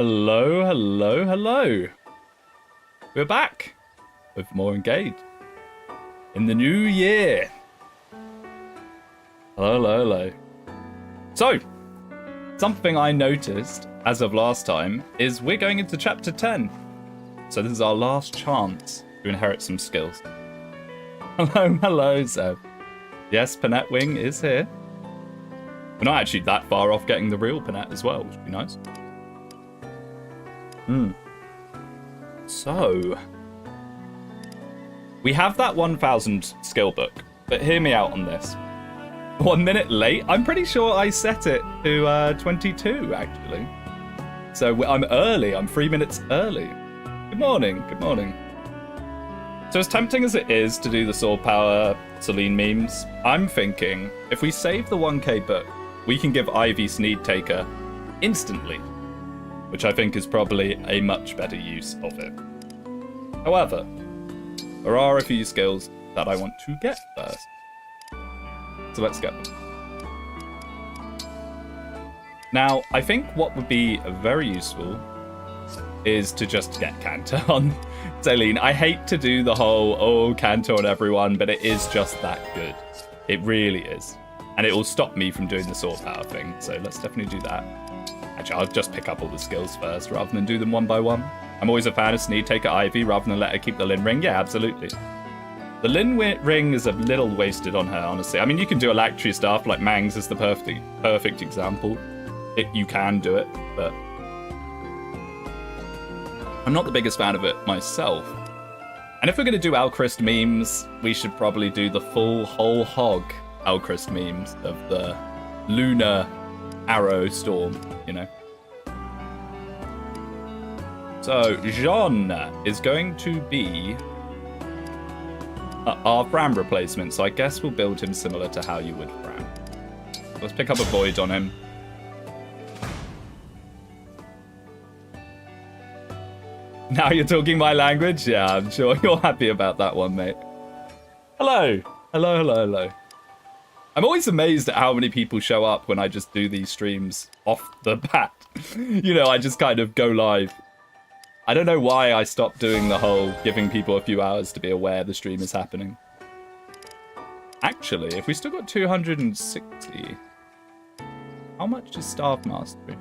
Hello, hello, hello. We're back with more Engaged in the new year. Hello, hello, hello. So, something I noticed as of last time is we're going into chapter 10. So this is our last chance to inherit some skills. Hello, hello, Zeb. Yes, Panette Wing is here. We're not actually that far off getting the real Panette as well, which would be nice. So, we have that 1000 skill book, but hear me out on this. 1 minute late? I'm pretty sure I set it to 22, actually. So I'm early, I'm 3 minutes early. Good morning, good morning. So as tempting as it is to do the sword power Celine memes, I'm thinking if we save the 1k book, we can give Ivy Sneed Taker instantly, which I think is probably a much better use of it. However, there are a few skills that I want to get first. So let's get them. Now, I think what would be very useful is to just get Canto on Celine. I hate to do the whole, Canto on everyone, but it is just that good. It really is. And it will stop me from doing the sword power thing, so let's definitely do that. Actually, I'll just pick up all the skills first rather than do them one by one. I'm always a fan of Sneed Taker Ivy rather than let her keep the Lin ring. Yeah, absolutely. The Lin ring is a little wasted on her, honestly. I mean, you can do Electri stuff, like Mangs is the perfect example. You can do it, but I'm not the biggest fan of it myself. And if we're going to do Alchrist memes, we should probably do the full whole hog Alchrist memes of the lunar arrow storm, you know. So, Jean is going to be our Fram replacement, so I guess we'll build him similar to how you would Fram. Let's pick up a Void on him. Now you're talking my language? Yeah, I'm sure you're happy about that one, mate. Hello. Hello, hello, hello. I'm always amazed at how many people show up when I just do these streams off the bat. You know, I just kind of go live. I don't know why I stopped doing the whole giving people a few hours to be aware the stream is happening. Actually, if we still got 260, how much is Staff Mastery?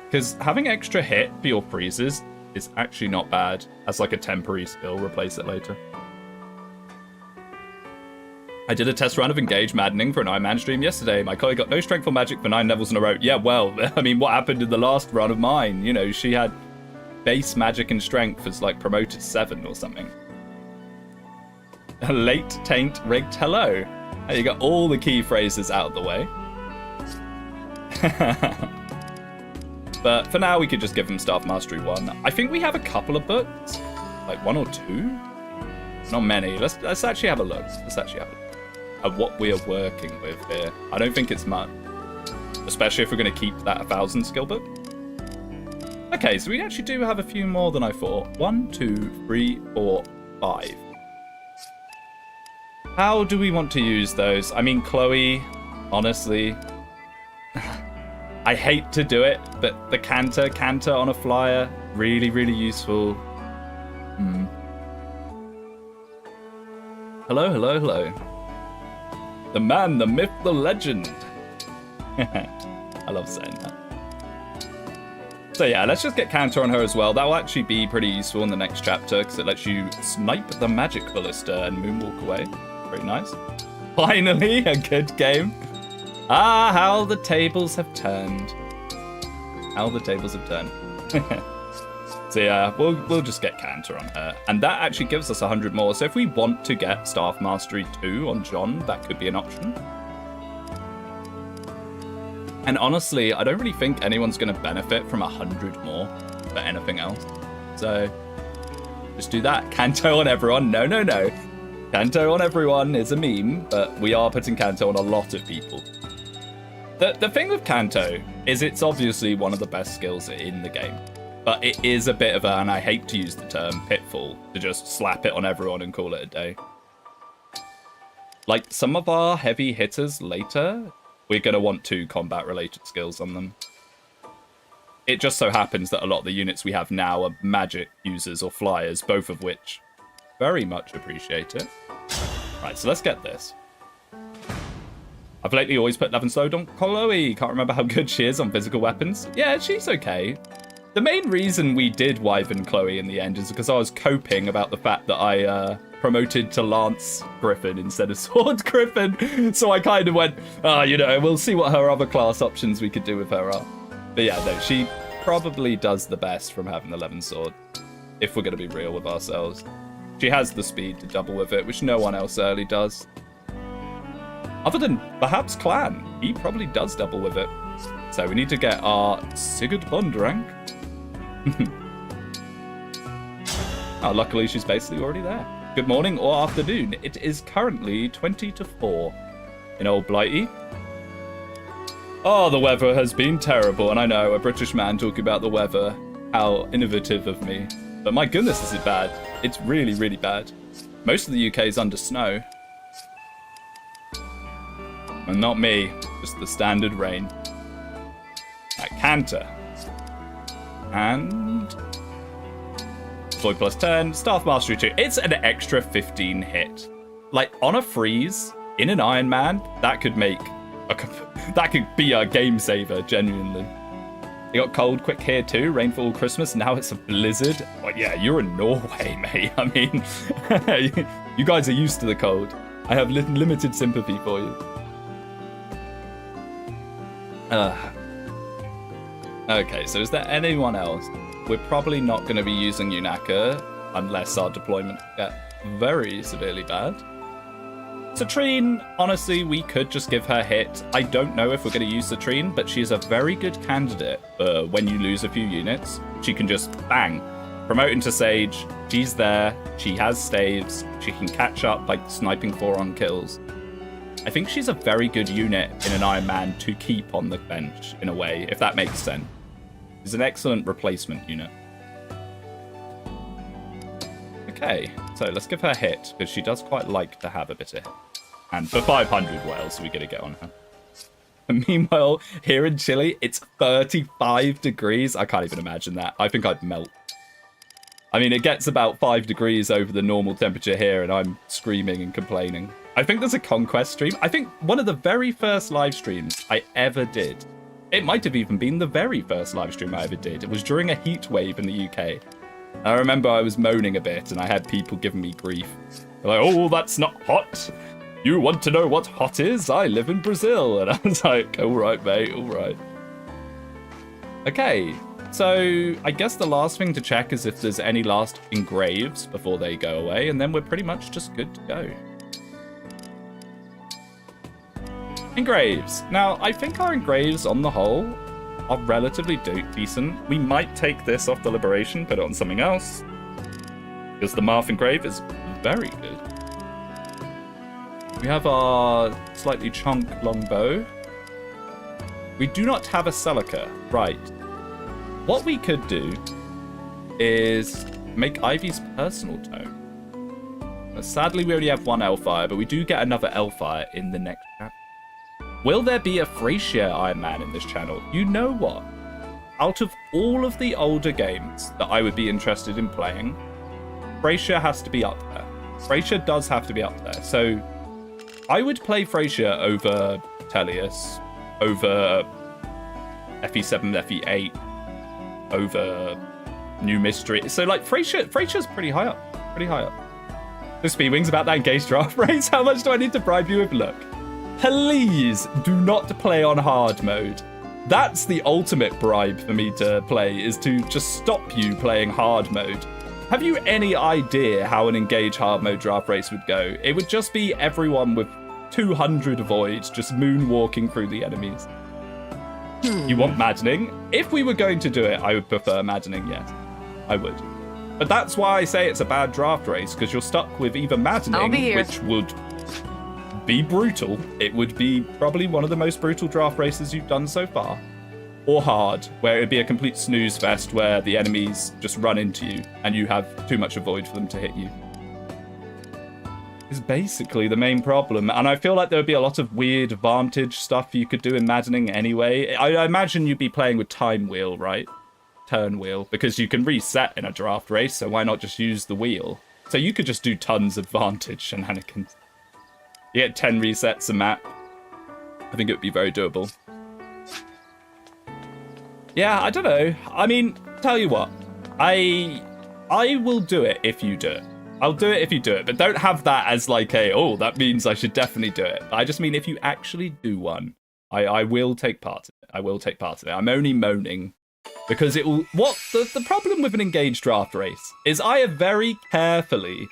Because having extra hit for your freezes is actually not bad as like a temporary skill, replace it later. I did a test run of Engage Maddening for an Ironman stream yesterday. My colleague got no strength or magic for 9 levels in a row. Yeah, well, I mean, what happened in the last run of mine? You know, she had base magic and strength as like promoted 7 or something. A late taint rigged hello. You got all the key phrases out of the way. But for now, we could just give him Staff Mastery 1. I think we have a couple of books, like 1 or 2. Not many. Let's actually have a look. Let's actually have a look at what we are working with here. I don't think it's much, especially if we're going to keep that 1000 skill book. Okay, so we actually do have a few more than I thought. 1, 2, 3, 4, 5. How do we want to use those? I mean, Chloe, honestly, I hate to do it, but the Canter on a flyer, really, really useful. Hello, hello, hello. The man, the myth, the legend. I love saying that. So yeah, let's just get Canter on her as well. That will actually be pretty useful in the next chapter because it lets you snipe the magic ballista and moonwalk away. Very nice. Finally, a good game. Ah, how the tables have turned. How the tables have turned. So yeah, we'll just get Canter on her. And that actually gives us 100 more. So if we want to get Staff Mastery 2 on John, that could be an option. And honestly, I don't really think anyone's going to benefit from 100 more for anything else. So just do that. Canto on everyone. No, no, no. Canto on everyone is a meme, but we are putting Canto on a lot of people. The thing with Canto is it's obviously one of the best skills in the game. But it is a bit of a, and I hate to use the term, pitfall, to just slap it on everyone and call it a day. Like, some of our heavy hitters later we're going to want 2 combat-related skills on them. It just so happens that a lot of the units we have now are magic users or flyers, both of which very much appreciate it. Right, so let's get this. I've lately always put love and slowed on Chloe. Can't remember how good she is on physical weapons. Yeah, she's okay. The main reason we did Wyvern Chloe in the end is because I was coping about the fact that I promoted to Lance Griffin instead of Sword Griffin. So I kind of went, you know, we'll see what her other class options we could do with her are. But yeah, no, she probably does the best from having the 11 sword, if we're going to be real with ourselves. She has the speed to double with it, which no one else early does. Other than perhaps Clan, he probably does double with it. So we need to get our Sigurd Bond rank. Oh, luckily she's basically already there. Good morning or afternoon. It is currently 20 to 4 in Old Blighty. Oh, the weather has been terrible, and I know, a British man talking about the weather. How innovative of me. But my goodness, is it bad. It's really, really bad. Most of the UK is under snow. And not me, just the standard rain. At Canter. And Floyd plus 10, Staff Mastery 2. It's an extra 15 hit. Like, on a freeze, in an Ironman, that could make that could be a game saver, genuinely. It got cold quick here too, rainfall Christmas, now it's a blizzard. Well, yeah, you're in Norway, mate. I mean, you guys are used to the cold. I have limited sympathy for you. Okay, so is there anyone else? We're probably not going to be using Yunaka unless our deployment get very severely bad. Citrine, honestly, we could just give her hit. I don't know if we're going to use Citrine, but she's a very good candidate for when you lose a few units. She can just, bang, promote into Sage. She's there. She has staves. She can catch up by sniping 4-on kills. I think she's a very good unit in an Iron Man to keep on the bench, in a way, if that makes sense. She's an excellent replacement unit. Okay, so let's give her hit, because she does quite like to have a bit of hit. And for 500, what else are we going to get on her? And meanwhile, here in Chile, it's 35 degrees. I can't even imagine that. I think I'd melt. I mean, it gets about 5 degrees over the normal temperature here, and I'm screaming and complaining. I think there's a Conquest stream. I think one of the very first live streams I ever did. It might have even been the very first live stream I ever did. It was during a heat wave in the UK. I remember I was moaning a bit, and I had people giving me grief. They're like, oh, that's not hot. You want to know what hot is? I live in Brazil. And I was like, all right, mate, all right. Okay, so I guess the last thing to check is if there's any last engraves before they go away, and then we're pretty much just good to go. Engraves. Now, I think our engraves, on the whole, are relatively decent. We might take this off the Liberation, put it on something else, because the Marth engrave is very good. We have our slightly chunk longbow. We do not have a Celica. Right. What we could do is make Ivy's personal tome. Sadly, we only have one Elfire, but we do get another Elfire in the next chapter. Will there be a Frasier Iron Man in this channel? You know what? Out of all of the older games that I would be interested in playing, Frasier has to be up there. Frasier does have to be up there. So I would play Frasier over Tellius, over FE7, FE8, over New Mystery. So like Frasier's pretty high up. Pretty high up. The Speedwing's about that engaged draft race. How much do I need to bribe you with? Look. Please do not play on hard mode. That's the ultimate bribe for me to play, is to just stop you playing hard mode. Have you any idea how an engage hard mode draft race would go? It would just be everyone with 200 voids just moonwalking through the enemies. You want maddening? If we were going to do it, I would prefer maddening, yes. I would. But that's why I say it's a bad draft race, because you're stuck with either maddening, which would be brutal. It would be probably one of the most brutal draft races you've done so far. Or hard, where it'd be a complete snooze fest where the enemies just run into you and you have too much avoid for them to hit you. is basically the main problem. And I feel like there would be a lot of weird advantage stuff you could do in Maddening anyway. I imagine you'd be playing with time wheel, right? Turn wheel, because you can reset in a draft race, so why not just use the wheel? So you could just do tons of vantage shenanigans. You get 10 resets a map. I think it would be very doable. Yeah, I don't know. I mean, tell you what. I will do it if you do it. I'll do it if you do it, but don't have that as like a, oh, that means I should definitely do it. I just mean if you actually do one, I will take part in it. I will take part in it. I'm only moaning because it will... What the problem with an engaged draft race is I have very carefully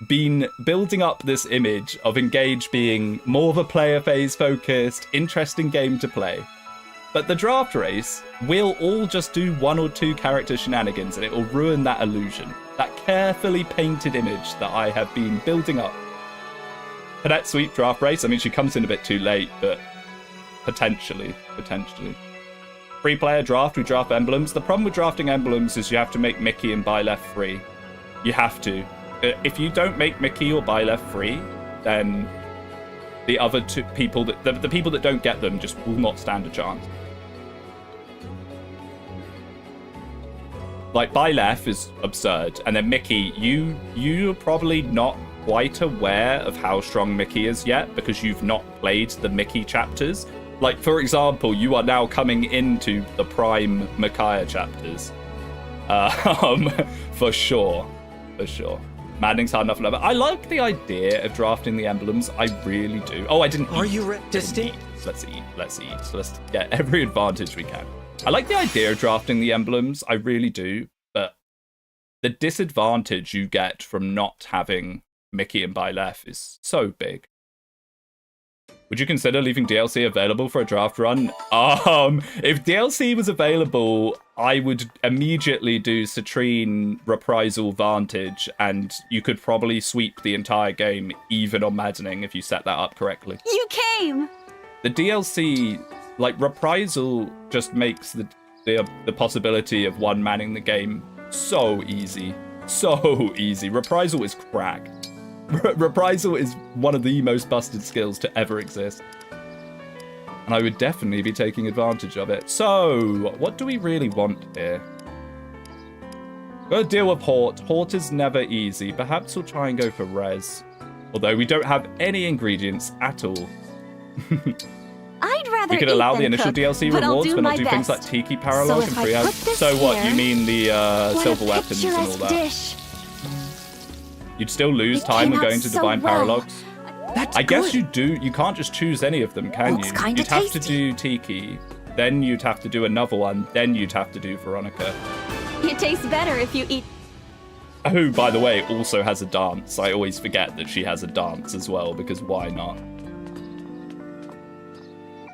been building up this image of Engage being more of a player phase focused, interesting game to play. But the draft race will all just do 1 or 2 character shenanigans and it will ruin that illusion. That carefully painted image that I have been building up. Cadet Sweep draft race, I mean, she comes in a bit too late, but potentially. Free player draft, we draft emblems. The problem with drafting emblems is you have to make Mickey and Byleth free. You have to. If you don't make Mickey or Byleth free, then the other two people, the people that don't get them just will not stand a chance. Like, Byleth is absurd, and then Mickey, you're probably not quite aware of how strong Mickey is yet, because you've not played the Mickey chapters. Like, for example, you are now coming into the prime Micaiah chapters. For sure. Maddening's hard enough. I like the idea of drafting the emblems. I really do. Oh, I didn't eat. Are you ready to eat? Let's eat. So let's get every advantage we can. I like the idea of drafting the emblems. I really do. But the disadvantage you get from not having Mickey and Byleth is so big. Would you consider leaving DLC available for a draft run? If DLC was available, I would immediately do Citrine Reprisal Vantage, and you could probably sweep the entire game, even on Maddening, if you set that up correctly. You came! The DLC, like, Reprisal just makes the possibility of one-manning the game so easy. So easy. Reprisal is crack. Reprisal is one of the most busted skills to ever exist. And I would definitely be taking advantage of it. So, what do we really want here? Gotta deal with Hort. Hort is never easy. Perhaps we'll try and go for Res. Although we don't have any ingredients at all. I'd rather we could allow eat the than initial cook, DLC but rewards, but not do my things like best. Tiki Paralog So and free ads. So what, you mean the silver weapons and all that? Dish. You'd still lose It time came when out going to so Divine well. Paralogs. I guess you do. You can't just choose any of them, can Looks you? kinda You'd have to tasty. do Tiki, then you'd have to do another one, then you'd have to do Veronica. It tastes better if you eat. Who, by the way, also has a dance. I always forget that she has a dance as well, because why not?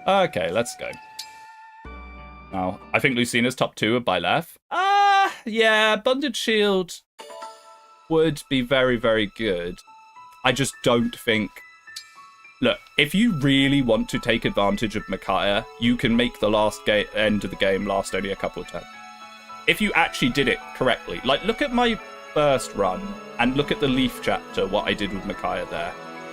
Okay, let's go. Now, I think Lucina's top 2 are Byleth. Yeah, Bundled Shield would be very, very good. I just don't think... Look, if you really want to take advantage of Micaiah, you can make the last end of the game last only a couple of turns. If you actually did it correctly. Like, look at my first run, and look at the Leaf chapter, what I did with Micaiah there.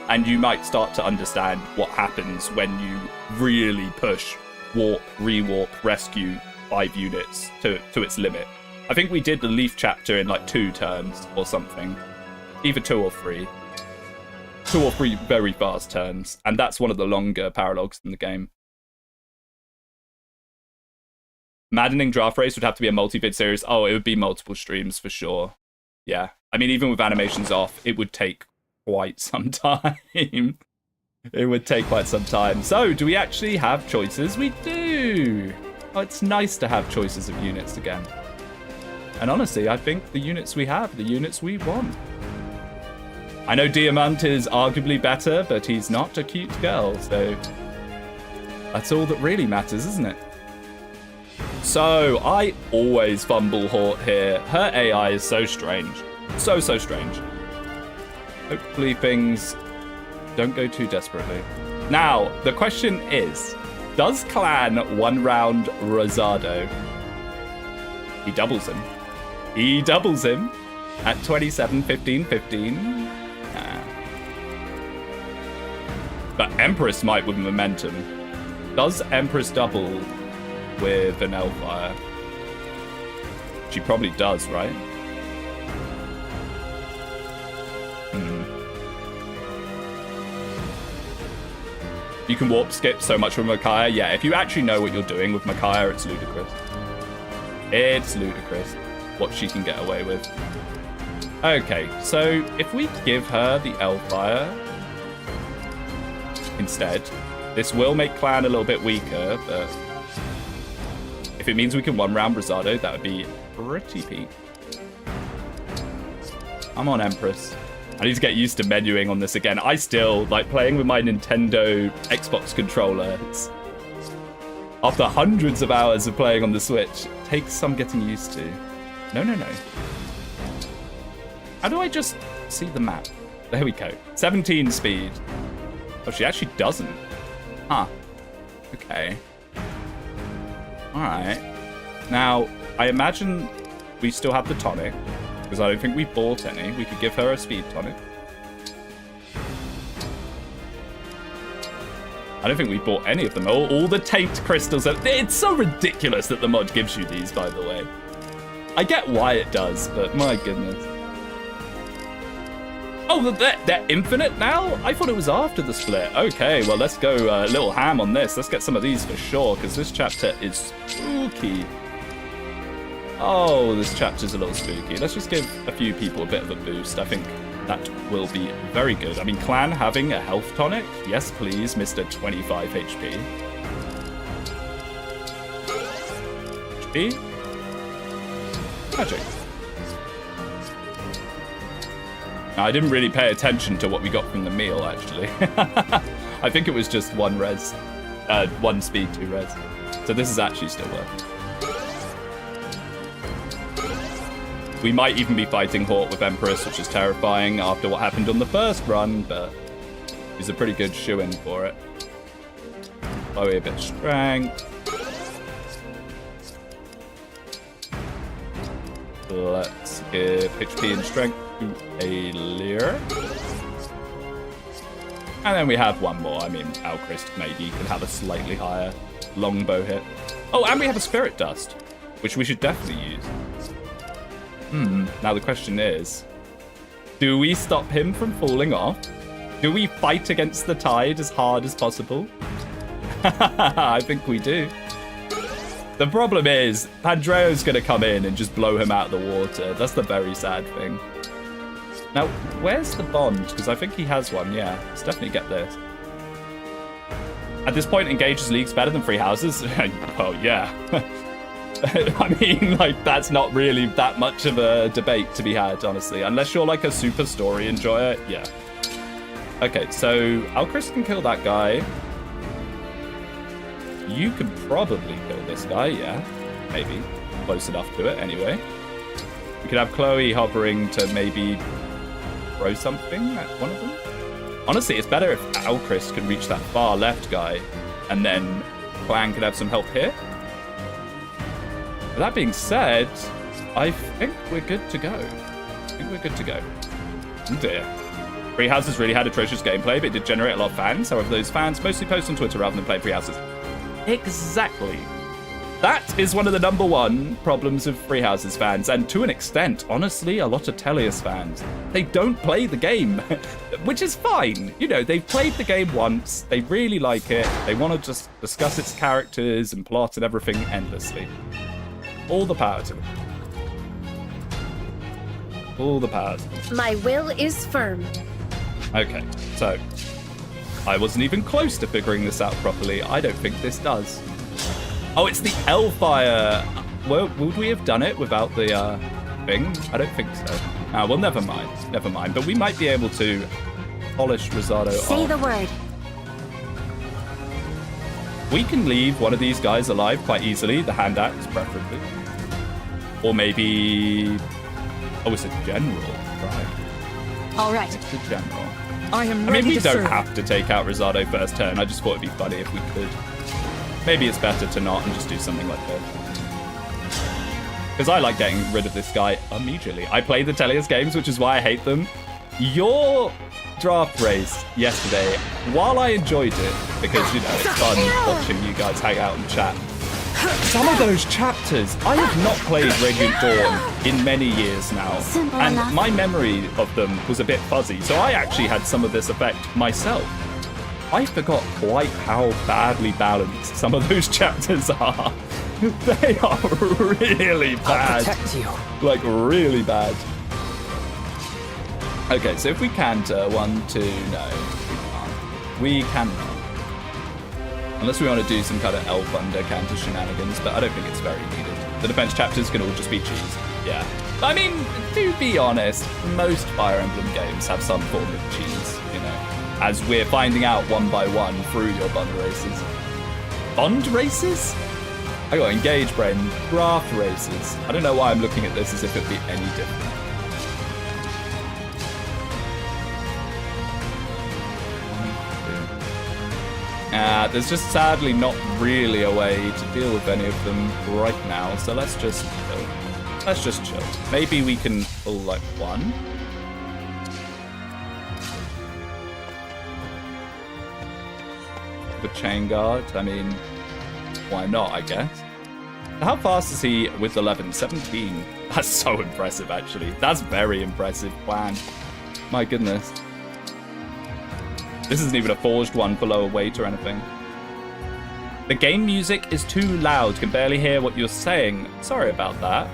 And you might start to understand what happens when you really push warp, rewarp, rescue 5 units to its limit. I think we did the Leaf chapter in like 2 turns or something. Either 2 or 3. 2 or 3 very fast turns. And that's one of the longer paralogs in the game. Maddening Draft Race would have to be a multi-vid series. Oh, it would be multiple streams for sure. Yeah. I mean, even with animations off, it would take quite some time. It would take quite some time. So, do we actually have choices? We do! Oh, it's nice to have choices of units again. And honestly, I think the units we have, the units we want. I know Diamant is arguably better, but he's not a cute girl, so that's all that really matters, isn't it? So, I always fumble Hort here. Her AI is so strange. So strange. Hopefully things don't go too desperately. Now, the question is, does Clan one-round Rosado? He doubles him. He doubles him at 27, 15, 15. Empress might with momentum. Does Empress double with an Hellfire? She probably does, right? You can warp skip so much with Micaiah. Yeah, if you actually know what you're doing with Micaiah, it's ludicrous. It's ludicrous what she can get away with. Okay, so if we give her the Hellfire instead, this will make Clan a little bit weaker, but if it means we can one-round Rosado, that would be pretty peak. I'm on Empress. I need to get used to menuing on this again. I still like playing with my Nintendo Xbox controller. After hundreds of hours of playing on the Switch, it takes some getting used to. No. How do I just see the map? There we go. 17 speed. Oh, she actually doesn't. Huh. Okay. Alright. Now, I imagine we still have the tonic, because I don't think we bought any. We could give her a speed tonic. I don't think we bought any of them. All the taint crystals. It's so ridiculous that the mod gives you these, by the way. I get why it does, but my goodness. Oh, they're infinite now? I thought it was after the split. Okay, well, let's go a little ham on this. Let's get some of these for sure, because this chapter is spooky. Oh, this chapter's a little spooky. Let's just give a few people a bit of a boost. I think that will be very good. I mean, Clan having a health tonic? Yes, please, Mr. 25 HP. HP? Magic. Now, I didn't really pay attention to what we got from the meal, actually. I think it was just one res. One speed, 2 res. So this is actually still working. We might even be fighting Hort with Empress, which is terrifying after what happened on the first run, but he's a pretty good shoo-in for it. Chloe a bit of strength. Let's give HP and strength to a Lear. And then we have one more. I mean, Alchrist maybe can have a slightly higher longbow hit. Oh, and we have a Spirit Dust, which we should definitely use. Now the question is, do we stop him from falling off? Do we fight against the tide as hard as possible? I think we do. The problem is, Pandreo's going to come in and just blow him out of the water. That's the very sad thing. Now, where's the bond? Because I think he has one, yeah. Let's definitely get this. At this point, Engage's League's better than Free Houses? Well, yeah. I mean, like, that's not really that much of a debate to be had, honestly. Unless you're, like, a super story enjoyer, yeah. Okay, so Alchrist can kill that guy. You could probably kill this guy, yeah. Maybe. Close enough to it, anyway. We could have Chloe hovering to maybe throw something at one of them. Honestly, it's better if Alchrist could reach that far left guy, and then Clan could have some help here. That being said, I think we're good to go. Oh dear. Free Houses really had atrocious gameplay, but it did generate a lot of fans. However, those fans mostly post on Twitter rather than play Free Houses. Exactly. That is one of the #1 problems of Free Houses fans, and to an extent, honestly, a lot of Tellius fans. They don't play the game, which is fine. You know, they've played the game once, they really like it, they want to just discuss its characters and plot and everything endlessly. All the power to them. All the power to them. My will is firm. Okay, so I wasn't even close to figuring this out properly. I don't think this does. Oh, it's the Hellfire. Well, would we have done it without the thing? I don't think so. Well, never mind. Never mind. But we might be able to polish Rosado off. Say the word. We can leave one of these guys alive quite easily. The hand axe, preferably. Or maybe... Oh, it's a general. Right. All right. It's a general. I am I mean, ready we to don't serve. have to take out Rosado first turn. I just thought it'd be funny if we could. Maybe it's better to not and just do something like this. Because I like getting rid of this guy immediately. I play the Tellius games, which is why I hate them. your draft race yesterday, while I enjoyed it, because, you know, it's fun watching you guys hang out and chat, some of those chapters, I have not played Radiant Dawn in many years now, and my memory of them was a bit fuzzy, so I actually had some of this effect myself. I forgot quite how badly balanced some of those chapters are. They are really bad. I'll protect you. Like, really bad. Okay, so if we canter, 1, 2, no. We cannot. Unless we want to do some kind of elf under canter shenanigans, but I don't think it's very needed. The defense chapters can all just be cheese. Yeah. I mean, to be honest, most Fire Emblem games have some form of cheese, you know, as we're finding out one by one through your bond races. Bond races? I got engaged brain, draft races. I don't know why I'm looking at this as if it'd be any different. There's just sadly not really a way to deal with any of them right now, so let's just chill. Let's just chill. Maybe we can pull like one. The chain guard, I mean, why not, I guess. How fast is he with 11? 17. That's so impressive, actually. That's very impressive plan. My goodness. This isn't even a forged one for lower weight or anything. The game music is too loud. Can barely hear what you're saying. Sorry about that.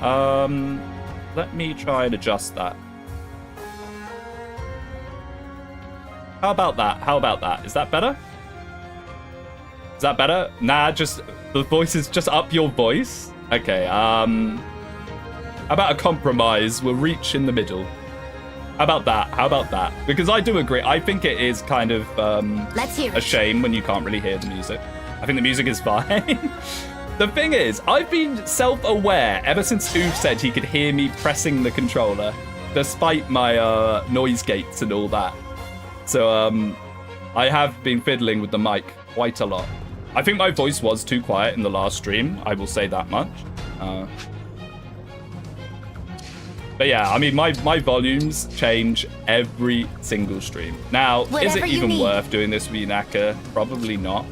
Let me try and adjust that. How about that? How about that? Is that better? Is that better? Nah, just the voice is just up your voice. Okay. How about a compromise? We'll reach in the middle. How about that? How about that? Because I do agree. I think it is kind of Let's hear it. a shame when you can't really hear the music. I think the music is fine. The thing is, I've been self-aware ever since Oof said he could hear me pressing the controller, despite my noise gates and all that. So I have been fiddling with the mic quite a lot. I think my voice was too quiet in the last stream. I will say that much. But yeah, I mean, my volumes change every single stream. Now, is it even worth doing this with Yunaka? Probably not.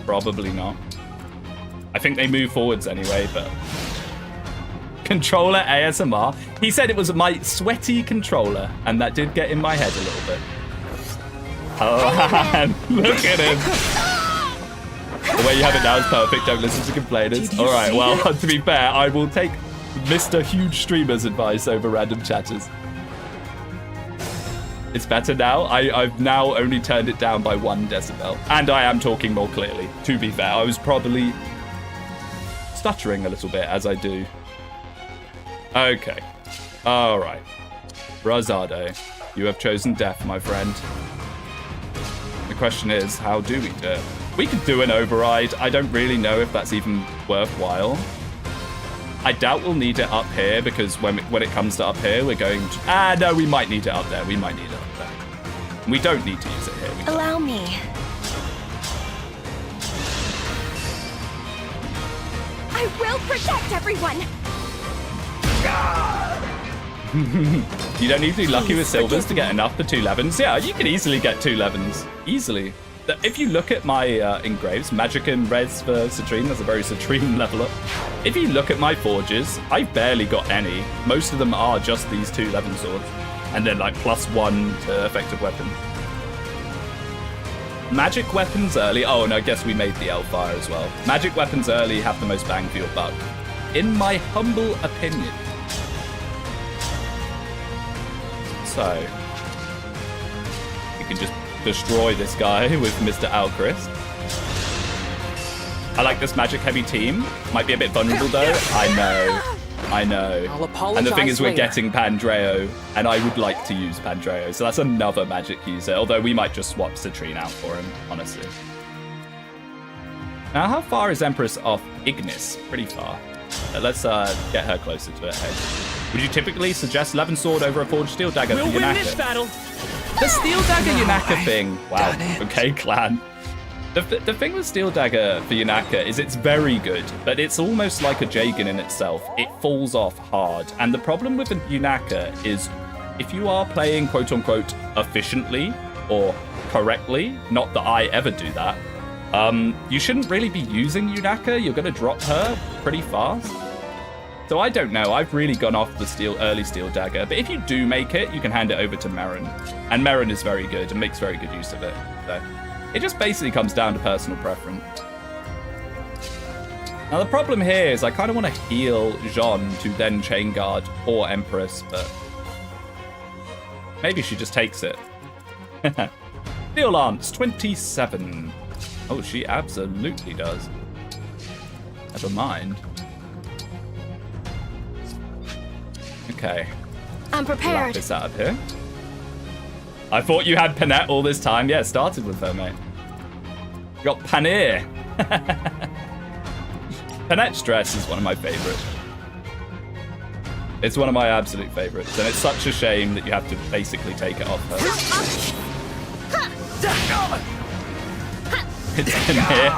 Probably not. I think they move forwards anyway, but... Controller ASMR. He said it was my sweaty controller, and that did get in my head a little bit. Oh, man. Look at him. The way you have it now is perfect. Don't listen to complainers. All right, well, to be fair, I will take Mr. Huge Streamer's advice over random chatters. It's better now. I've now only turned it down by 1 decibel. And I am talking more clearly, to be fair. I was probably stuttering a little bit, as I do. Okay. All right. Rosado, you have chosen death, my friend. The question is, how do we do it? We could do an override. I don't really know if that's even worthwhile. I doubt we'll need it up here, because when it comes to up here, we're going to... no, we might need it up there. We might need it up there. We don't need to use it here. Allow me. I will protect everyone. You don't need to be lucky with silvers to get enough for 2 11s. Yeah, you can easily get 2 11s. Easily. If you look at my engraves, Magic and Res for Citrine, that's a very Citrine level up. If you look at my forges, I've barely got any. Most of them are just these 2 11 swords. And then like +1 to effective weapon. Magic weapons early. Oh, and I guess we made the Elfire as well. Magic weapons early have the most bang for your buck. In my humble opinion. So, we can just destroy this guy with Mr. Alchrist. I like this magic heavy team. Might be a bit vulnerable though. I know. I'll apologize and the thing is, we're later. getting Pandreo, and I would like to use Pandreo, so that's another magic user. Although we might just swap Citrine out for him, honestly. Now, how far is Empress off Ignis? Pretty far. Let's get her closer to it. Hey. Would you typically suggest Levin Sword over a Forged Steel Dagger for We'll win Yunaka? this battle. The Steel Dagger Yunaka thing. Wow. Done it. Okay, clan. The thing with Steel Dagger for Yunaka is it's very good, but it's almost like a Jagan in itself. It falls off hard. And the problem with a Yunaka is if you are playing quote-unquote efficiently or correctly, not that I ever do that, you shouldn't really be using Yunaka. You're going to drop her pretty fast. So I don't know. I've really gone off the early steel dagger. But if you do make it, you can hand it over to Merrin. And Merrin is very good and makes very good use of it. So it just basically comes down to personal preference. Now the problem here is I kind of want to heal Jean to then chain guard or Empress, but maybe she just takes it. Steel Lance, 27. Oh, she absolutely does. Never mind. Okay. I'm prepared. Wrap this out of here. I thought you had Panette all this time. Yeah, it started with her, mate. You got Paneer. Panette's dress is one of my favorites. It's one of my absolute favorites, and it's such a shame that you have to basically take it off her. It's in here.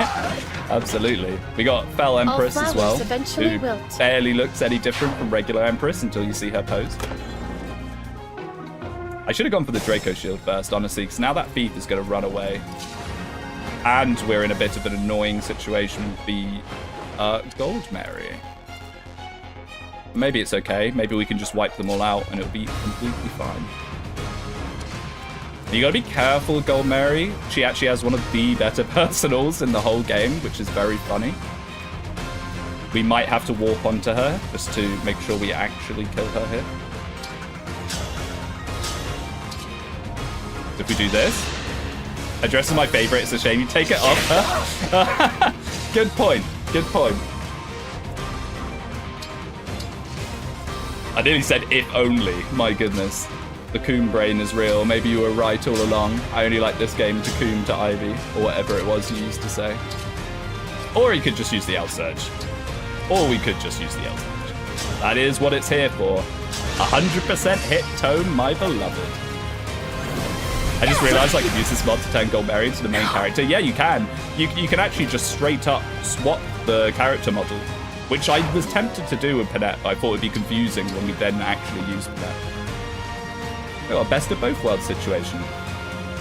Absolutely. We got Fell Empress as well, who barely looks any different from regular Empress until you see her pose. I should have gone for the Draco Shield first, honestly, because now that thief is going to run away. And we're in a bit of an annoying situation with the Gold Mary. Maybe it's okay. Maybe we can just wipe them all out and it'll be completely fine. You gotta be careful with Gold Mary. She actually has one of the better personals in the whole game, which is very funny. We might have to warp onto her just to make sure we actually kill her here. If we do this, her dress is my favorite. It's a shame you take it off her. Good point. Good point. I nearly said if only. My goodness. The Coombe brain is real. Maybe you were right all along. I only like this game to Coombe to Ivy, or whatever it was you used to say. Or you could just use the L-Surge. Or we could just use the L-Surge. That is what it's here for. 100% hit tone, my beloved. I just realized I could use this mod to turn Gold Mary into the main character. Yeah, you can. You can actually just straight up swap the character model, which I was tempted to do with Panette, but I thought it would be confusing when we then actually use Panette. We got a best of both worlds situation.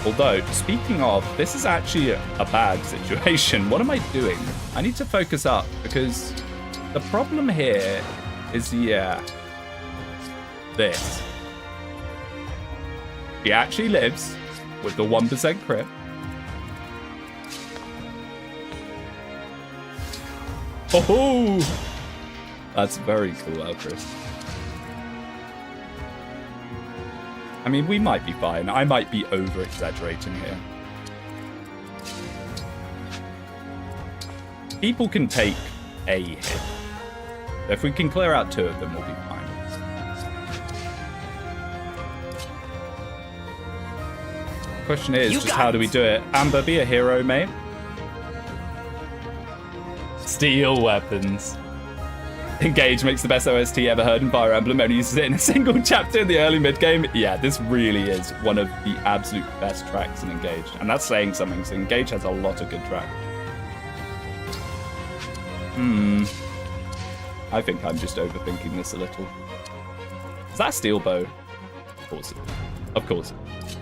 Although, speaking of, this is actually a bad situation. What am I doing? I need to focus up, because the problem here is, yeah, this. He actually lives with the 1% crit. Oh, that's very cool, Elchris. I mean, we might be fine. I might be over-exaggerating here. People can take a hit. If we can clear out 2 of them, we'll be fine. Question is, just how do we do it? Amber, be a hero, mate. Steel weapons. Engage makes the best OST ever heard in Fire Emblem, only uses it in a single chapter in the early mid-game. Yeah, this really is one of the absolute best tracks in Engage. And that's saying something, so Engage has a lot of good tracks. I think I'm just overthinking this a little. Is that a steel bow? Of course it is. Of course it is.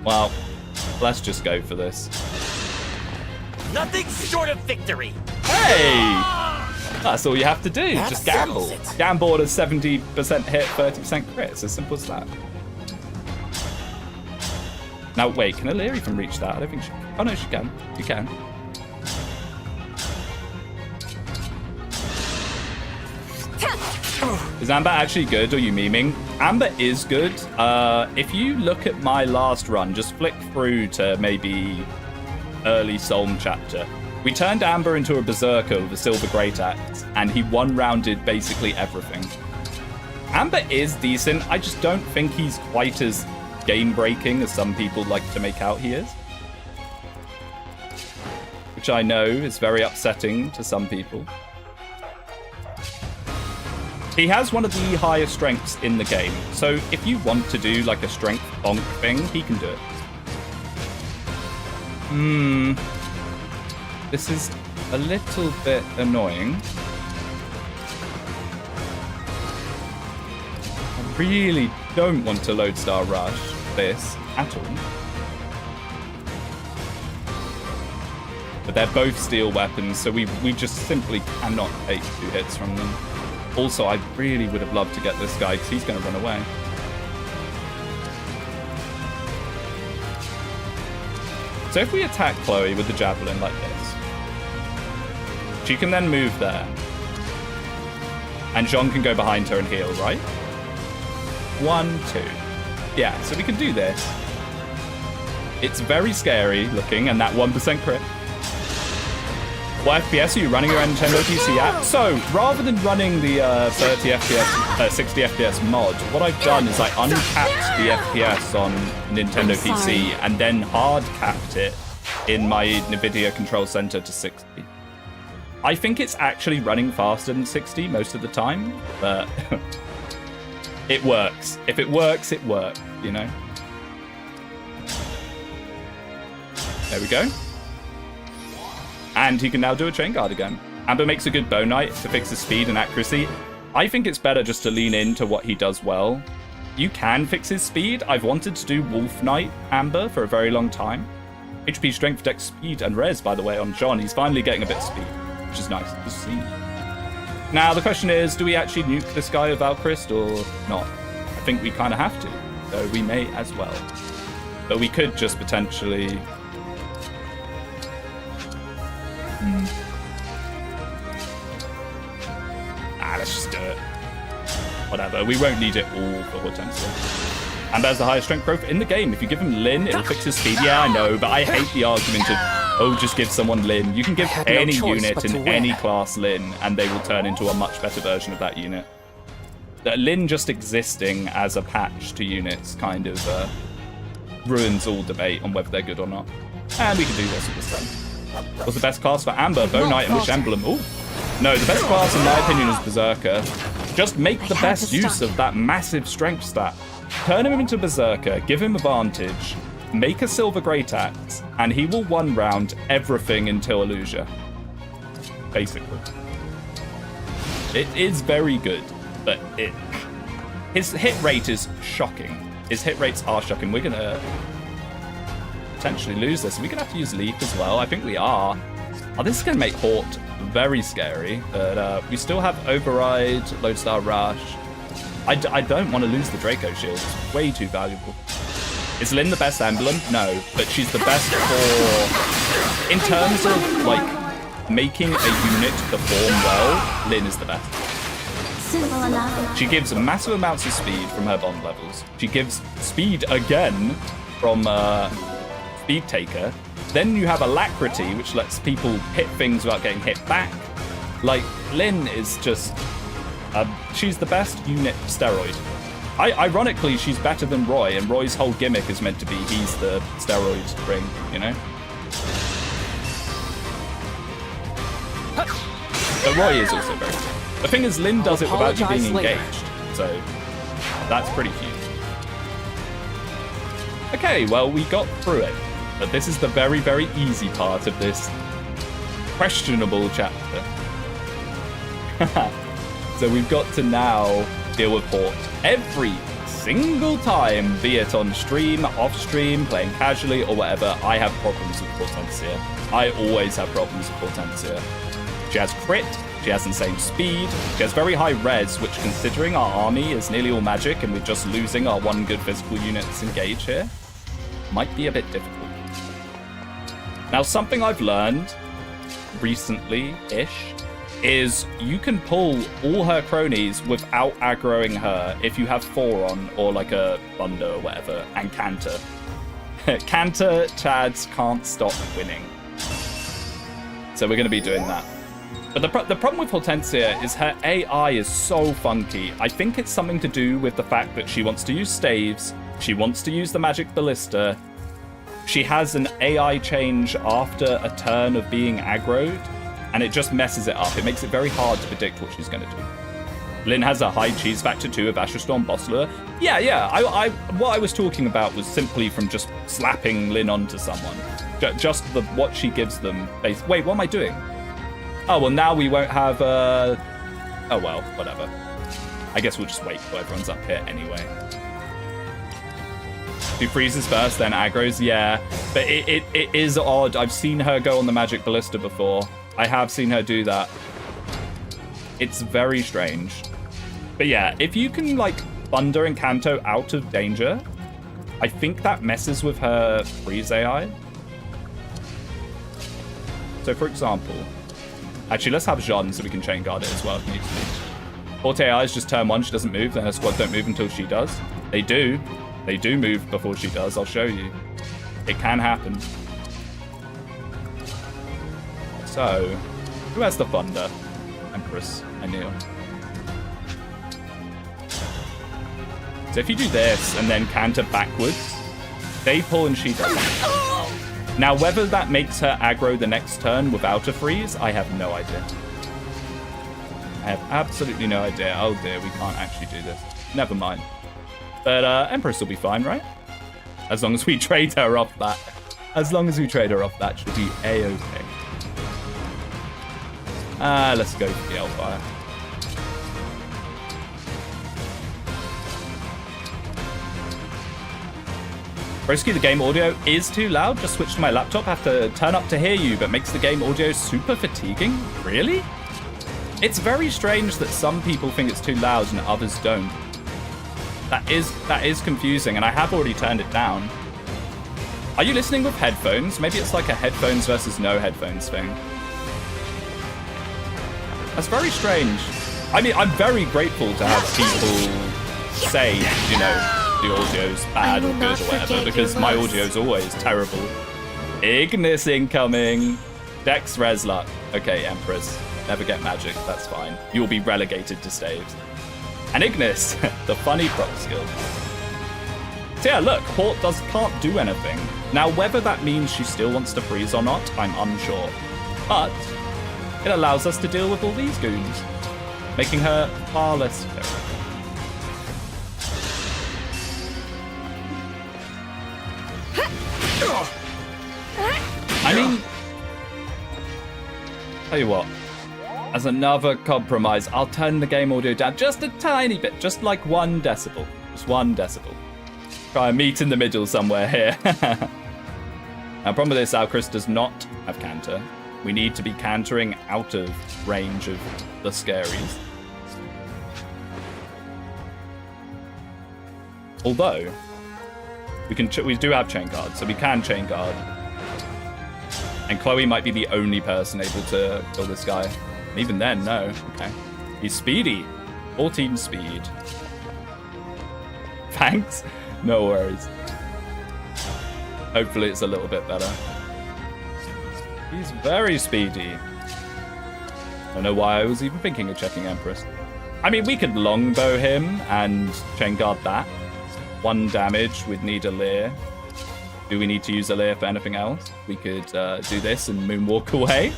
Well, let's just go for this. Nothing short of victory. Hey! That's all you have to do. That just gamble. Gamble at a 70% hit, 30% crit. It's as simple as that. Now, wait, can Illyria even reach that? I don't think she can. Oh, no, she can. You can. Is Amber actually good, or are you memeing? Amber is good. If you look at my last run, just flick through to maybe early Solm chapter. We turned Amber into a berserker with a silver great axe, and he one-rounded basically everything. Amber is decent. I just don't think he's quite as game-breaking as some people like to make out he is. Which I know is very upsetting to some people. He has one of the highest strengths in the game, so if you want to do like a strength bonk thing, he can do it. This is a little bit annoying. really don't want to Lodestar Rush this at all. But they're both steel weapons, so we just simply cannot take 2 hits from them. Also, I really would have loved to get this guy, because he's going to run away. So if we attack Chloe with the javelin like this, she can then move there. And Jean can go behind her and heal, right? 1, 2. Yeah, so we can do this. It's very scary looking, and that 1% crit. What FPS are you running your Nintendo PC at? So, rather than running the 30 FPS, 60 FPS mod, what I've done is I uncapped the FPS on Nintendo PC and then hard capped it in my NVIDIA Control Center to 60. I think it's actually running faster than 60 most of the time, but it works. If it works, it works, you know? There we go. And he can now do a chain guard again. Amber makes a good bow knight to fix his speed and accuracy. I think it's better just to lean into what he does well. You can fix his speed. I've wanted to do Wolf Knight Amber for a very long time. HP, strength, dex, speed, and res, by the way, on John. He's finally getting a bit of speed, which is nice to see. Now, the question is, do we actually nuke this guy with Valkyrie or not? I think we kind of have to, so we may as well. But we could just potentially... let's just do it. Whatever, we won't need it all for Hortensia. Amber has the highest strength growth in the game. If you give him Lyn, it'll fix his speed. Yeah, I know, but I hate the argument of, oh, just give someone Lyn. You can give any unit in any class Lyn, and they will turn into a much better version of that unit. Lyn just existing as a patch to units kind of ruins all debate on whether they're good or not. And we can do this at this time. What's the best class for Amber, Bow Knight, and which emblem? Ooh. No, the best class in my opinion is Berserker. Just make the best use of that massive strength stat. Turn him into Berserker, give him advantage, make a Silver Great Axe, and he will one round everything until Illusia. Basically. It is very good, but his hit rate is shocking. His hit rates are shocking. We're gonna potentially lose this. Are we gonna have to use Leaf as well? I think we are. Oh, this is gonna make Hort very scary, but we still have Override, Lodestar Rush. I don't want to lose the Draco Shield. It's way too valuable. Is Lyn the best emblem? No, but she's the best for... In terms of, like, making a unit perform well, Lyn is the best. She gives massive amounts of speed from her bond levels. She gives speed again from Speed Taker. Then you have Alacrity, which lets people hit things without getting hit back. Like, Lyn is just... she's the best unit steroid. Ironically, she's better than Roy, and Roy's whole gimmick is meant to be he's the steroid ring, you know? But Roy is also very good. The thing is, Lyn does it without you being engaged, so that's pretty huge. Okay, well, we got through it, but this is the very, very easy part of this questionable chapter. So we've got to now deal with Hort every single time, be it on stream, off stream, playing casually, or whatever. I have problems with Hortensia. I always have problems with Hortensia. She has crit, she has insane speed, she has very high res, which, considering our army is nearly all magic and we're just losing our one good physical unit to engage here, might be a bit difficult. Now, something I've learned recently-ish is you can pull all her cronies without aggroing her if you have Thoron or like a Thunder or whatever, and Cantor. Cantor Chads can't stop winning. So we're going to be doing that. But the problem with Hortensia is her AI is so funky. I think it's something to do with the fact that she wants to use staves, she wants to use the magic ballista, she has an AI change after a turn of being aggroed, and it just messes it up. It makes it very hard to predict what she's going to do. Lyn has a high cheese factor too of Astrostorm Boss Lure. Yeah. What I was talking about was simply from just slapping Lyn onto someone. Just what she gives them. Wait, what am I doing? Oh, well, now we won't have... Oh, well, whatever. I guess we'll just wait till everyone's up here anyway. Do freezes first, then aggros? Yeah, but it is odd. I've seen her go on the Magic Ballista before. I have seen her do that. It's very strange. But yeah, if you can, like, Thunder and Kanto out of danger, I think that messes with her freeze AI. So, for example... Actually, let's have Jeanne so we can chain guard it as well if needs to be. Forte AI is just turn 1, she doesn't move, then her squad don't move until she does. They do. They do move before she does, I'll show you. It can happen. So, who has the Thunder? Empress, I knew. So if you do this and then canter backwards, they pull and she doesn't. Now, whether that makes her aggro the next turn without a freeze, I have no idea. I have absolutely no idea. Oh dear, we can't actually do this. Never mind. But Empress will be fine, right? As long as we trade her off that. As long as we trade her off that, she'll be A-okay. Let's go for the Hellfire. Broski, the game audio is too loud. Just switched to my laptop. Have to turn up to hear you, but makes the game audio super fatiguing. Really? It's very strange that some people think it's too loud and others don't. That is confusing, and I have already turned it down. Are you listening with headphones? Maybe it's like a headphones versus no headphones thing. That's very strange. I mean, I'm very grateful to have people say, you know, the audio's bad or good or whatever, because my audio's always terrible. Ignis incoming. Dex res luck. Okay, Empress. Never get magic, that's fine. You'll be relegated to staves. And Ignis, the funny proc skill. So yeah, look, Hort can't do anything. Now, whether that means she still wants to freeze or not, I'm unsure. But it allows us to deal with all these goons, making her far less terrible. I mean, tell you what, as another compromise, I'll turn the game audio down just a tiny bit, just like 1 decibel. Just 1 decibel. Try and meet in the middle somewhere here. Now, problem with this, Alcris does not have canter. We need to be cantering out of range of the scaries. Although, we do have chain guard, so we can chain guard. And Chloe might be the only person able to kill this guy. Even then, no. Okay. He's speedy. 14 speed. Thanks. No worries. Hopefully it's a little bit better. He's very speedy. I don't know why I was even thinking of checking Empress. I mean, we could longbow him and chain guard that. 1 damage, we'd need a Leer. Do we need to use a Leer for anything else? We could do this and moonwalk away.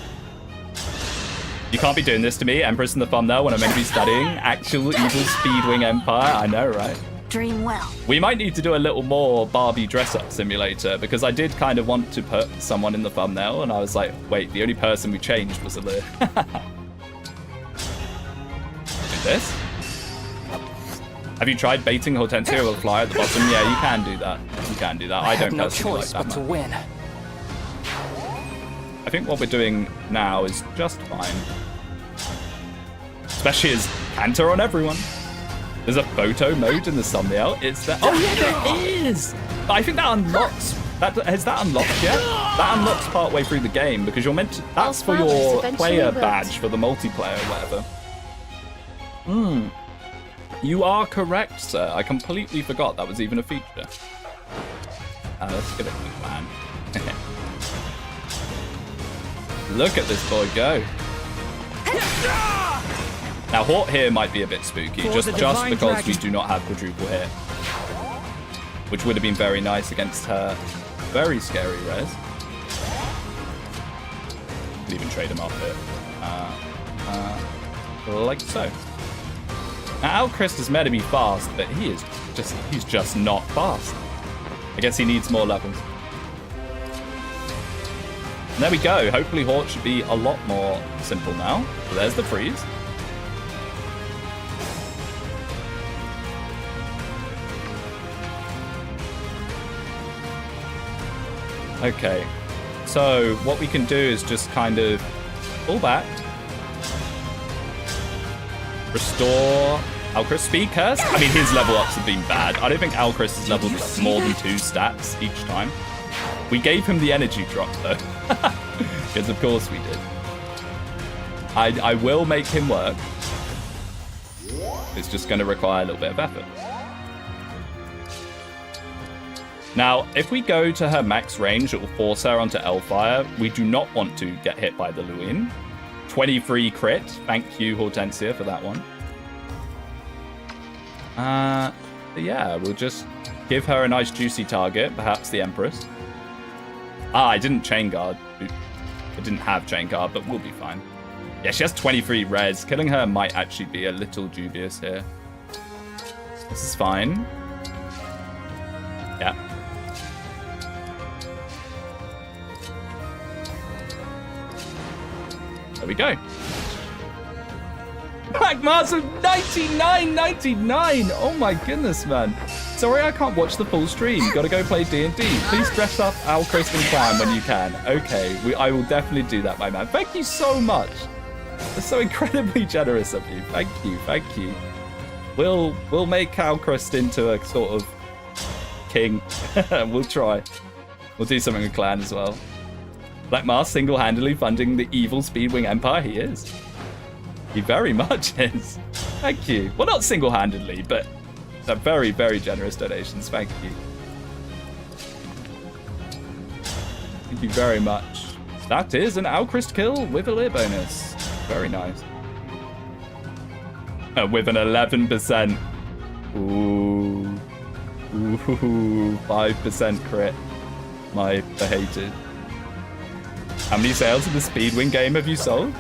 You can't be doing this to me, Empress in the thumbnail, when I'm meant to be studying actual evil Speedwing Empire. I know, right? Dream well. We might need to do a little more Barbie dress-up simulator, because I did kind of want to put someone in the thumbnail, and I was like, wait, the only person we changed was a Leer. Do this. Have you tried baiting Hortensia with a fly at the bottom? Yeah, you can do that. You can do that. I don't personally like that much. To win. I think what we're doing now is just fine. Especially as canter on everyone. There's a photo mode in the thumbnail. It's there. Oh yeah, there is. But I think that unlocks. Has that unlocked yet? That unlocks partway through the game because you're meant to. That's for your player badge for the multiplayer or whatever. You are correct, sir. I completely forgot that was even a feature. Let's give it a quick plan. Look at this boy go. Now, Hort here might be a bit spooky, just because we do not have quadruple hit. Which would have been very nice against her very scary res. Could even trade him off it. Like so. Now, Alchrist is meant to be fast, but he's just not fast. I guess he needs more levels. And there we go. Hopefully Hort should be a lot more simple now. So there's the freeze. Okay. So what we can do is just kind of pull back. Restore Alcris speed curse. I mean, his level ups have been bad. I don't think Alcris has leveled more than 2 stats each time. We gave him the energy drop though. Because of course we did. I will make him work. It's just going to require a little bit of effort. Now, if we go to her max range, it will force her onto Hellfire. We do not want to get hit by the Luin. 23 crit. Thank you, Hortensia, for that one. But yeah, we'll just give her a nice juicy target, perhaps the Empress. I didn't chain guard. I didn't have chain guard, but we'll be fine. Yeah, she has 23 res. Killing her might actually be a little dubious here. This is fine. Yeah. There we go. Black Mars of 99.99. Oh my goodness, man. Sorry I can't watch the full stream. Gotta go play D&D. Please dress up Alcris and Clan when you can. Okay, I will definitely do that, my man. Thank you so much. That's so incredibly generous of you. Thank you, thank you. We'll make Alcris into a sort of king. We'll try. We'll do something with Clan as well. Black Mars single-handedly funding the evil Speedwing Empire. He is. He very much is. Thank you. Well, not single-handedly, but they're very, very generous donations. Thank you. Thank you very much. That is an Alcris kill with a leer bonus. Very nice. With an 11%. Ooh. Ooh. 5% crit. My hated. How many sales of the Speedwing game have you sold?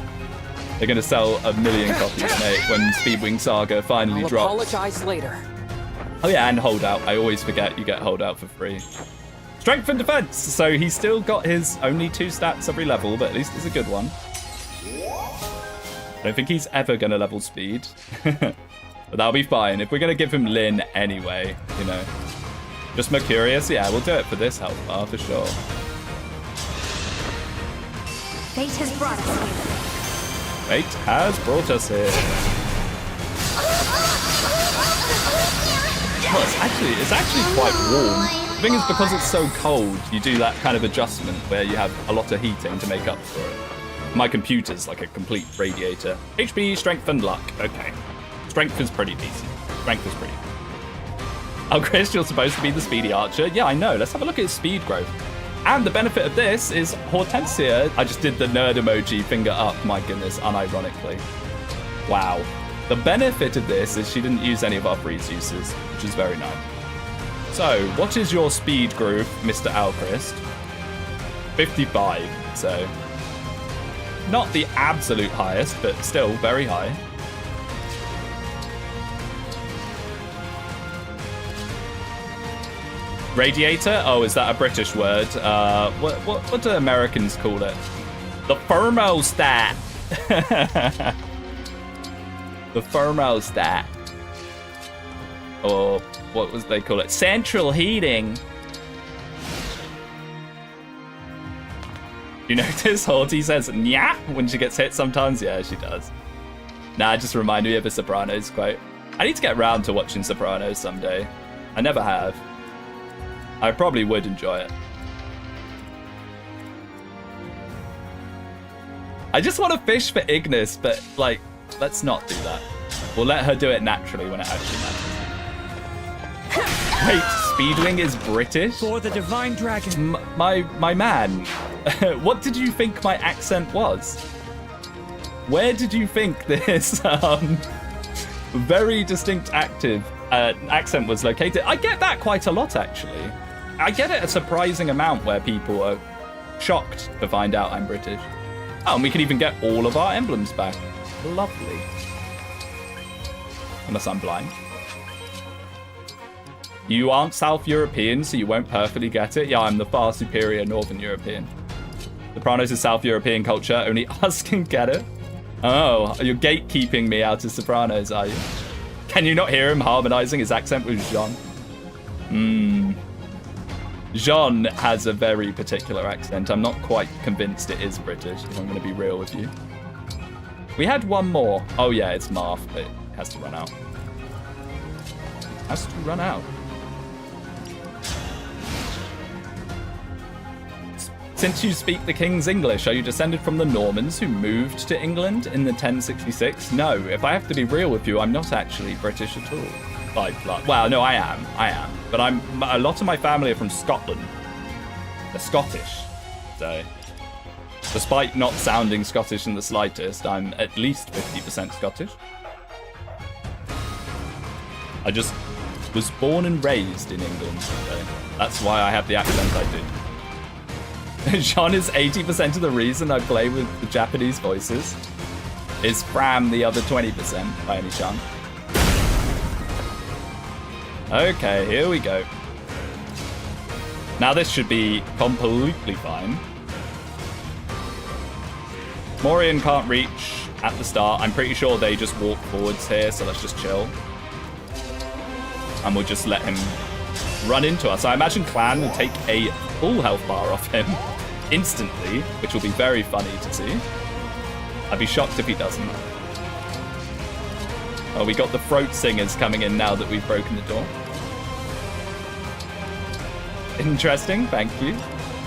They're going to sell 1 million copies, mate, when Speedwing Saga finally drops. Apologize later. Oh yeah, and Holdout. I always forget you get Holdout for free. Strength and Defense! So he's still got his only 2 stats every level, but at least it's a good one. I don't think he's ever going to level Speed. But that'll be fine. If we're going to give him Lin anyway, you know. Just Mercurius, yeah, we'll do it for this health bar, for sure. Fate has brought us here. Fate has brought us here. Well, it's actually quite warm. The thing is, because it's so cold, you do that kind of adjustment where you have a lot of heating to make up for it. My computer's like a complete radiator. HP, strength, and luck. Okay. Strength is pretty decent. Strength is pretty good. Oh, Chris, you're supposed to be the speedy archer. Yeah, I know. Let's have a look at his speed growth. And the benefit of this is Hortensia. I just did the nerd emoji, finger up, my goodness, unironically. Wow. The benefit of this is she didn't use any of our freeze uses, which is very nice. So, what is your speed growth, Mr. Alchrist? 55, so not the absolute highest, but still very high. Radiator? Oh, is that a British word? What do Americans call it? The thermostat. The thermostat. Or what was they call it? Central heating. You notice Horty says "nya" when she gets hit sometimes? Yeah, she does. Nah, just remind me of a Sopranos quote. I need to get round to watching Sopranos someday. I never have. I probably would enjoy it. I just want to fish for Ignis, but, like, let's not do that. We'll let her do it naturally when it actually matters. Wait, Speedwing is British? For the Divine Dragon. My man, what did you think my accent was? Where did you think this very distinct accent was located? I get that quite a lot, actually. I get it a surprising amount where people are shocked to find out I'm British. Oh, and we can even get all of our emblems back. Lovely. Unless I'm blind. You aren't South European, so you won't perfectly get it. Yeah, I'm the far superior Northern European. Sopranos is South European culture. Only us can get it. Oh, you're gatekeeping me out of Sopranos, are you? Can you not hear him harmonizing his accent with Jean? Jean has a very particular accent. I'm not quite convinced it is British, if I'm going to be real with you. We had one more. Oh yeah, it's Marth, but it has to run out. Has to run out. Since you speak the King's English, are you descended from the Normans who moved to England in the 1066? No, if I have to be real with you, I'm not actually British at all. By blood. Well, no, I am. But a lot of my family are from Scotland. They're Scottish. So, despite not sounding Scottish in the slightest, I'm at least 50% Scottish. I just was born and raised in England. So that's why I have the accent I do. Jean is 80% of the reason I play with the Japanese voices. Is Fram the other 20% by any chance? Okay, here we go. Now this should be completely fine. Morian can't reach at the start. I'm pretty sure they just walk forwards here, so let's just chill. And we'll just let him run into us. I imagine Clan will take a full health bar off him instantly, which will be very funny to see. I'd be shocked if he doesn't. Oh, we got the throat singers coming in now that we've broken the door. Interesting, thank you.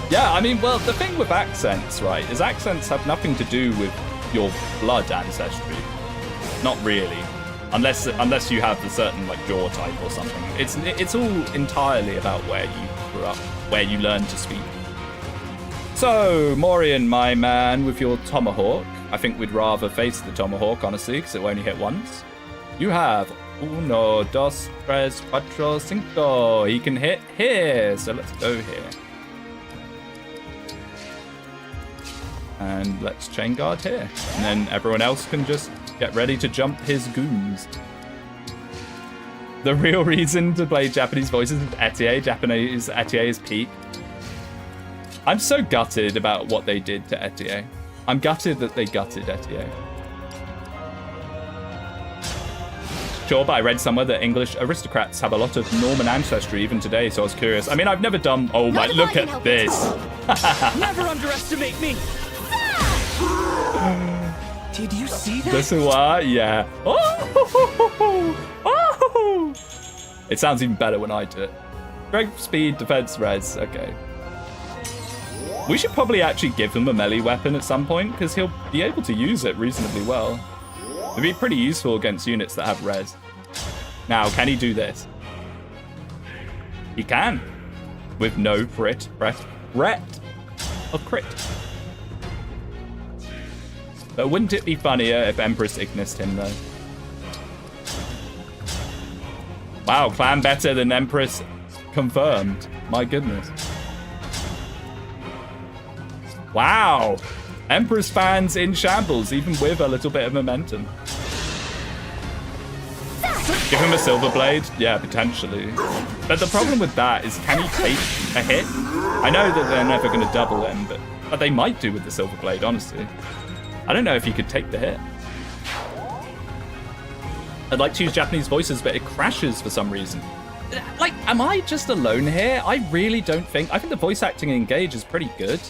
Yeah, I mean, well, the thing with accents, right, is accents have nothing to do with your blood ancestry. Not really. Unless you have a certain, like, jaw type or something. It's all entirely about where you grew up, where you learned to speak. So, Morian, my man, with your tomahawk. I think we'd rather face the tomahawk, honestly, because it will only hit once. You have 1, 2, 3, 4, 5. He can hit here, so let's go here. And let's chain guard here. And then everyone else can just get ready to jump his goons. The real reason to play Japanese voices is Etier. Japanese Etier is peak. I'm so gutted about what they did to Etier. I'm gutted that they gutted Etier. Sure, but I read somewhere that English aristocrats have a lot of Norman ancestry even today, so I was curious. I mean, I've never done... Oh my, look at this. Never underestimate me. Did you see that? This is what? Yeah. Oh! It sounds even better when I do it. Strength, speed, defense, res. Okay. We should probably actually give him a melee weapon at some point, because he'll be able to use it reasonably well. It'd be pretty useful against units that have res. Now, can he do this? He can. With no threat of crit. But wouldn't it be funnier if Empress Ignised him, though? Wow, Clan better than Empress confirmed. My goodness. Wow. Empress fans in shambles, even with a little bit of momentum. Give him a silver blade? Yeah, potentially. But the problem with that is, can he take a hit? I know that they're never going to double him, but they might do with the silver blade, honestly. I don't know if he could take the hit. I'd like to use Japanese voices, but it crashes for some reason. Like, am I just alone here? I really don't think... I think the voice acting in Engage is pretty good.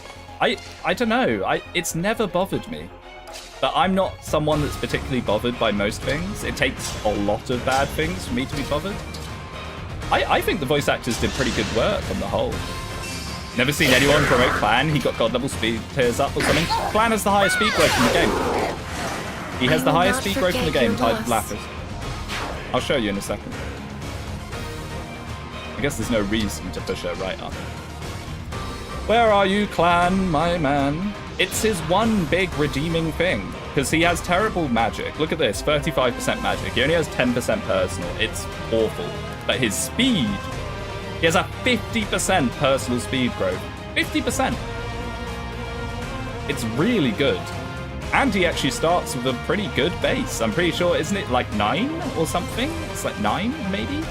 I don't know. It's never bothered me. But I'm not someone that's particularly bothered by most things. It takes a lot of bad things for me to be bothered. I think the voice actors did pretty good work on the whole. Never seen anyone promote Clan. He got god level speed tears up or something. Clan has the highest speed growth in the game. He has the highest speed growth in the game, tied with Lapis. I'll show you in a second. I guess there's no reason to push her right up. Where are you, Clan, my man? It's his one big redeeming thing, because he has terrible magic. Look at this, 35% magic. He only has 10% personal. It's awful. But his speed, he has a 50% personal speed growth. 50%. It's really good. And he actually starts with a pretty good base. I'm pretty sure, isn't it like 9 or something? It's like 9, maybe?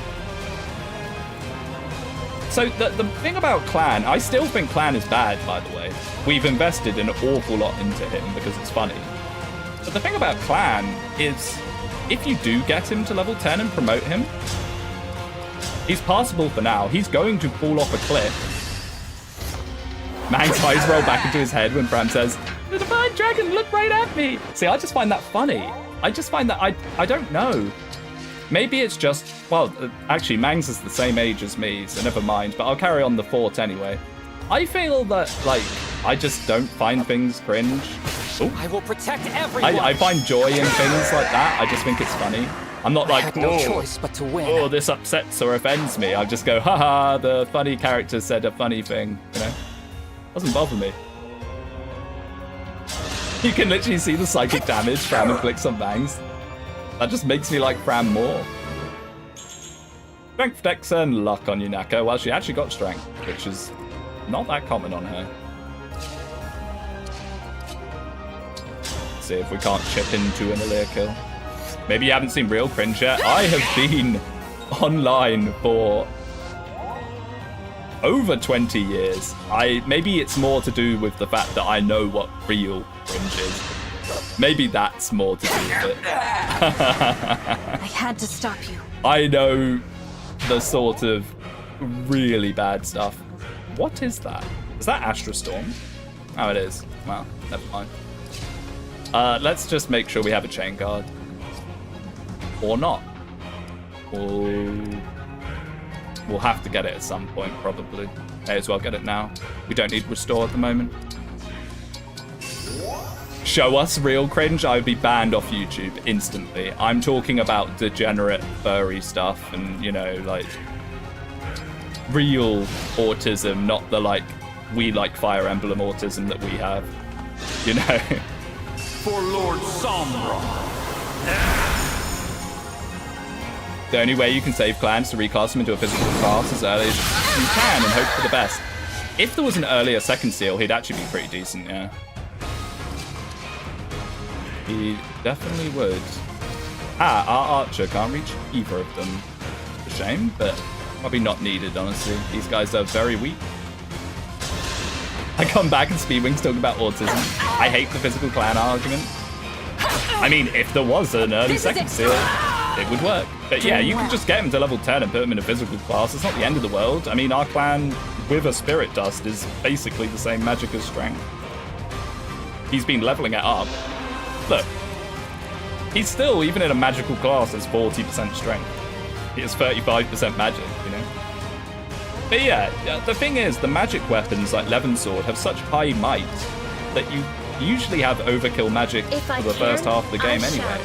So the thing about Clan, I still think Clan is bad, by the way. We've invested an awful lot into him because it's funny. But the thing about Clan is, if you do get him to level 10 and promote him, he's passable for now. He's going to fall off a cliff Mang's eyes roll back into his head when Bram says, "The divine dragon looked right at me." See, I just find that funny. I just find that I don't know. Maybe it's just, well, actually, Mangs is the same age as me, so never mind, but I'll carry on the thought anyway. I feel that, like, I just don't find things cringe. Ooh. I will protect everyone. I find joy in things like that. I just think it's funny. I'm not like, No choice but to win. oh, this upsets or offends me. I just go, haha, the funny character said a funny thing, you know? Doesn't bother me. You can literally see the psychic damage Fram inflicts on Bangs. That just makes me like Fram more. Strength, Dex, and Luck on Yunako. Well, she actually got Strength, which is not that common on her. Let's see if we can't chip into an Aaliyah kill. Maybe you haven't seen Real Cringe yet. I have been online for over 20 years. Maybe it's more to do with the fact that I know what real cringe is. Maybe that's more to do with it. I had to stop you. I know the sort of really bad stuff. What is that? Is that Astra Storm? Oh, it is. Well, never mind. Let's just make sure we have a chain guard. Or not. We'll have to get it at some point, probably. May as well get it now. We don't need restore at the moment. Show us real cringe, I would be banned off YouTube instantly. I'm talking about degenerate furry stuff and, you know, like, real autism, not the, like, we like Fire Emblem autism that we have. You know? For Lord Sombra. The only way you can save clans is to recast them into a physical class as early as you can and hope for the best. If there was an earlier second seal, he'd actually be pretty decent, yeah. He definitely would. Our archer can't reach either of them. It's a shame, but probably not needed, honestly. These guys are very weak. I come back and Speedwing's talking about autism. I hate the physical clan argument. I mean, if there was an early second seal, it would work. But yeah, you can just get him to level 10 and put him in a physical class. It's not the end of the world. I mean, our clan with a Spirit Dust is basically the same magic as Strength. He's been leveling it up. Look, he's still, even in a magical class, has 40% strength. He has 35% magic, you know? But yeah, the thing is, the magic weapons like Levin Sword have such high might that you usually have overkill magic for the first half of the game anyway.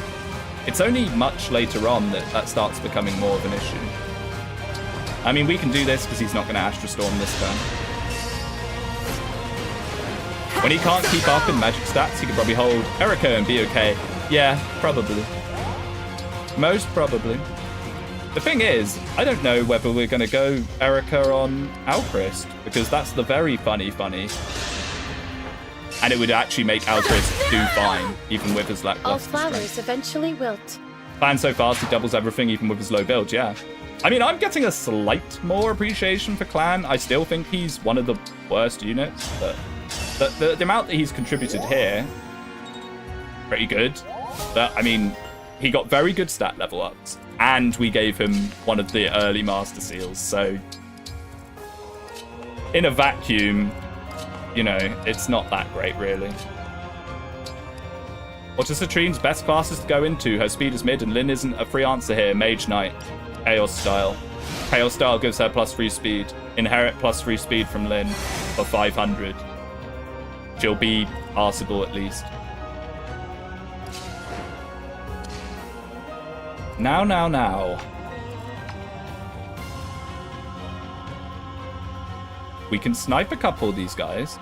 It's only much later on that starts becoming more of an issue. I mean, we can do this because he's not going to Astra Storm this turn. When he can't keep up in magic stats, he could probably hold Erica and be okay. Yeah, probably. Most probably. The thing is, I don't know whether we're going to go Erica on Alchrist, because that's the very funny. And it would actually make Alchrist do fine, even with his lackluster All flowers strength. eventually wilt. Plan so fast, he doubles everything, even with his low build, yeah. I mean, I'm getting a slight more appreciation for Clan. I still think he's one of the worst units, but the amount that he's contributed here, pretty good. But, I mean, he got very good stat level ups, and we gave him one of the early Master Seals, so in a vacuum, you know, it's not that great, really. What is Citrine's best classes to go into? Her speed is mid, and Lyn isn't a free answer here. Mage Knight, Chaos Style. Chaos Style gives her +3 speed. Inherit +3 speed from Lyn for 500. She'll be passable at least. Now. We can snipe a couple of these guys.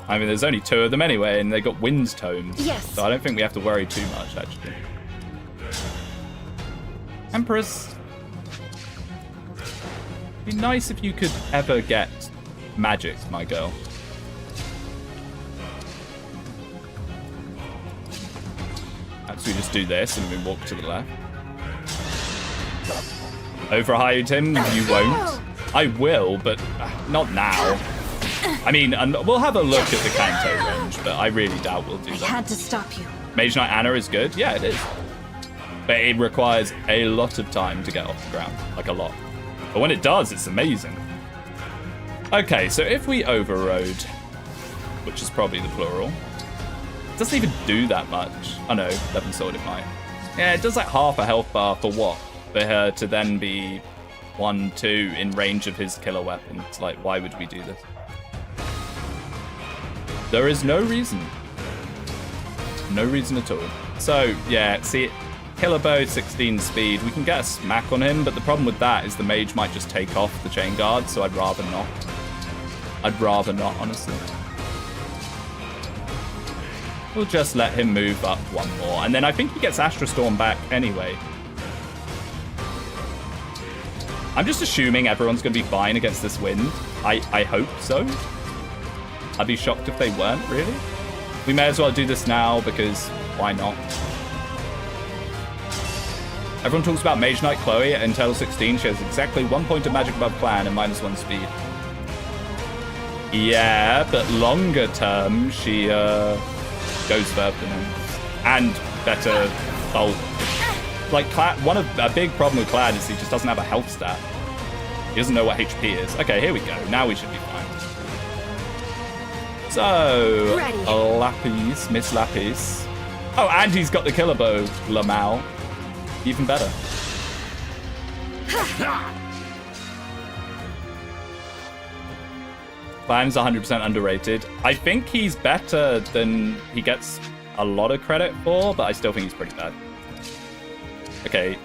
I mean, there's only 2 of them anyway, and they got wind tomes. Yes. So I don't think we have to worry too much, actually. Empress. It'd be nice if you could ever get magic, my girl. Perhaps we just do this and we walk to the left. Overhide him, you won't. I will, but not now. I mean, we'll have a look at the Kanto range, but I really doubt we'll do I that. had to stop you. Mage Knight Anna is good. Yeah, it is. But it requires a lot of time to get off the ground. Like, a lot. But when it does, it's amazing. Okay, so if we overrode which is probably the plural. It doesn't even do that much. Oh no, 11 sword it might. Yeah, it does like half a health bar for what? For her to then be 1-2 in range of his killer weapon. It's like, why would we do this? There is no reason. No reason at all. So, yeah, see, killer bow, 16 speed. We can get a smack on him, but the problem with that is the mage might just take off the chain guard, so I'd rather not. I'd rather not, honestly. We'll just let him move up one more. And then I think he gets Astra Storm back anyway. I'm just assuming everyone's going to be fine against this wind. I hope so. I'd be shocked if they weren't, really. We may as well do this now, because why not? Everyone talks about Mage Knight Chloe at Intel 16. She has exactly 1 point of magic above clan and -1 speed. Yeah, but longer term, she goes further than him. And better bolt. Like, a big problem with Clad is he just doesn't have a health stat. He doesn't know what HP is. Okay, here we go. Now we should be fine. So, Lapis, Miss Lapis. Oh, and he's got the killer bow, Lamau. Even better. Plan's 100% underrated. I think he's better than he gets a lot of credit for, but I still think he's pretty bad. Okay,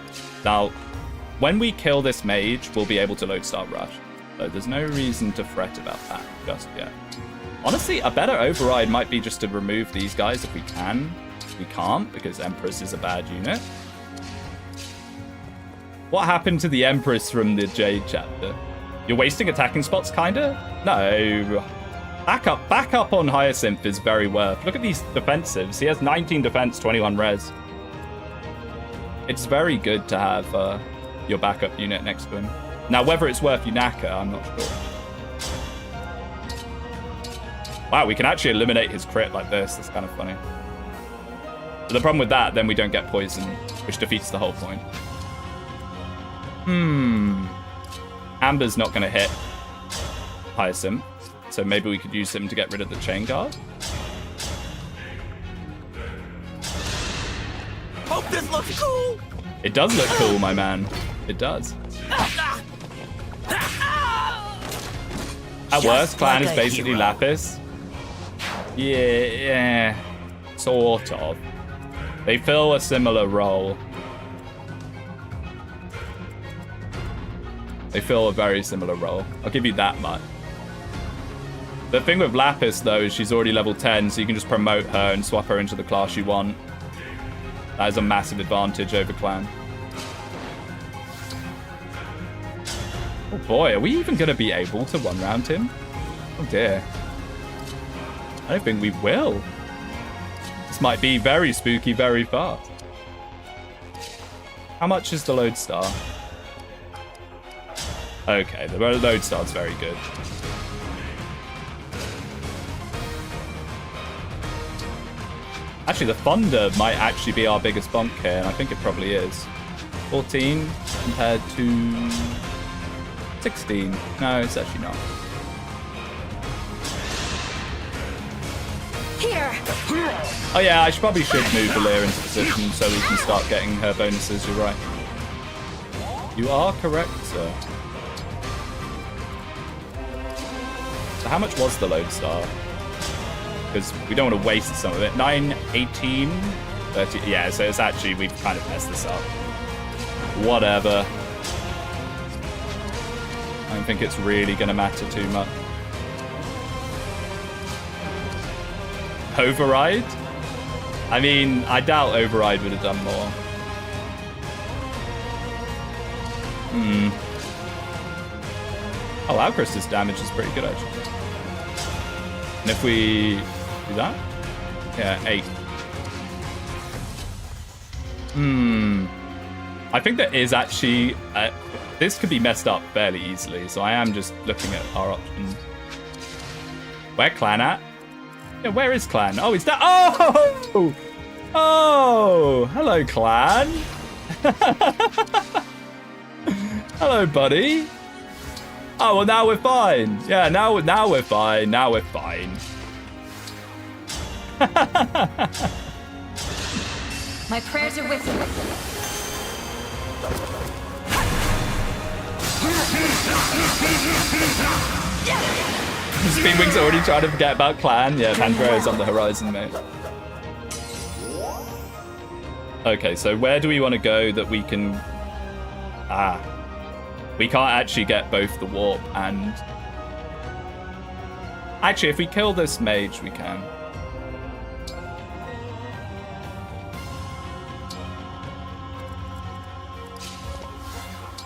now, when we kill this mage, we'll be able to Lodestar Rush. So there's no reason to fret about that just yet. Honestly, a better override might be just to remove these guys if we can. We can't, because Empress is a bad unit. What happened to the Empress from the Jade chapter? You're wasting attacking spots, kinda? No. Back up on Hyacinth is very worth. Look at these defensives. He has 19 defense, 21 res. It's very good to have your backup unit next to him. Now, whether it's worth Yunaka, I'm not sure. Wow, we can actually eliminate his crit like this. That's kind of funny. But the problem with that, then we don't get poison, which defeats the whole point. Amber's not going to hit Hyacinth, so maybe we could use him to get rid of the chain guard. Hope this looks cool. It does look cool, my man. It does. At worst, Clan is basically Lapis. Yeah, sort of. They fill a similar role. They fill a very similar role. I'll give you that much. The thing with Lapis, though, is she's already level 10, so you can just promote her and swap her into the class you want. That is a massive advantage over Clan. Oh boy, are we even going to be able to one-round him? Oh dear. I don't think we will. This might be very spooky very fast. How much is the Lodestar? Okay, the Lodestar's very good. Actually, the Thunder might actually be our biggest bonk here, and I think it probably is. 14 compared to 16. No, it's actually not. Here. Oh yeah, I probably should move Valir into position so we can start getting her bonuses. You're right. You are correct, sir. So how much was the Lodestar? Because we don't want to waste some of it. 9, 18, 30. Yeah, so it's actually, we've kind of messed this up. Whatever. I don't think it's really going to matter too much. Override? I mean, I doubt Override would have done more. Oh, Alcrest's damage is pretty good, actually. And if we do that? Yeah, 8. I think there is actually... this could be messed up fairly easily, so I am just looking at our options. Where Clan at? Yeah, where is Clan? Oh, he's that. Oh! Oh! Hello, Clan. Hello, buddy. Oh, well, now we're fine. Yeah, now we're fine. Now we're fine. My prayers are with you. Speedwing's already trying to forget about clan. Yeah, Pandra's on the horizon, mate. Okay, so where do we want to go that we can... we can't actually get both the warp and... Actually, if we kill this mage, we can.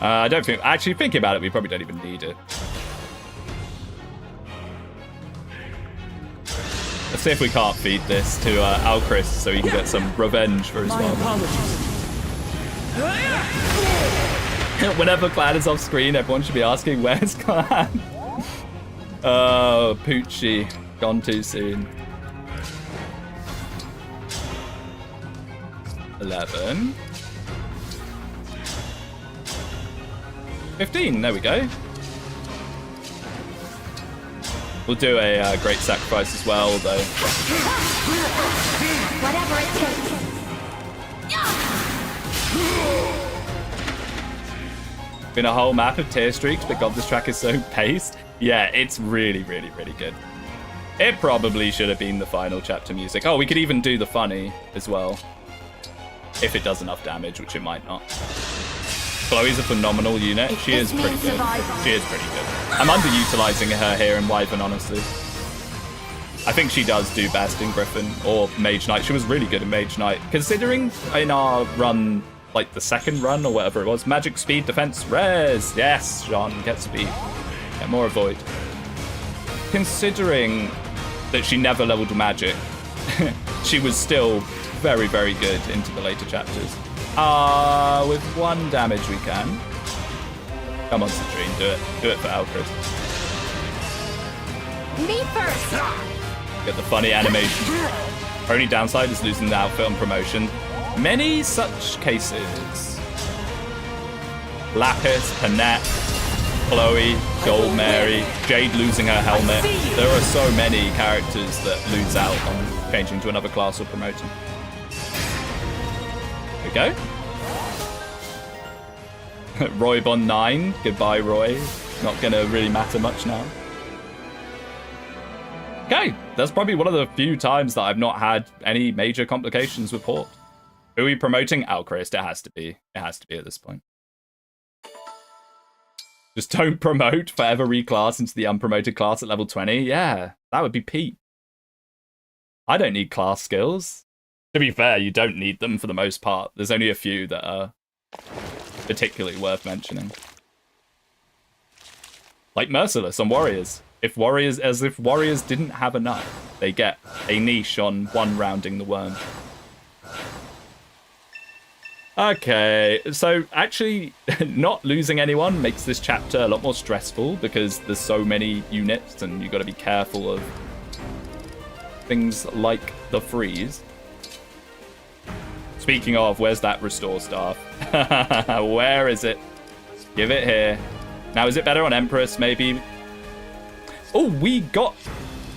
I don't think... Actually, thinking about it, we probably don't even need it. Let's see if we can't feed this to Alchris so he can get some revenge for his mom. Whenever clan is off screen, everyone should be asking, where's clan? Oh, Poochie. Gone too soon. 11. 15, there we go. We'll do a great sacrifice as well, though. Whatever it takes. Been a whole map of tier streaks, but God, this track is so paced. Yeah, it's really, really, really good. It probably should have been the final chapter music. Oh, we could even do the funny as well. If it does enough damage, which it might not. Chloe's a phenomenal unit. She is pretty good. She is pretty good. I'm underutilizing her here in Wyvern, honestly. I think she does do best in Griffin or Mage Knight. She was really good in Mage Knight. Considering in our run, like the second run or whatever it was, magic, speed, defense, res. Yes, Jean, get speed. Get more avoid. Considering that she never leveled magic, she was still very, very good into the later chapters. With 1 damage we can. Come on, Citrine, do it. Do it for Alchris. Me first. Get the funny animation. Only downside is losing the outfit on promotion. Many such cases. Lapis, Panette, Chloe, Gold Mary, Jade losing her helmet. There are so many characters that lose out on changing to another class or promoting. There we go. Roy Bond 9. Goodbye, Roy. Not going to really matter much now. Okay, that's probably one of the few times that I've not had any major complications with Port. Who are we promoting? Alchrist. It has to be. It has to be at this point. Just don't promote, forever reclass into the unpromoted class at level 20. Yeah, that would be peak. I don't need class skills. To be fair, you don't need them for the most part. There's only a few that are particularly worth mentioning. Like Merciless on Warriors. If Warriors didn't have enough, they get a niche on one rounding the worm. Okay, so actually not losing anyone makes this chapter a lot more stressful because there's so many units and you've got to be careful of things like the freeze. Speaking of, where's that restore staff? Where is it? Give it here. Now, is it better on Empress, maybe? Oh, we got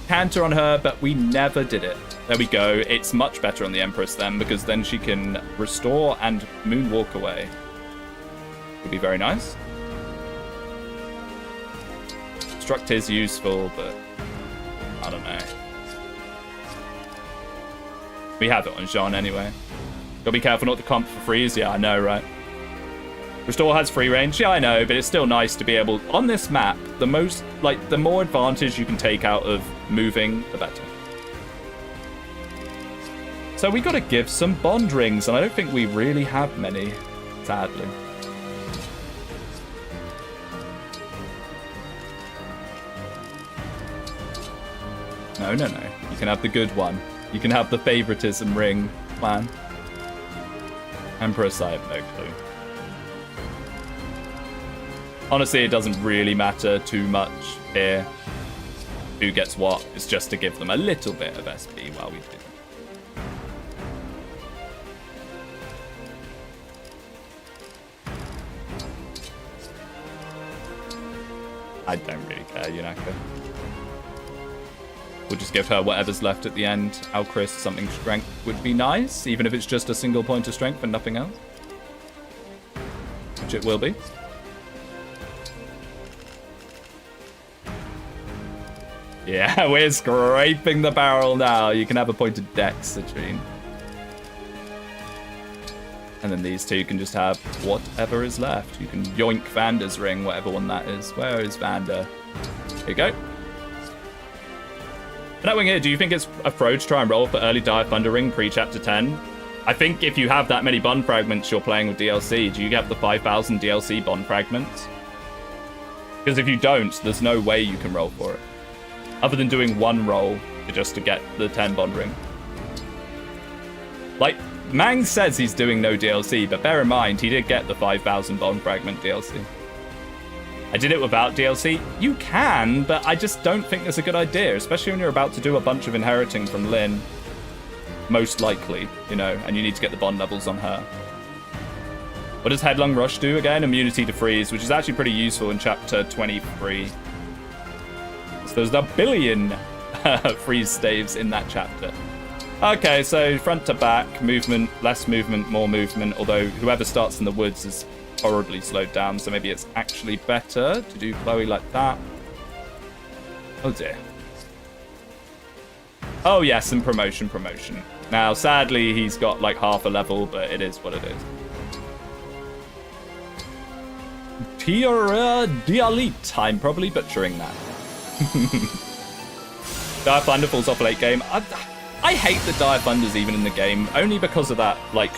Canter on her, but we never did it. There we go. It's much better on the Empress then, because then she can restore and moonwalk away. Would be very nice. Struct is useful, but I don't know. We have it on Jean anyway. Gotta be careful not to comp for freeze. Yeah, I know, right? Restore has free range. Yeah, I know, but it's still nice to be able... On this map, the more advantage you can take out of moving, the better. So we gotta give some bond rings, and I don't think we really have many, sadly. No. You can have the good one. You can have the favoritism ring, man. Empress, I have no clue. Honestly, it doesn't really matter too much here who gets what. It's just to give them a little bit of SP while we do it. I don't really care, Yunaka. We'll just give her whatever's left at the end. Alchris, something strength would be nice, even if it's just a single point of strength and nothing else. Which it will be. Yeah, we're scraping the barrel now. You can have a point of dex, Citrine. And then these two can just have whatever is left. You can yoink Vander's ring, whatever one that is. Where is Vander? Here you go. Finalizing, do you think it's a pro to try and roll for early Dire Thunder Ring pre-chapter 10? I think if you have that many bond fragments you're playing with DLC, do you get the 5,000 DLC bond fragments? Because if you don't, there's no way you can roll for it. Other than doing one roll just to get the 10 bond ring. Like, Mang says he's doing no DLC, but bear in mind, he did get the 5,000 bond fragment DLC. I did it without DLC. You can, but I just don't think it's a good idea, especially when you're about to do a bunch of inheriting from Lynn. Most likely, you know, and you need to get the bond levels on her. What does Headlong Rush do again? Immunity to freeze, which is actually pretty useful in chapter 23. So there's a billion freeze staves in that chapter. Okay, so front to back, movement, less movement, more movement, although whoever starts in the woods is horribly slowed down, so maybe it's actually better to do Chloe like that. Oh dear. Oh yes, and promotion. Now, sadly, he's got like half a level, but it is what it is. Theorycrafting. I'm probably butchering that. Dire Thunder falls off late game. I hate the Dire Thunders even in the game, only because of that, like,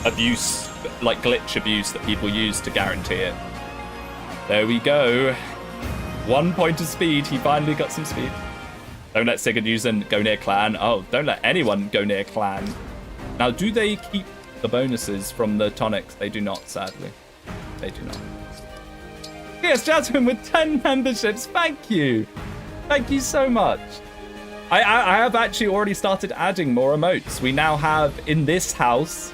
abuse, like, glitch abuse that people use to guarantee it. There we go. 1 point of speed. He finally got some speed. Don't let Sigurd use and go near clan. Oh, don't let anyone go near clan. Now, do they keep the bonuses from the tonics? They do not, sadly. They do not. Yes, Jasmine with 10 memberships. Thank you. Thank you so much. I have actually already started adding more emotes. We now have in this house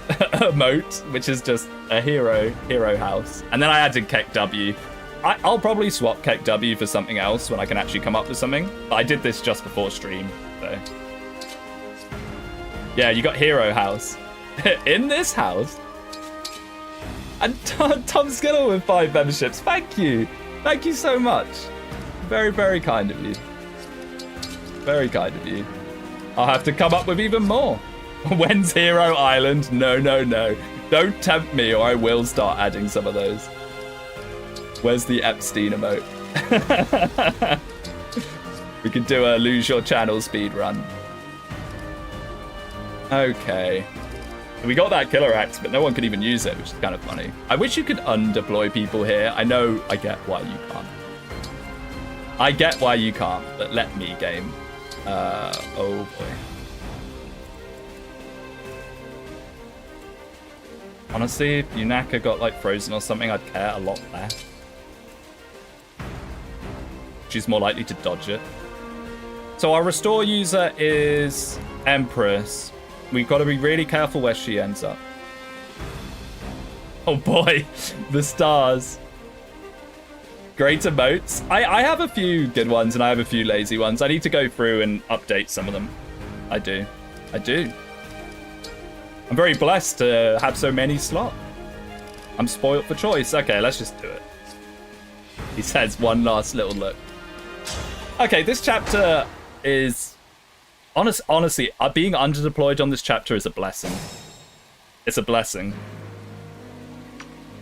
emote, which is just a hero house. And then I added Kek W. I'll probably swap Kek W for something else when I can actually come up with something. But I did this just before stream, so. Yeah, you got hero house. In this house. And Tom Skittle with 5 memberships. Thank you. Thank you so much. Very, very kind of you. Very kind of you. I'll have to come up with even more. When's Hero Island? No. Don't tempt me or I will start adding some of those. Where's the Epstein emote? We could do a lose your channel speed run. Okay. We got that killer axe, but no one could even use it, which is kind of funny. I wish you could undeploy people here. I know I get why you can't. I get why you can't, but let me game. Oh boy. Honestly, if Yunaka got like frozen or something, I'd care a lot less. She's more likely to dodge it. So our restore user is Empress. We've got to be really careful where she ends up. Oh boy, the stars. Great emotes. I have a few good ones and I have a few lazy ones. I need to go through and update some of them. I do. I'm very blessed to have so many slots. I'm spoilt for choice. Okay, let's just do it. He says one last little look. Okay, this chapter is... Honestly, being underdeployed on this chapter is a blessing. It's a blessing.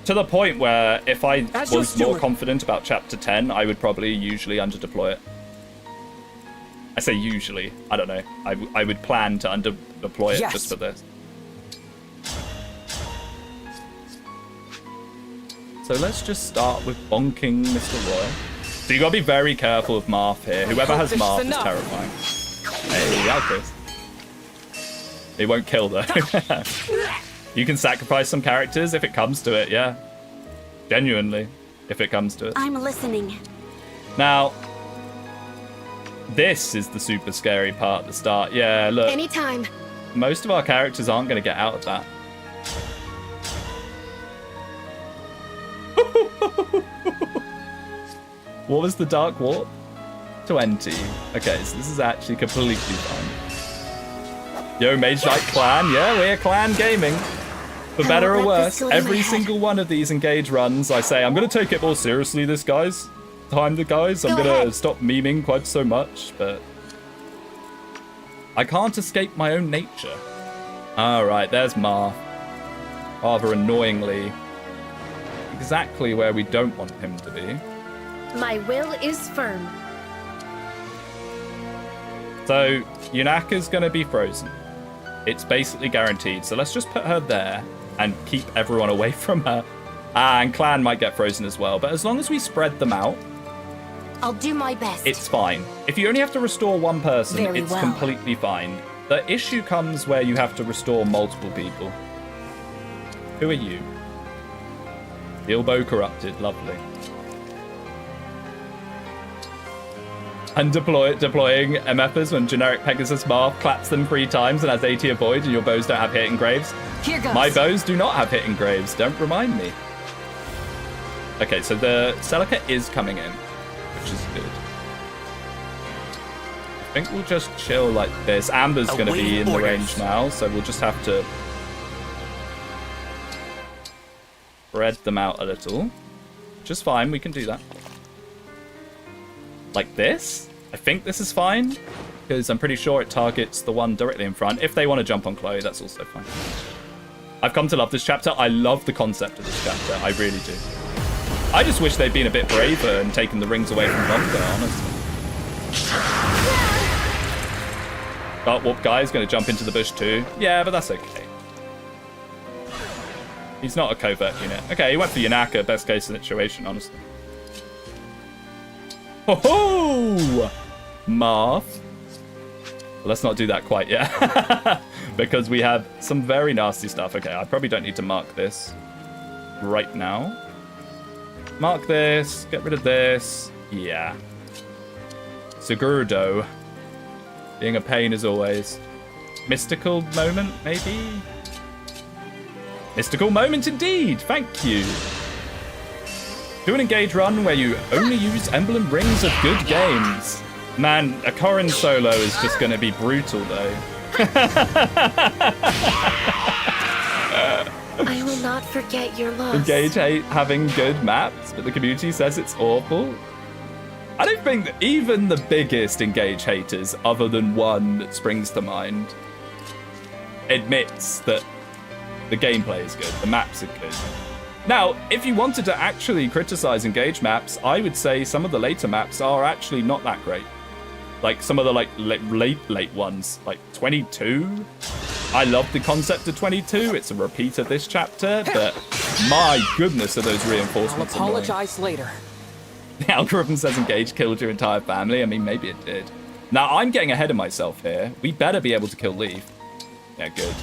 To the point where if I was more confident about chapter 10, I would probably usually underdeploy it. I say usually. I don't know. I would plan to underdeploy it just for this. So let's just start with bonking Mr. Roy. So you gotta be very careful with Marth here. Whoever has Marth is terrifying. Hey, Alchris. He won't kill though. You can sacrifice some characters if it comes to it, yeah. Genuinely, if it comes to it. I'm listening. Now, this is the super scary part at the start. Yeah, look. Anytime. Most of our characters aren't going to get out of that. What was the dark warp? 20. Okay, so this is actually completely fine. Yo, Mage Knight clan. Yeah, we're clan gaming. For better or worse, every single one of these engage runs, I say, I'm going to take it more seriously this time, I'm going to stop memeing quite so much, but I can't escape my own nature. Alright, there's Marth. Rather annoyingly. Exactly where we don't want him to be. My will is firm. So, Yunaka's going to be frozen. It's basically guaranteed, so let's just put her there and keep everyone away from her. And Clan might get frozen as well, but as long as we spread them out, I'll do my best. it's fine. If you only have to restore one person, Very it's well. completely fine. The issue comes where you have to restore multiple people. Who are you? Bilbo Corrupted, lovely. And deploying MFers when generic Pegasus Marth claps them 3 times and has 80 avoid and your bows don't have hitting graves. Here goes. My bows do not have hitting graves, don't remind me. Okay, so the Celica is coming in, which is good. I think we'll just chill like this. Amber's going to be in the range now, so we'll just have to spread them out a little. Which is fine, we can do that. Like this? I think this is fine, because I'm pretty sure it targets the one directly in front. If they want to jump on Chloe, that's also fine. I've come to love this chapter. I love the concept of this chapter. I really do. I just wish they'd been a bit braver and taken the rings away from Bonka, honestly. Oh, Whoop Guy's going to jump into the bush too. Yeah, but that's okay. He's not a covert unit. Okay, he went for Yunaka, best case situation, honestly. Ho ho! Marth. Well, let's not do that quite yet. Because we have some very nasty stuff. Okay, I probably don't need to mark this right now. Mark this. Get rid of this. Yeah. Sigurdo. Being a pain as always. Mystical moment, maybe? Mystical moment indeed! Thank you! Do an engage run where you only use emblem rings of good games. Man, a Corrin solo is just going to be brutal though. I will not forget your loss. Engage hate having good maps, but the community says it's awful. I don't think that even the biggest Engage haters, other than one that springs to mind, admits that the gameplay is good, the maps are good. Now, if you wanted to actually criticize Engage maps, I would say some of the later maps are actually not that great. Like some of the late ones, like 22. I love the concept of 22. It's a repeat of this chapter, but my goodness are those I'll reinforcements annoying. apologize later. The algorithm says Engage killed your entire family. I mean, maybe it did. Now, I'm getting ahead of myself here. We better be able to kill Leaf. Yeah, good.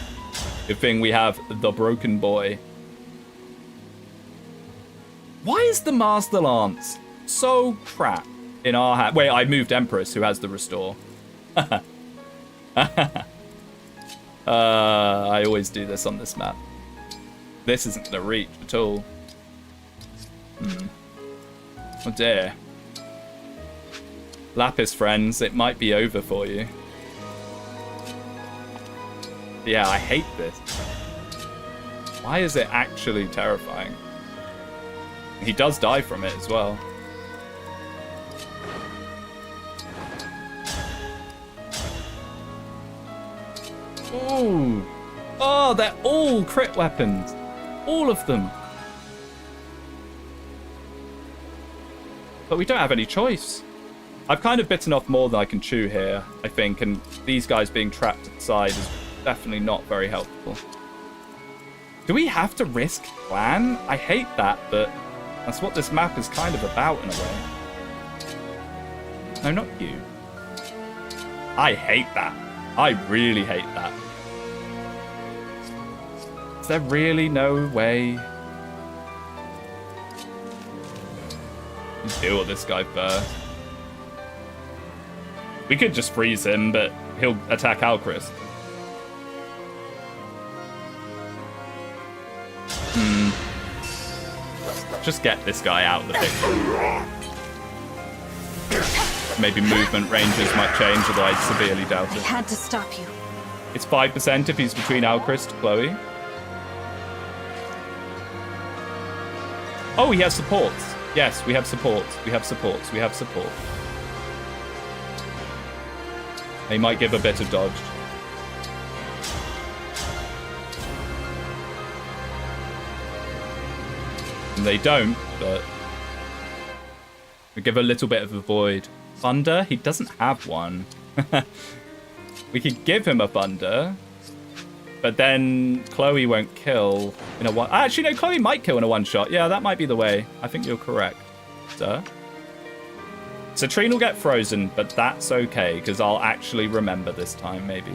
Good thing we have the broken boy. Why is the Master Lance so crap in our hand? Wait, I moved Empress, who has the restore. I always do this on this map. This isn't the reach at all. Oh dear. Lapis friends, it might be over for you. Yeah, I hate this. Why is it actually terrifying? He does die from it as well. Ooh. Oh, they're all crit weapons. All of them. But we don't have any choice. I've kind of bitten off more than I can chew here, I think, and these guys being trapped at the side is definitely not very helpful. Do we have to risk clan? I hate that, but that's what this map is kind of about in a way. No, not you. I hate that. I really hate that. Is there really no way? Deal with this guy first. We could just freeze him, but he'll attack Alchrist. Just get this guy out of the picture. maybe movement ranges might change, although I severely doubt I it. had to stop you. It's 5% if he's between Alchrist, Chloe. Oh, he has supports. Yes, we have supports. We have supports. We have support. They might give a bit of dodge. And they don't, but we give a little bit of a void. Thunder? He doesn't have one. We could give him a thunder, but then Chloe won't kill in a one. Actually, no, Chloe might kill in a one shot. Yeah, that might be the way. I think you're correct, sir. Citrine will get frozen, but that's okay, because I'll actually remember this time, maybe.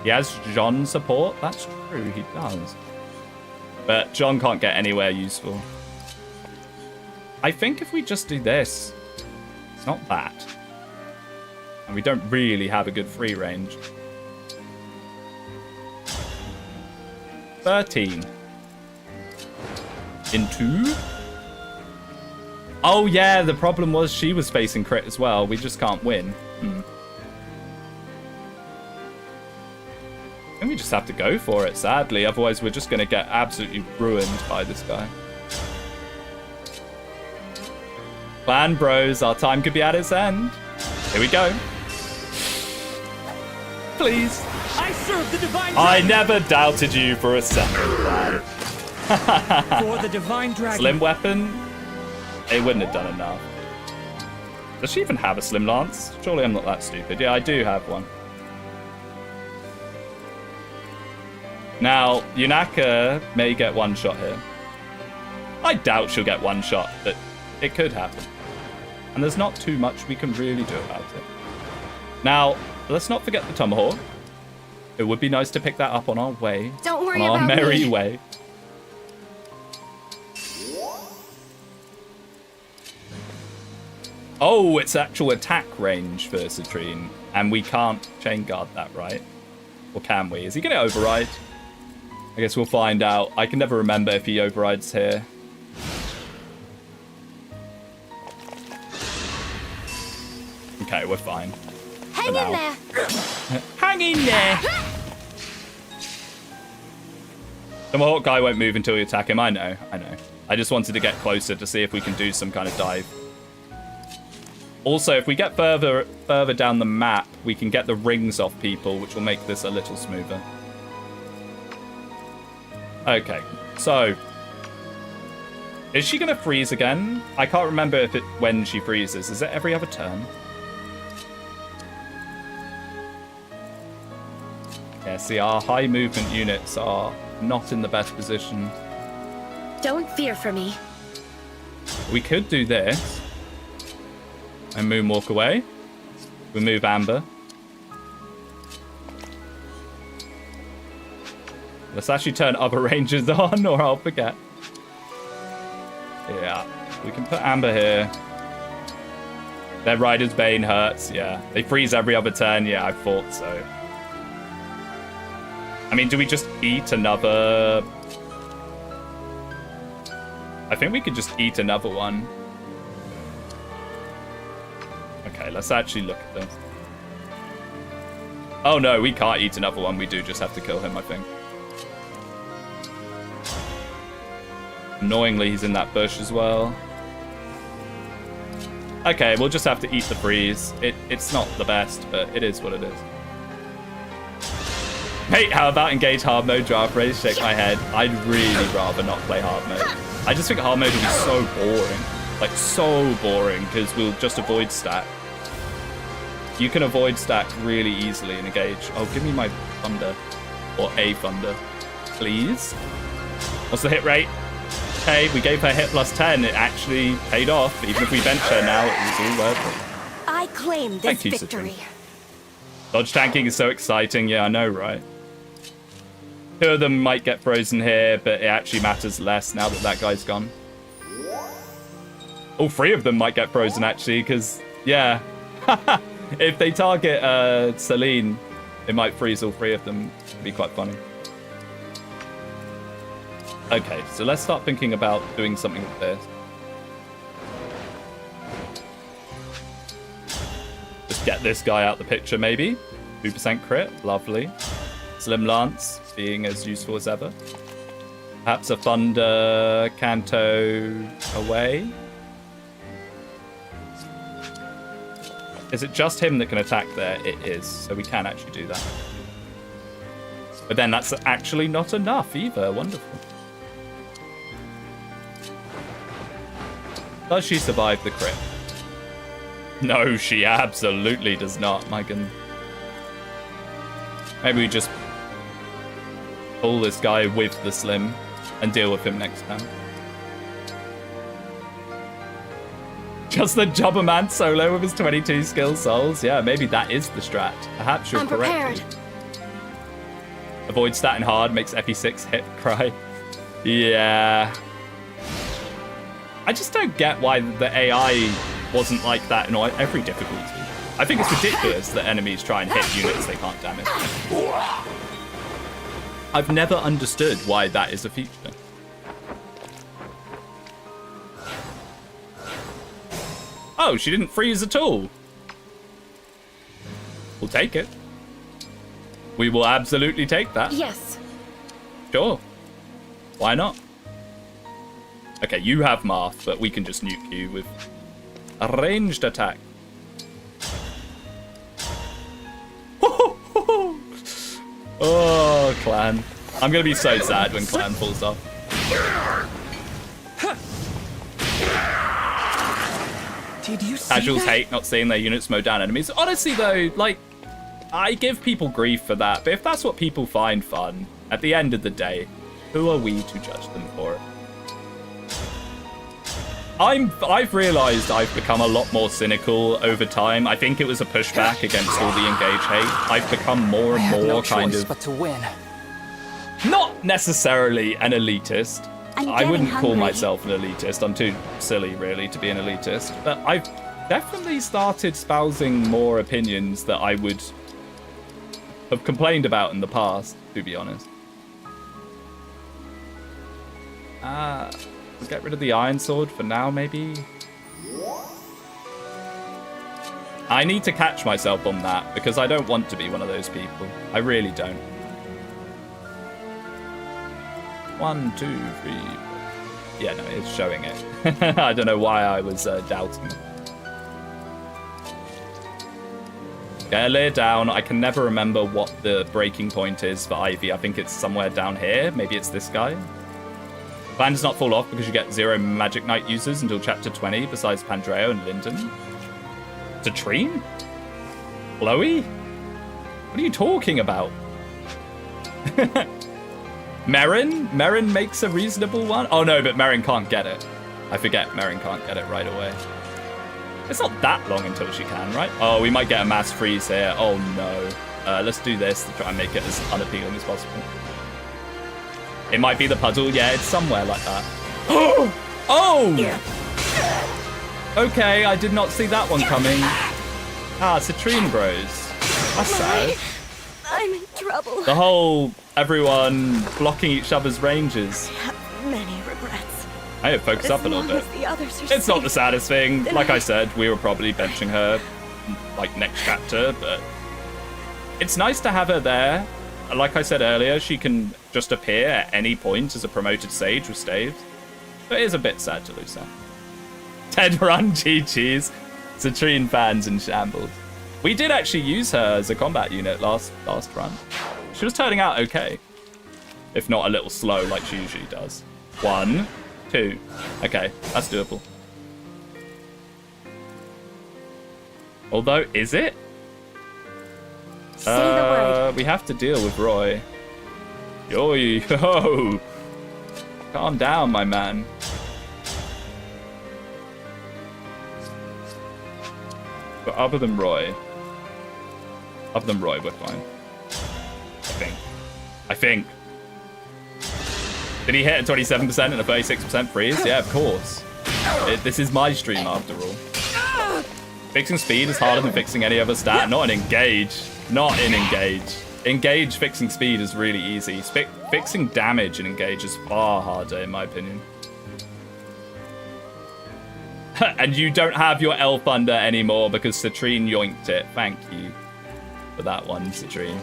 He has John support. That's true, he does. But John can't get anywhere useful. I think if we just do this, it's not that. And we don't really have a good free range. 13. Into. Oh yeah, the problem was she was facing crit as well. We just can't win. I think we just have to go for it, sadly. Otherwise, we're just going to get absolutely ruined by this guy. Clan bros, our time could be at its end. Here we go. Please. I serve the divine I dragon. never doubted you for a second, Clan. For the divine dragon. Slim weapon? It wouldn't have done enough. Does she even have a slim lance? Surely I'm not that stupid. Yeah, I do have one. Now, Yunaka may get one shot here. I doubt she'll get one shot, but it could happen. And there's not too much we can really do about it. Now, let's not forget the tomahawk. It would be nice to pick that up on our way. Don't worry on our about merry me. way. Oh, it's actual attack range for Citrine. And we can't chain guard that, right? Or can we? Is he going to override? I guess we'll find out. I can never remember if he overrides here. Okay, we're fine. Hang in there. Hang in there! The Mohawk guy won't move until we attack him. I know. I just wanted to get closer to see if we can do some kind of dive. Also, if we get further down the map, we can get the rings off people, which will make this a little smoother. Okay, so is she gonna freeze again? I can't remember if when she freezes. Is it every other turn? Yeah, see, our high movement units are not in the best position. Don't fear for me. We could do this and moonwalk away. We move Amber. Let's actually turn other rangers on, or I'll forget. Yeah, we can put Amber here. Their Rider's Bane hurts, yeah. They freeze every other turn, yeah, I thought so. I mean, do we just eat another... I think we could just eat another one. Okay, let's actually look at this. Oh no, we can't eat another one. We do just have to kill him, I think. Annoyingly, he's in that bush as well. Okay, we'll just have to eat the freeze. It's not the best, but it is what it is. Hey, how about engage hard mode draft race? Shake my head. I'd really rather not play hard mode. I just think hard mode would be so boring. Like, so boring, because we'll just avoid stack. You can avoid stack really easily in engage. Oh, give me my thunder. Or a thunder. Please? What's the hit rate? Okay, we gave her hit plus 10. It actually paid off. Even if we bench her now, it was all worth it. I claim this Thank you, victory. Citrine. Dodge tanking is so exciting. Yeah, I know, right? 2 of them might get frozen here, but it actually matters less now that that guy's gone. All 3 of them might get frozen, actually, because, yeah. If they target Celine, it might freeze all 3 of them. It'd be quite funny. Okay, so let's start thinking about doing something with this. Get this guy out the picture, maybe. 2% crit, lovely. Slim Lance being as useful as ever. Perhaps a Thunder Canto away. Is it just him that can attack there? It is, so we can actually do that. But then that's actually not enough either. Wonderful. Does she survive the crit? No, she absolutely does not. My goodness. Maybe we just pull this guy with the Slim and deal with him next time. Just the Jobberman solo with his 22 skill souls. Yeah, maybe that is the strat. Perhaps you're correct. Avoid stat and hard, makes FE6 hit cry. Yeah. I just don't get why the AI wasn't like that in every difficulty. I think it's ridiculous that enemies try and hit units they can't damage. I've never understood why that is a feature. Oh, she didn't freeze at all. We'll take it. We will absolutely take that. Yes. Sure. Why not? Okay, you have Marth, but we can just nuke you with a ranged attack. Oh, Clan. I'm going to be so sad when Clan falls off. Did you see Casuals that? hate not seeing their units mow down enemies. Honestly, though, like, I give people grief for that, but if that's what people find fun, at the end of the day, who are we to judge them for it? I've realised I've become a lot more cynical over time. I think it was a pushback against all the engage hate. I've become more and more no kind choice of but to win. not necessarily an elitist. I'm I wouldn't getting call hungry. myself an elitist. I'm too silly, really, to be an elitist. But I've definitely started espousing more opinions that I would have complained about in the past, to be honest. Let's get rid of the Iron Sword for now, maybe. I need to catch myself on that, because I don't want to be one of those people. I really don't. 1, 2, 3. Yeah, no, it's showing it. I don't know why I was doubting. Okay, lay it down. I can never remember what the breaking point is for Ivy. I think it's somewhere down here. Maybe it's this guy. Plan does not fall off because you get 0 Magic Knight users until chapter 20, besides Pandreo and Linden. Citrine? Chloe? What are you talking about? Merrin? Merrin makes a reasonable one? Oh no, but Merrin can't get it. I forget Merrin can't get it right away. It's not that long until she can, right? Oh, we might get a mass freeze here. Oh no. Let's do this to try and make it as unappealing as possible. It might be the puzzle. Yeah, it's somewhere like that. Oh! Okay, I did not see that one coming. Ah, Citrine Bros. That's sad. I'm in trouble. The whole everyone blocking each other's ranges. I have many regrets. I need to focus up a little bit. As long as the others are It's not the safe, saddest thing. then Like I said, we were probably benching her like next chapter, but it's nice to have her there. Like I said earlier, she can just appear at any point as a promoted sage with staves. But it is a bit sad to lose her. Ted Run, GG's. Citrine fans in shambles. We did actually use her as a combat unit last run. She was turning out okay. If not a little slow like she usually does. 1, 2. Okay, that's doable. Although, is it? say the word. We have to deal with Roy. Yo. Calm down, my man. But other than Roy, we're fine. I think. Did he hit a 27% and a 36% freeze? Yeah, of course. This is my stream after all. Fixing speed is harder than fixing any other stat. Not in Engage. Not in Engage. Engage fixing speed is really easy. Fixing damage in Engage is far harder, in my opinion. And you don't have your elf under anymore because Citrine yoinked it. Thank you for that one, Citrine.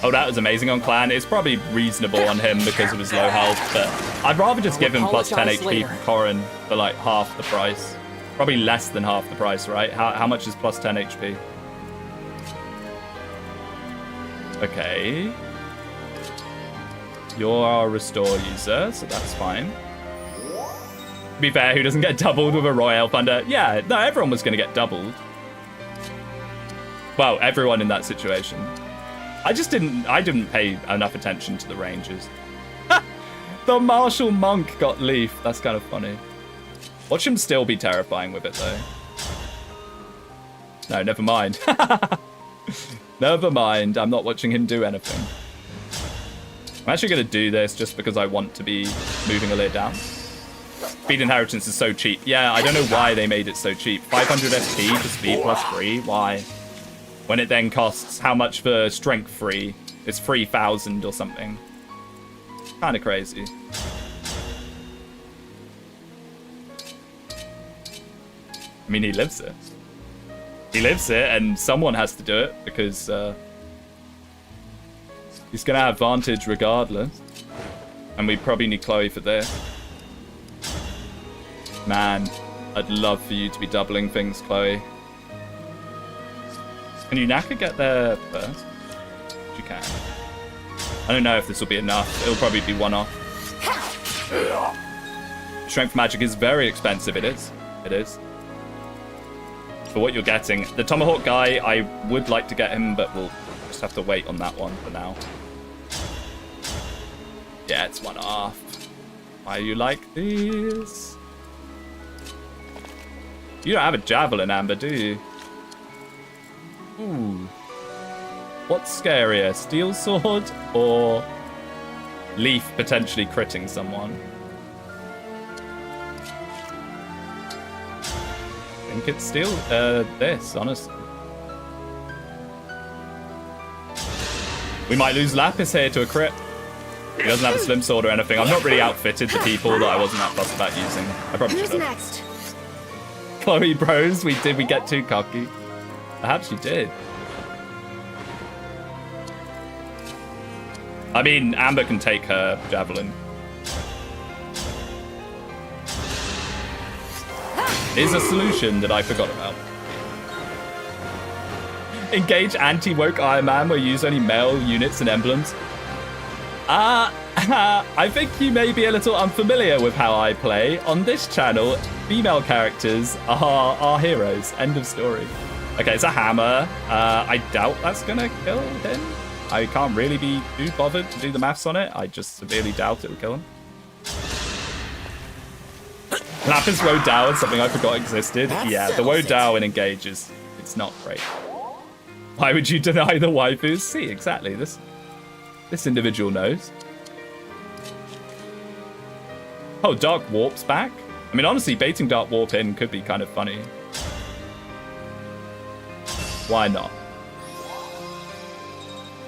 Oh, that was amazing on Clan. It's probably reasonable on him because of his low health, but I'd rather just give him plus 10 HP from Corrin for like half the price. Probably less than half the price, right? How much is plus 10 HP? Okay. You're a restore user, so that's fine. To be fair, who doesn't get doubled with a Royal Thunder? Yeah, no, everyone was going to get doubled. Well, everyone in that situation. I didn't pay enough attention to the ranges. The Martial Monk got Leaf. That's kind of funny. Watch him still be terrifying with it, though. No, never mind. Never mind. I'm not watching him do anything. I'm actually going to do this just because I want to be moving a layer down. Speed Inheritance is so cheap. Yeah, I don't know why they made it so cheap. 500 SP for speed plus 3? Why? When it then costs how much for strength 3? It's 3,000 or something. Kind of crazy. I mean, he lives it. He lives it, and someone has to do it because he's going to have advantage regardless. And we probably need Chloe for this. Man, I'd love for you to be doubling things, Chloe. Can you Naka get there first? You can. I don't know if this will be enough. It'll probably be one off. Strength magic is very expensive. It is. It is. For what you're getting. The Tomahawk guy, I would like to get him, but we'll just have to wait on that one for now. Yeah, it's one off. Why you like these? You don't have a javelin, Amber, do you? Ooh. What's scarier, Steel Sword or Leaf potentially critting someone? I think it's still this, honestly. We might lose Lapis here to a crit. He doesn't have a Slim Sword or anything. I've not really outfitted the people that I wasn't that fussed about using. I probably should have. Next? Chloe Bros, we get too cocky? Perhaps you did. I mean, Amber can take her javelin. Is a solution that I forgot about. Engage anti-woke Iron Man where you use only male units and emblems. I think you may be a little unfamiliar with how I play. On this channel, female characters are our heroes. End of story. Okay, it's a hammer. I doubt that's gonna kill him. I can't really be too bothered to do the maths on it. I just severely doubt it will kill him. Lapis Woe Dow is something I forgot existed. Yeah, the Woe Dow in Engage is it's not great. Why would you deny the waifus? See, exactly. This individual knows. Oh, Dark Warp's back? I mean, honestly, baiting Dark Warp in could be kind of funny. Why not?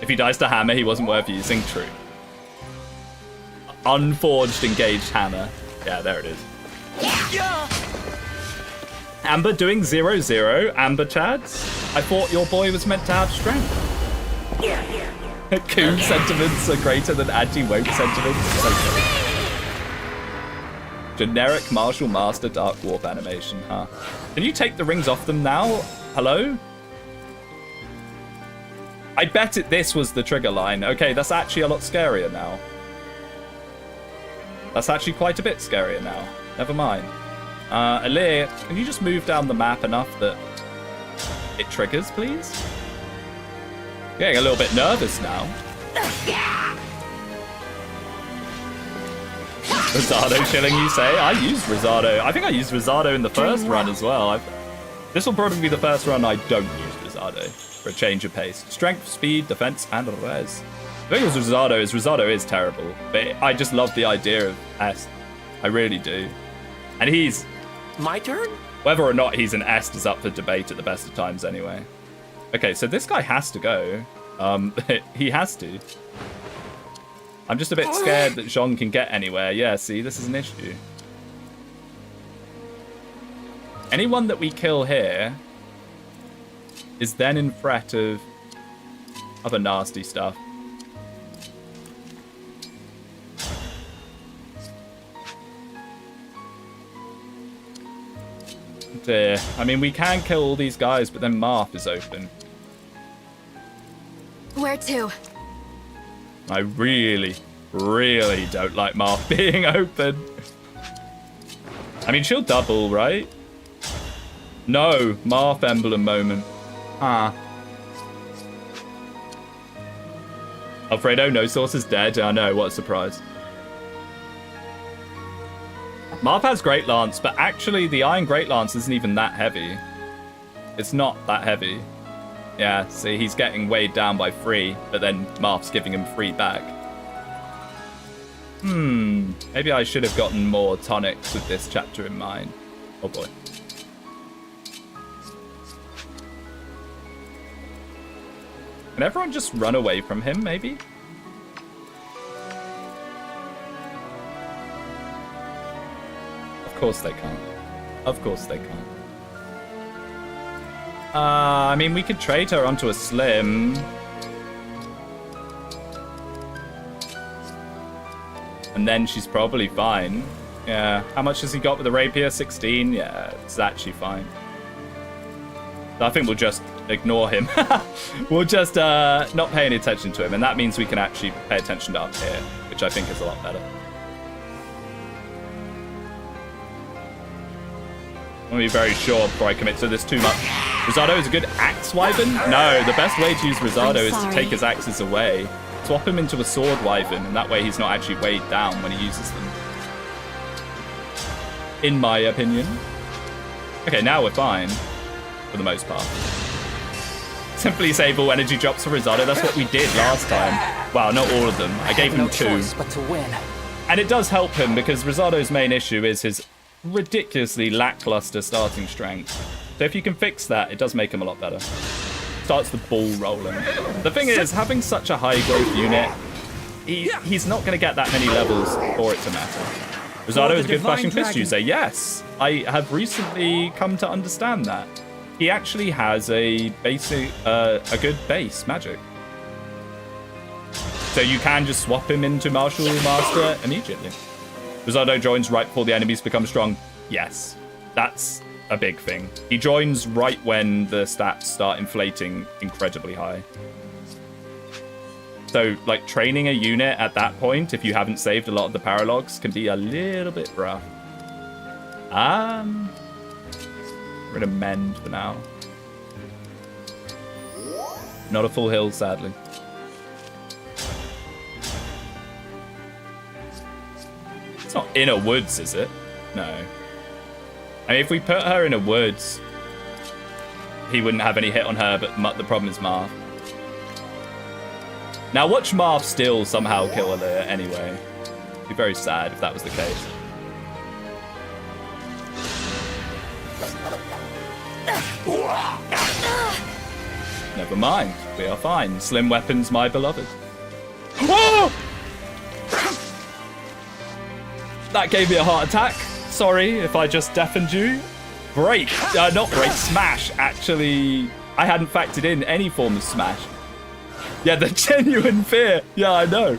If he dies to hammer, he wasn't worth using. True. Unforged engaged hammer. Yeah, there it is. Amber doing 0-0. Amber Chads. I thought your boy was meant to have strength. Coon sentiments are greater than anti-woke sentiments. So good. Generic Martial Master Dark Warp animation, huh? Can you take the rings off them now? Hello? I bet this was the trigger line. Okay, that's actually a lot scarier now. That's actually quite a bit scarier now. Never mind. Alir, can you just move down the map enough that it triggers, please? Getting a little bit nervous now. Rosado shilling, you say? I used Rosado. I think I used Rosado in the first run as well. This will probably be the first run I don't use Rosado for a change of pace. Strength, speed, defense, and res. The thing with Rosado is terrible, but I just love the idea of Est. I really do. And he's... My turn? Whether or not he's an Est is up for debate at the best of times anyway. Okay, so this guy has to go. He has to. I'm just a bit scared that Jean can get anywhere. Yeah, see, this is an issue. Anyone that we kill here is then in threat of other nasty stuff. Dear. I mean, we can kill all these guys, but then Marth is open. Where to? I really, really don't like Marth being open. I mean, she'll double, right? No, Marth Emblem moment. Huh. Alfredo, no source is dead. I know, what a surprise. Marth has Great Lance, but actually the Iron Great Lance isn't even that heavy. It's not that heavy. Yeah, see, he's getting weighed down by 3, but then Marth's giving him 3 back. Maybe I should have gotten more tonics with this chapter in mind. Oh boy. Can everyone just run away from him, maybe? Of course they can't. Of course they can't. I mean, we could trade her onto a Slim. And then she's probably fine. Yeah. How much has he got with the rapier? 16? Yeah, it's actually fine. So I think we'll just ignore him. We'll just not pay any attention to him. And that means we can actually pay attention to up here, which I think is a lot better. I want to be very sure before I commit to this too much. Rosado is a good axe wyvern? No, the best way to use Rosado is to take his axes away. Swap him into a sword wyvern, and that way he's not actually weighed down when he uses them. In my opinion. Okay, now we're fine. For the most part. Simply save all energy drops for Rosado. That's what we did last time. Wow, not all of them. I gave him 2. But to win. And it does help him because Rosado's main issue is his ridiculously lackluster starting strength. So if you can fix that, it does make him a lot better. Starts the ball rolling. The thing is, having such a high growth unit, he's not going to get that many levels for it to matter. Rosado is a good flashing fist user. Yes, I have recently come to understand that. He actually has a basic, a good base magic. So you can just swap him into Martial Master immediately. Rosado joins right before the enemies become strong. Yes, that's a big thing. He joins right when the stats start inflating incredibly high. So, like, training a unit at that point, if you haven't saved a lot of the paralogs, can be a little bit rough. We're gonna mend for now. Not a full hill, sadly. It's not in a woods, is it? No. I mean, if we put her in a woods, he wouldn't have any hit on her, but the problem is Marth. Now, watch Marth still somehow kill her anyway. It'd be very sad if that was the case. Never mind. We are fine. Slim weapons, my beloved. Whoa! That gave me a heart attack. Sorry if I just deafened you. Break. Not break. Smash. Actually, I hadn't factored in any form of smash. Yeah, the genuine fear. Yeah, I know.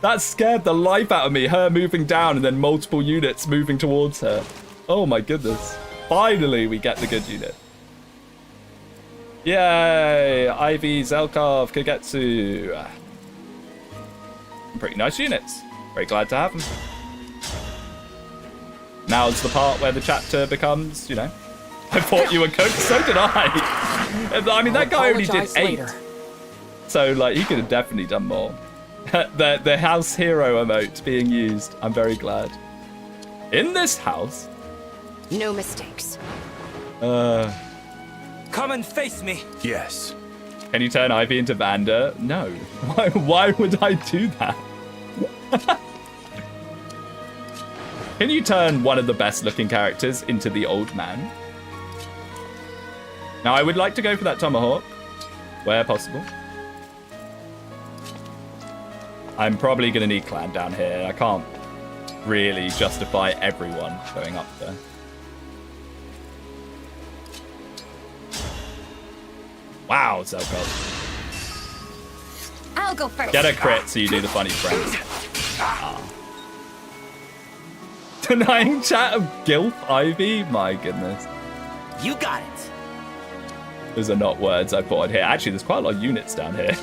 That scared the life out of me. Her moving down and then multiple units moving towards her. Oh my goodness. Finally, we get the good unit. Yay! Ivy, Zelkov, Kagetsu. Pretty nice units. Very glad to have them. Now's the part where the chapter becomes, you know, I thought you were cooked, so did I. I mean, that guy only did 8. Later. So, like, he could have definitely done more. the house hero emote being used. I'm very glad. In this house? No mistakes. Come and face me. Yes. Can you turn Ivy into Vander? No. Why would I do that? Can you turn one of the best looking characters into the old man? Now, I would like to go for that tomahawk, where possible. I'm probably going to need clan down here. I can't really justify everyone going up there. Wow, Zelkov. I'll go first. Get a crit so you do the funny friends. Denying chat of Gilf Ivy? My goodness. You got it. Those are not words I put on here. Actually, there's quite a lot of units down here.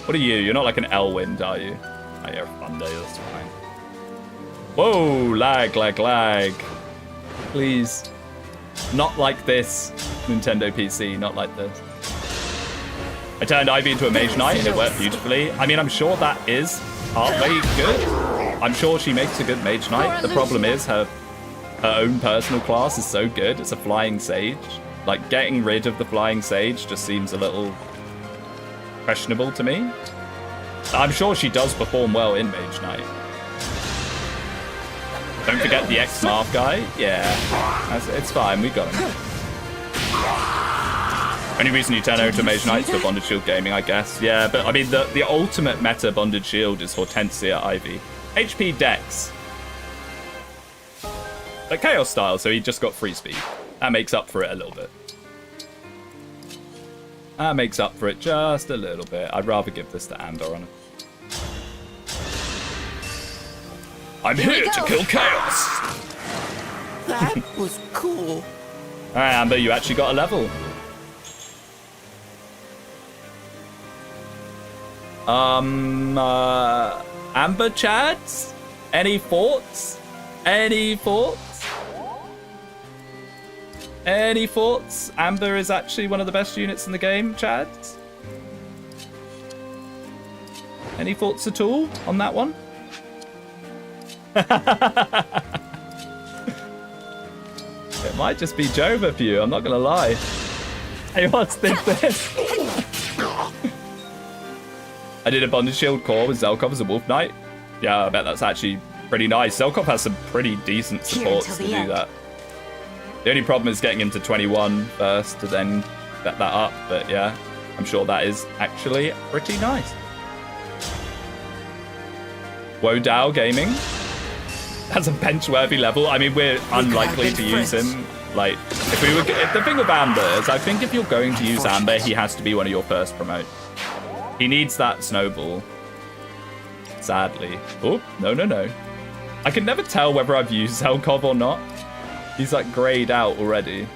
What are you? You're not like an Elwind, are you? Oh, you're a Thunder, that's fine. Whoa, lag, lag, lag. Please. Not like this, Nintendo PC, not like this. I turned Ivy into a Mage Knight and it worked beautifully. I mean, I'm sure that is partway good. I'm sure she makes a good Mage Knight. The problem is her own personal class is so good. It's a Flying Sage. Like, getting rid of the Flying Sage just seems a little questionable to me. I'm sure she does perform well in Mage Knight. Don't forget the ex-Marth guy. Yeah, it's fine. We got him. Only reason you turn over to Mage Knight is for Bonded Shield gaming, I guess. Yeah, but I mean, the ultimate meta Bonded Shield is Hortensia Ivy. HP Dex. But Chaos style, so he just got free speed. That makes up for it a little bit. That makes up for it just a little bit. I'd rather give this to Andor on it. I'm here to kill Chaos! That was cool. Alright, Amber, you actually got a level. Amber Chads? Any thoughts? Any thoughts? Any thoughts? Amber is actually one of the best units in the game, Chads? Any thoughts at all on that one? It might just be Jova for you, I'm not gonna lie. Hey, what's this? I did a Bonded Shield core with Zelkov as a Wolf Knight. Yeah, I bet that's actually pretty nice. Zelkov has some pretty decent supports to do that. The only problem is getting him to 21 first to then set that up, but yeah, I'm sure that is actually pretty nice. Wodao Gaming has a bench-worthy level. I mean, we're unlikely to use him. Like, if the thing with Amber is, I think if you're going to use Amber, he has to be one of your first promotes. He needs that snowball. Sadly. Oh, no, no, no. I can never tell whether I've used Zelkov or not. He's like grayed out already.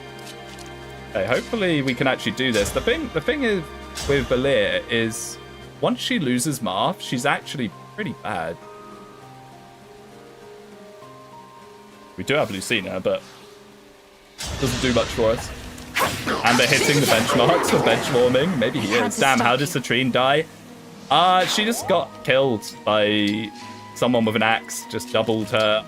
Okay, hopefully we can actually do this. The thing is with Valir is once she loses Marth, she's actually pretty bad. We do have Lucina, but doesn't do much for us. And they're hitting the benchmarks for bench warming. Maybe he is. Damn, how did Citrine die? She just got killed by someone with an axe. Just doubled her.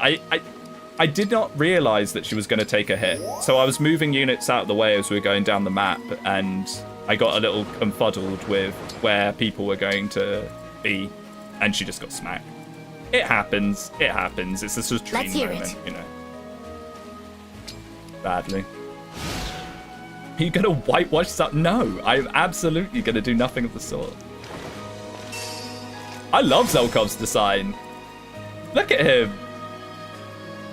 I did not realize that she was going to take a hit. So I was moving units out of the way as we were going down the map, and I got a little confuddled with where people were going to be, and she just got smacked. It happens. It happens. It's a Citrine moment, you know. Badly. Are you going to whitewash something? No, I'm absolutely going to do nothing of the sort. I love Zelkov's design. Look at him.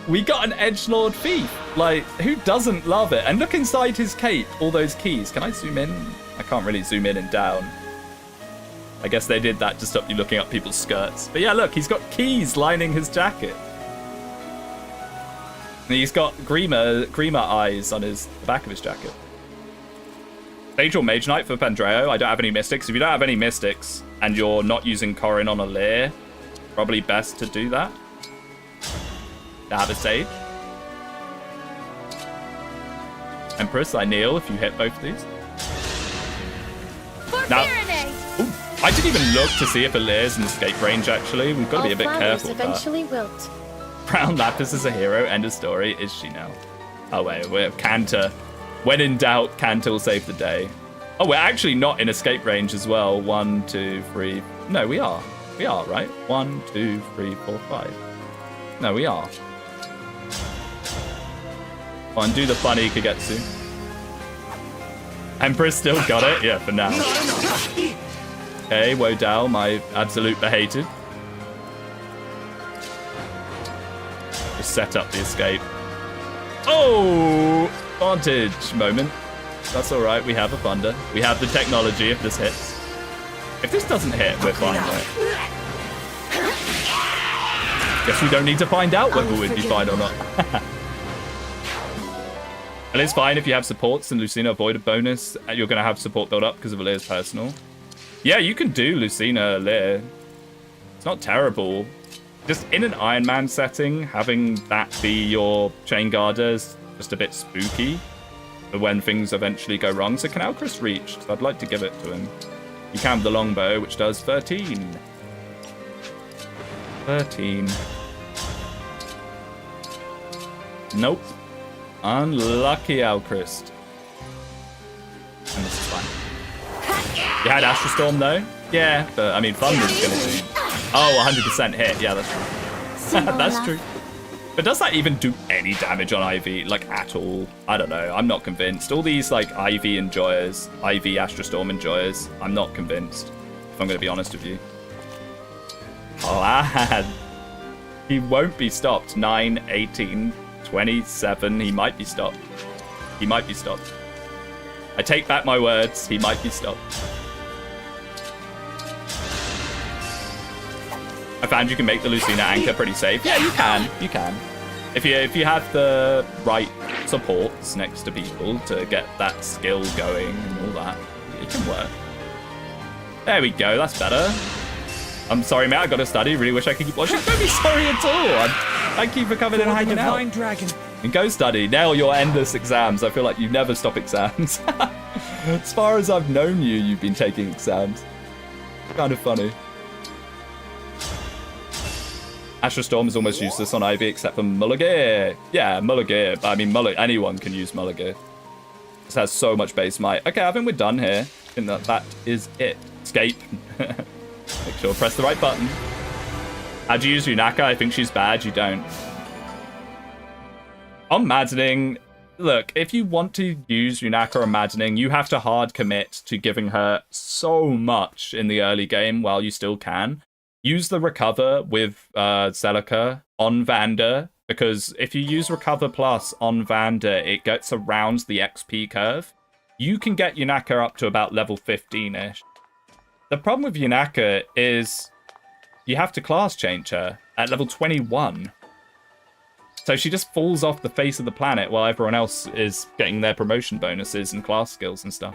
We got an edgelord thief. Like, who doesn't love it? And look inside his cape, all those keys. Can I zoom in? I can't really zoom in and down. I guess they did that to stop you looking up people's skirts. But yeah, look, he's got keys lining his jacket. And he's got Grima eyes on the back of his jacket. Sage or Mage Knight for Pandreo. I don't have any Mystics. If you don't have any Mystics and you're not using Corrin on a Lear, probably best to do that. To have a Sage. Empress, I kneel if you hit both of these. Now, ooh, I didn't even look to see if a Lear's in escape range, actually. We've got to be a bit careful with that. Eventually wilt. Brown Lapis is a hero. End of story. Is she now? Oh, wait. We have Cantor. When in doubt, Cantor will save the day. Oh, we're actually not in escape range as well. 1, 2, 3. No, we are. We are, right? 1, 2, 3, 4, 5. No, we are. Come on, do the funny Kagetsu. Empress still got it? Yeah, for now. Okay, Wodao, my absolute behated. Just set up the escape. Oh! Advantage moment. That's all right. We have a thunder. We have the technology if this hits. If this doesn't hit, we're fine, right? Guess we don't need to find out whether we'd be fine or not. And it's fine if you have supports and Lucina avoid a bonus. You're going to have support build up because of Lear's personal. Yeah, you can do Lucina Lear. It's not terrible. Just in an Ironman setting, having that be your chain guarder is just a bit spooky for when things eventually go wrong. So can Alcris reach? So I'd like to give it to him. You can with the longbow, which does 13. 13. Nope. Unlucky Alchrist. And this is fine. You had Astral Storm though? Yeah, but I mean Thunder's gonna do. Oh, 100% hit. Yeah, that's true. That's true. But does that even do any damage on IV, like at all? I don't know. I'm not convinced. All these like IV enjoyers, IV Astral Storm enjoyers, I'm not convinced. If I'm gonna be honest with you. Lad. He won't be stopped. 9, 18, 27. He might be stopped. He might be stopped. I take back my words. He might be stopped. I found you can make the Lucina anchor pretty safe. Yeah, you can. You can. If you have the right supports next to people to get that skill going and all that, it can work. There we go. That's better. I'm sorry, mate. I got to study. Really wish I could keep watching. Don't be sorry at all. Thank you for coming and hanging out. Dragon. And go study. Nail your endless exams. I feel like you never stop exams. As far as I've known you, you've been taking exams. Kind of funny. Astral Storm is almost useless on Ivy except for Mulligear. Yeah, Mulligear. I mean, anyone can use Mulligear. This has so much base might. Okay, I think we're done here. I think that is it. Escape. Make sure to press the right button. How do you use Yunaka? I think she's bad. You don't. On Maddening, look, if you want to use Yunaka on Maddening, you have to hard commit to giving her so much in the early game while you still can. Use the Recover with Celica on Vander, because if you use Recover Plus on Vander, it gets around the XP curve. You can get Yunaka up to about level 15-ish. The problem with Yunaka is you have to class change her at level 21. So she just falls off the face of the planet while everyone else is getting their promotion bonuses and class skills and stuff.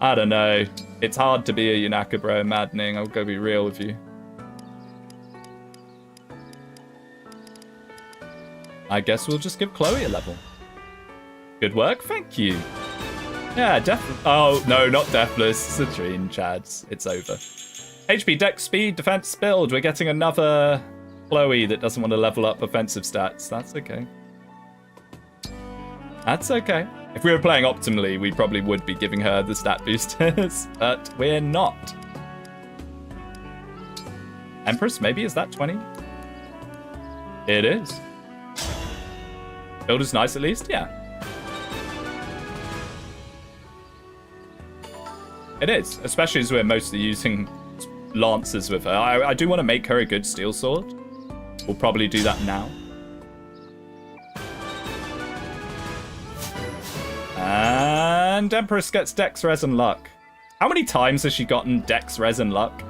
I don't know. It's hard to be a Yunaka bro in Maddening. I'll go be real with you. I guess we'll just give Chloe a level. Good work, thank you. Yeah, oh, no, not Deathless. Citrine, Chads. It's over. HP, Dex, Speed, Defense, Build. We're getting another Chloe that doesn't want to level up offensive stats. That's okay. That's okay. If we were playing optimally, we probably would be giving her the stat boosters, but we're not. Empress, maybe? Is that 20? It is. Build is nice at least? Yeah. It is, especially as we're mostly using lances with her. I do want to make her a good steel sword. We'll probably do that now. And Empress gets Dex, Res, and Luck. How many times has she gotten Dex, Res, and Luck?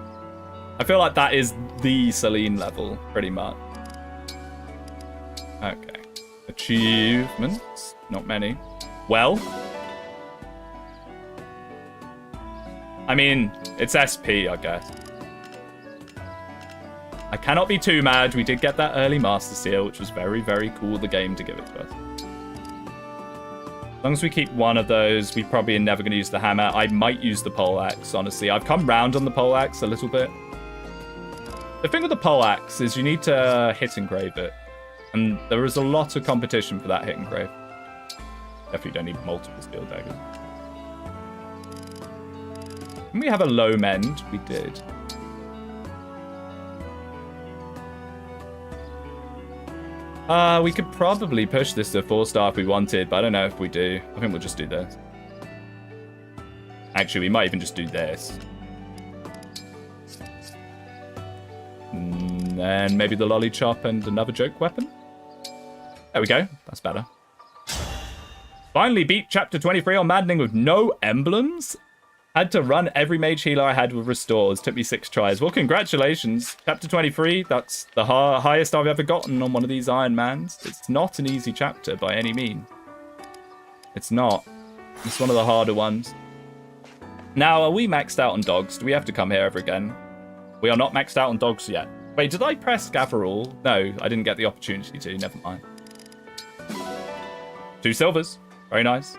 I feel like that is the Celine level, pretty much. Okay. Achievements. Not many. Well. I mean, it's SP, I guess. I cannot be too mad. We did get that early Master Seal, which was very, very cool of the game to give it to us. As long as we keep one of those, we probably are never going to use the hammer. I might use the poleaxe, honestly. I've come round on the poleaxe a little bit. The thing with the poleaxe is you need to hit engrave it. And there is a lot of competition for that hit engrave. Definitely don't need multiple steel daggers. Can we have a low mend? We did. We could probably push this to 4-star if we wanted, but I don't know if we do. I think we'll just do this. Actually, we might even just do this. And then maybe the lolly chop and another joke weapon. There we go. That's better. Finally beat chapter 23 on Maddening with no emblems. Had to run every mage healer I had with restores. Took me 6 tries. Well, congratulations. Chapter 23, that's the highest I've ever gotten on one of these Ironmans. It's not an easy chapter by any means. It's not. It's one of the harder ones. Now, are we maxed out on dogs? Do we have to come here ever again? We are not maxed out on dogs yet. Wait, did I press gather all? No, I didn't get the opportunity to. Never mind. 2 silvers. Very nice.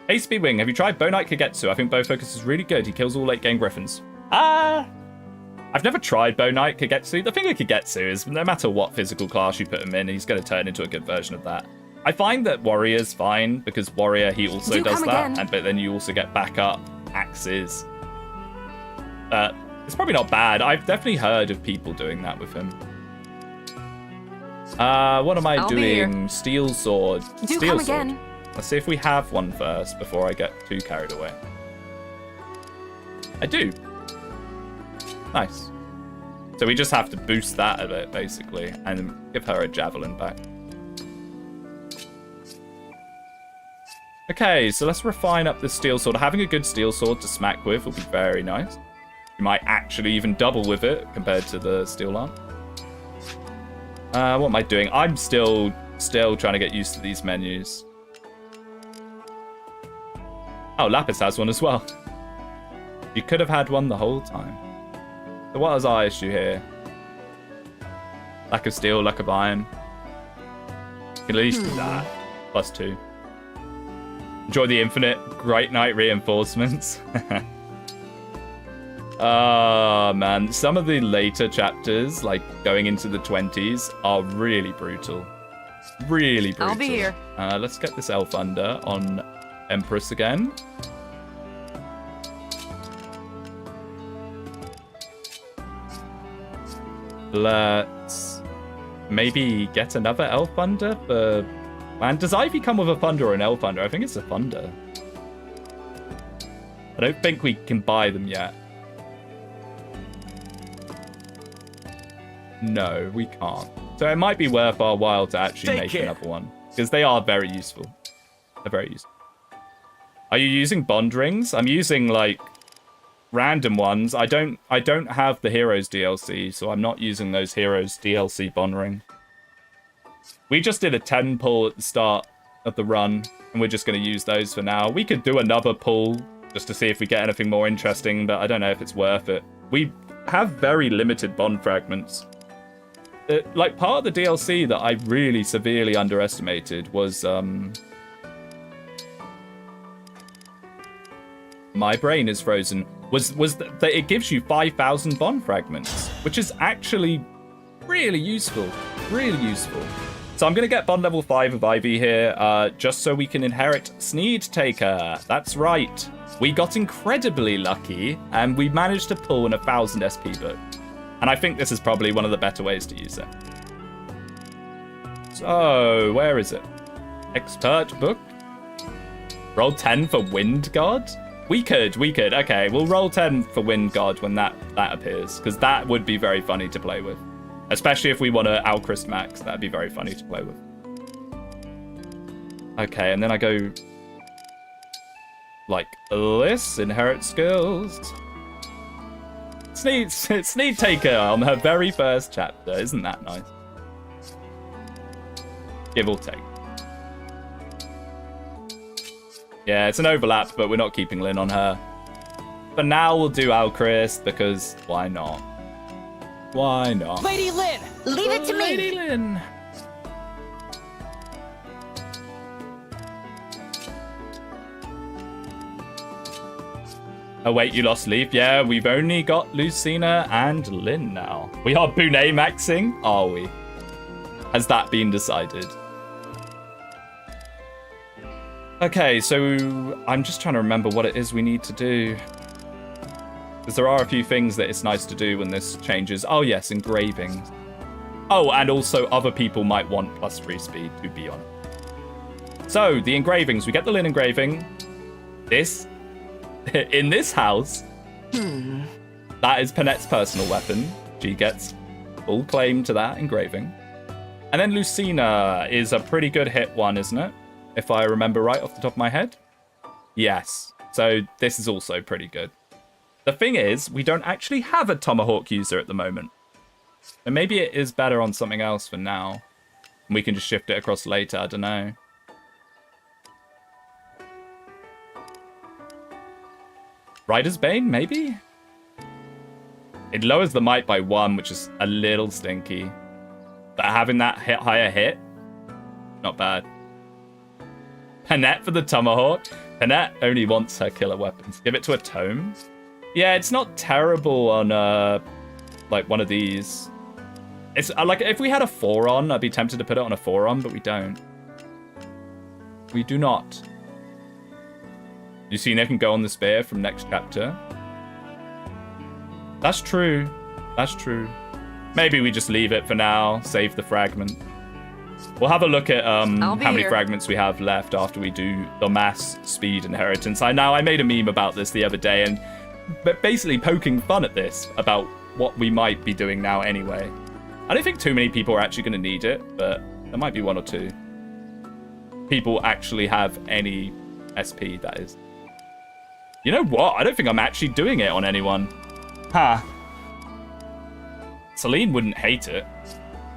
Hey, Speedwing, have you tried Bow Knight Kagetsu? I think Bow Focus is really good. He kills all late game griffins. I've never tried Bow Knight Kagetsu. The thing with Kagetsu is no matter what physical class you put him in, he's going to turn into a good version of that. I find that Warrior's fine, because Warrior, he also does that. But then you also get backup, axes. It's probably not bad. I've definitely heard of people doing that with him. What am I doing? Steel Sword. Steel Sword. Again. Let's see if we have one first before I get too carried away. I do. Nice. So we just have to boost that a bit, basically, and give her a javelin back. Okay, so let's refine up the steel sword. Having a good steel sword to smack with will be very nice. You might actually even double with it compared to the steel arm. What am I doing? I'm still trying to get used to these menus. Oh, Lapis has one as well. You could have had one the whole time. So what is our issue here? Lack of steel, lack of iron. You can at least do that. +2. Enjoy the infinite Great Knight reinforcements. Oh, man. Some of the later chapters, like going into the 20s, are really brutal. Really brutal. I'll be here. Let's get this elf under on Empress again. Let's maybe get another elf under for... Man, does Ivy come with a thunder or an elf under? I think it's a thunder. I don't think we can buy them yet. No, we can't. So it might be worth our while to actually make another one. Because they are very useful. They're very useful. Are you using bond rings? I'm using, like, random ones. I don't have the Heroes DLC, so I'm not using those Heroes DLC bond ring. We just did a 10 pull at the start of the run, and we're just going to use those for now. We could do another pull just to see if we get anything more interesting, but I don't know if it's worth it. We have very limited bond fragments. Like, part of the DLC that I really severely underestimated was... My brain is frozen. Was that it gives you 5,000 bond fragments, which is actually really useful. Really useful. So I'm going to get bond level 5 of Ivy here, just so we can inherit Sneed Taker. That's right. We got incredibly lucky, and we managed to pull an 1,000 SP book. And I think this is probably one of the better ways to use it. So, where is it? Expert book? Roll 10 for Wind God? We could. Okay, we'll roll 10 for Wind God when that appears, because that would be very funny to play with. Especially if we want to Alchrist max, that'd be very funny to play with. Okay, and then I go like this, inherit skills. Sneed Taker on her very first chapter, isn't that nice? Give or take. Yeah, it's an overlap, but we're not keeping Lynn on her. But now we'll do Alchrist, because why not? Why not? Lady Lynn! Leave it to me. Lady Lynn. Oh wait, you lost Leaf? Yeah, we've only got Lucina and Lynn now. We are Bonet maxing, are we? Has that been decided? Okay, so I'm just trying to remember what it is we need to do. Because there are a few things that it's nice to do when this changes. Oh yes, engraving. Oh, and also other people might want +3 speed to be on. So, the engravings. We get the Lynn engraving. This. In this house. That is Panette's personal weapon. She gets full claim to that engraving. And then Lucina is a pretty good hit one, isn't it? if I remember right off the top of my head. Yes. So this is also pretty good. The thing is, we don't actually have a Tomahawk user at the moment. And maybe it is better on something else for now. And we can just shift it across later, I don't know. Rider's Bane, maybe? It lowers the might by 1, which is a little stinky. But having that higher hit, not bad. Panette for the Tomahawk. Panette only wants her killer weapons. Give it to a tome. Yeah, it's not terrible on like one of these. It's like if we had a 4-on, I'd be tempted to put it on a 4-on, but we don't. We do not. You see Nick can go on the spear from next chapter. That's true. That's true. Maybe we just leave it for now, save the fragment. We'll have a look at how many fragments we have left after we do the mass speed inheritance. I made a meme about this the other day, and basically poking fun at this, about what we might be doing now anyway. I don't think too many people are actually going to need it, but there might be 1 or 2. People actually have any SP, that is. You know what? I don't think I'm actually doing it on anyone. Huh. Celine wouldn't hate it.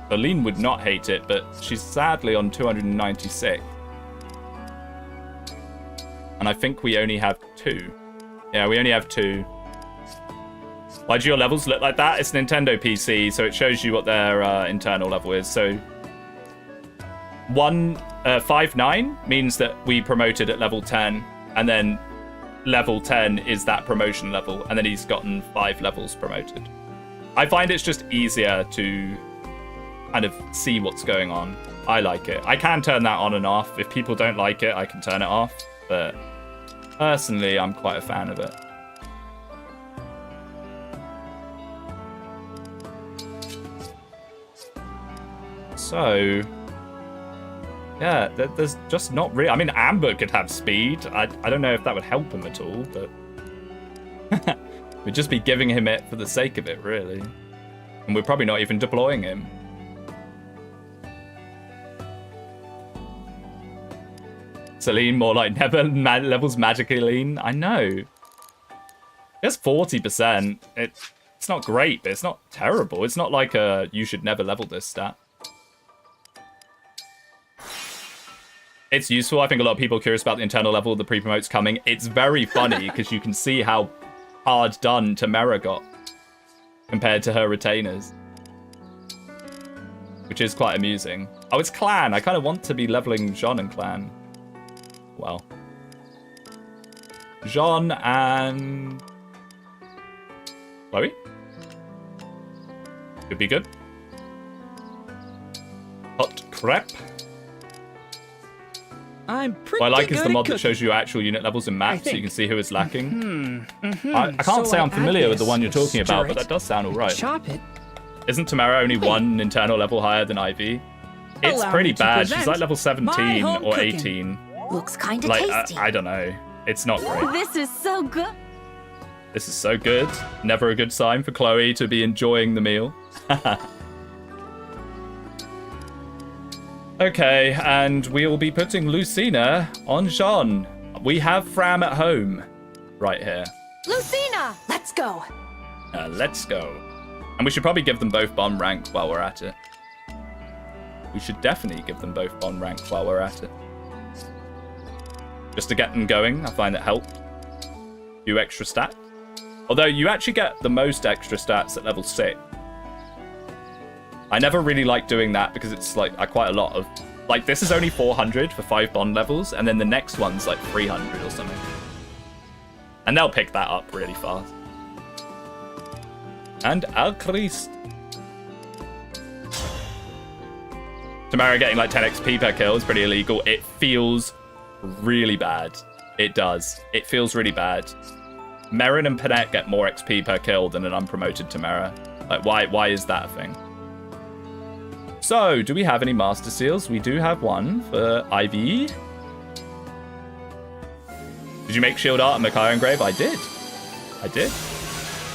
Celine would not hate it, but she's sadly on 296. And I think we only have 2. Yeah, we only have 2. Why do your levels look like that? It's Nintendo PC, so it shows you what their internal level is. So 5-9 means that we promoted at level 10, and then level 10 is that promotion level, and then he's gotten 5 levels promoted. I find it's just easier to kind of see what's going on. I like it. I can turn that on and off. If people don't like it, I can turn it off, but personally, I'm quite a fan of it. So, yeah, there's just not really... I mean, Amber could have speed. I don't know if that would help him at all, but... We'd just be giving him it for the sake of it, really. And we're probably not even deploying him. Celine, more like never levels magically lean. I know. It's 40%. It's not great, but it's not terrible. It's not like a you should never level this stat. It's useful. I think a lot of people are curious about the internal level of the pre-promotes coming. It's very funny because you can see how hard done Tamara got compared to her retainers, which is quite amusing. Oh, it's Clan. I kind of want to be leveling Jean and Clan. Well, Jean and Chloe could be good. Hot crap. I'm pretty What I like good is the at mod that cooking. shows you actual unit levels in maps, so you can see who is lacking. I can't So say I'm I familiar add with the one you're this, talking about, stir but it, that does sound alright. Chop it. Isn't Tamara only one internal level higher than Ivy? It's Allow pretty me to bad. She's present like level 17 home or cooking. 18. Looks kinda Like, tasty. I don't know. It's not great. This is so good. This is so good. Never a good sign for Chloe to be enjoying the meal. Okay, and we will be putting Lucina on Jean. We have Fram at home right here. Lucina, let's go. Let's go. And we should probably give them both bomb rank while we're at it. We should definitely give them both bomb rank while we're at it. Just to get them going, I find it helped. Few extra stats. Although you actually get the most extra stats at level 6. I never really like doing that because it's like quite a lot of... Like, this is only 400 for 5 bond levels, and then the next one's like 300 or something. And they'll pick that up really fast. And Al Christ. Tamara getting like 10 XP per kill is pretty illegal. It feels really bad. It does. It feels really bad. Merrin and Panette get more XP per kill than an unpromoted Tamara. Like, why is that a thing? So, do we have any Master Seals? We do have one for Ivy. Did you make Shield Art and Makai Engrave? I did. I did.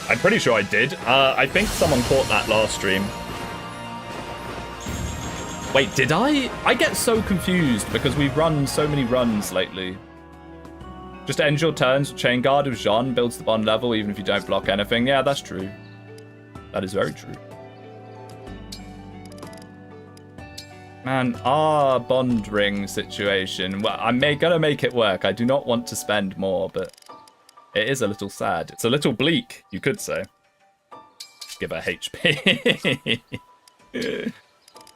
I'm pretty sure I did. I think someone caught that last stream. Wait, did I? I get so confused because we've run so many runs lately. Just end your turns. Chain Guard with Jean builds the bond level even if you don't block anything. Yeah, that's true. That is very true. Man, our bond ring situation. Well, I'm gonna make it work. I do not want to spend more, but it is a little sad. It's a little bleak, you could say. Give her HP.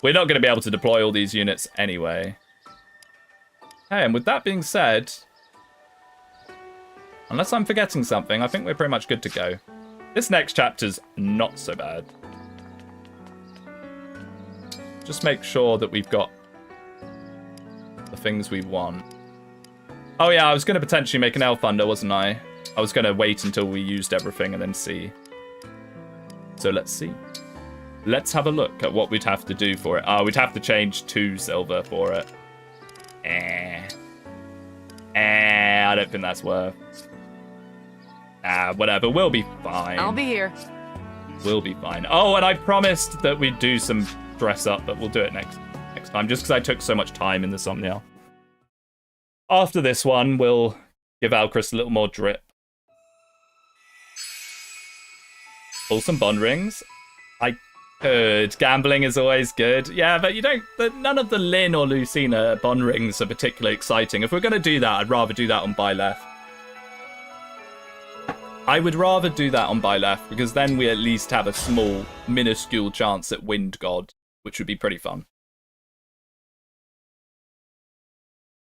We're not going to be able to deploy all these units anyway. Hey, and with that being said, unless I'm forgetting something, I think we're pretty much good to go. This next chapter's not so bad. Just make sure that we've got the things we want. Oh yeah, I was going to potentially make an Elf Thunder, wasn't I? I was going to wait until we used everything and then see. So let's see. Let's have a look at what we'd have to do for it. We'd have to change 2 silver for it. I don't think that's worth. Whatever. We'll be fine. I'll be here. We'll be fine. Oh, and I promised that we'd do some dress up, but we'll do it next time, just because I took so much time in the thumbnail. After this one, we'll give Alcris a little more drip. Pull some bond rings. I could. Gambling is always good. Yeah, but you don't... None of the Lynn or Lucina bond rings are particularly exciting. If we're going to do that, I'd rather do that on Byleth. I would rather do that on Byleth, because then we at least have a small, minuscule chance at Wind God, which would be pretty fun.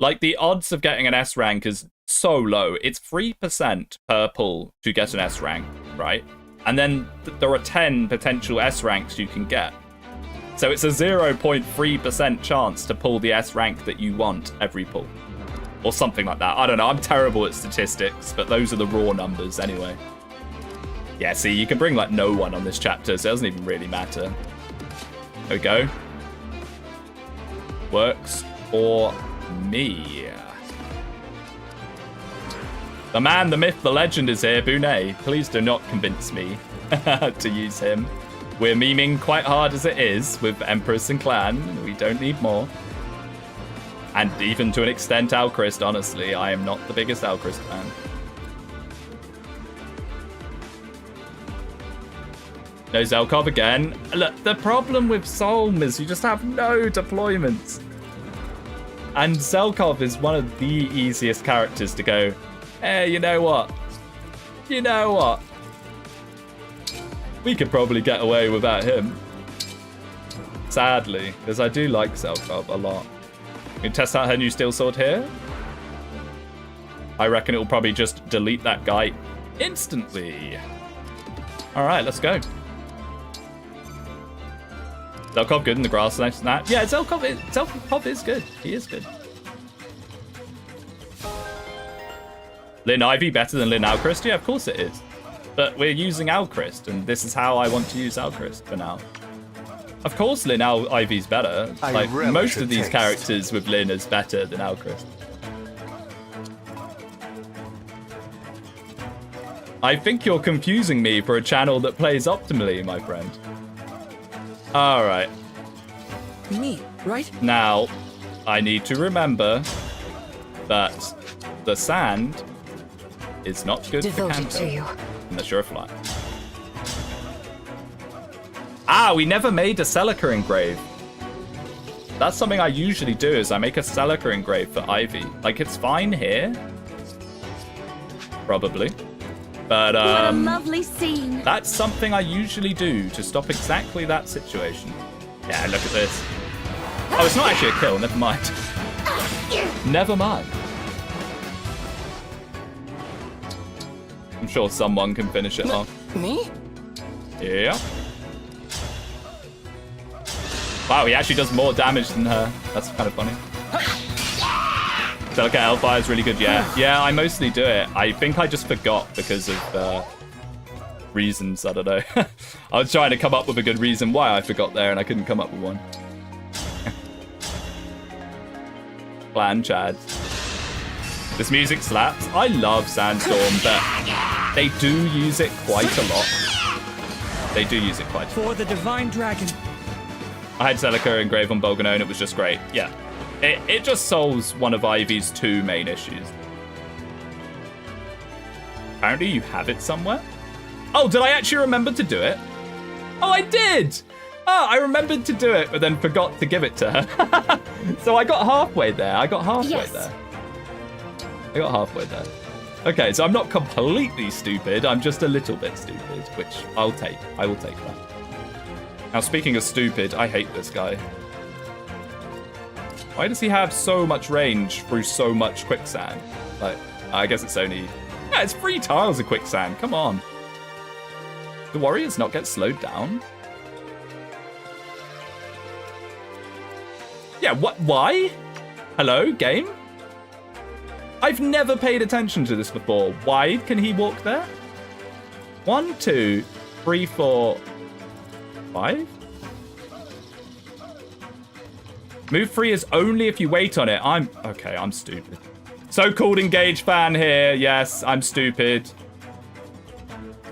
Like, the odds of getting an S rank is so low. It's 3% per pull to get an S rank, right? And then there are 10 potential S ranks you can get. So it's a 0.3% chance to pull the S rank that you want every pull. Or something like that. I don't know, I'm terrible at statistics, but those are the raw numbers anyway. Yeah, see, you can bring like no one on this chapter, so it doesn't even really matter. There we go. Works for me. The man, the myth, the legend is here, Bonet. Please do not convince me to use him. We're memeing quite hard as it is with Empress and Clan. We don't need more. And even to an extent, Alchrist, honestly. I am not the biggest Alchrist fan. No Zelkov again. Look, the problem with Solm is you just have no deployments. And Zelkov is one of the easiest characters to go, hey, you know what? You know what? We could probably get away without him. Sadly, because I do like Zelkov a lot. We can test out her new steel sword here. I reckon it will probably just delete that guy instantly. All right, let's go. Zelkov good in the grass next to that. Yeah, Zelkov is good. He is good. Lynn Ivy better than Lynn Alchrist? Yeah, of course it is. But we're using Alchrist, and this is how I want to use Alchrist for now. Of course Lynn Ivy's better. Like, most of these characters with Lynn is better than Alchrist. I think you're confusing me for a channel that plays optimally, my friend. Alright. Me, right? Now, I need to remember that the sand is not good for Devoted to you. Kanto, unless you're a fly. We never made a Celica engrave. That's something I usually do, is I make a Celica engrave for Ivy. Like, it's fine here. Probably. But, What a lovely scene. that's something I usually do to stop exactly that situation. Yeah, look at this. Oh, it's not actually a kill, never mind. Never mind. I'm sure someone can finish it off. Me? Yeah. Wow, he actually does more damage than her. That's kind of funny. Delicate Hellfire is really good, yeah. Yeah, I mostly do it. I think I just forgot because of reasons, I don't know. I was trying to come up with a good reason why I forgot there and I couldn't come up with one. Plan Chad. This music slaps. I love Sandstorm, but they do use it quite a lot. They do use it quite a lot. For the Divine Dragon. I had Celica engrave on Bolganone. It was just great. Yeah. It just solves one of Ivy's 2 main issues. Apparently you have it somewhere. Oh, did I actually remember to do it? Oh, I did! Oh, I remembered to do it, but then forgot to give it to her. So I got halfway there. I got halfway there. Okay, so I'm not completely stupid. I'm just a little bit stupid, which I'll take. I will take that. Now, speaking of stupid, I hate this guy. Why does he have so much range through so much quicksand? Like, I guess it's only... Yeah, it's 3 tiles of quicksand. Come on. Do warriors not get slowed down? Yeah, what? Why? Hello, game? I've never paid attention to this before. Why can he walk there? 1, 2, 3, 4, 5? Move 3 is only if you wait on it. Okay, I'm stupid. So-called engaged fan here. Yes, I'm stupid.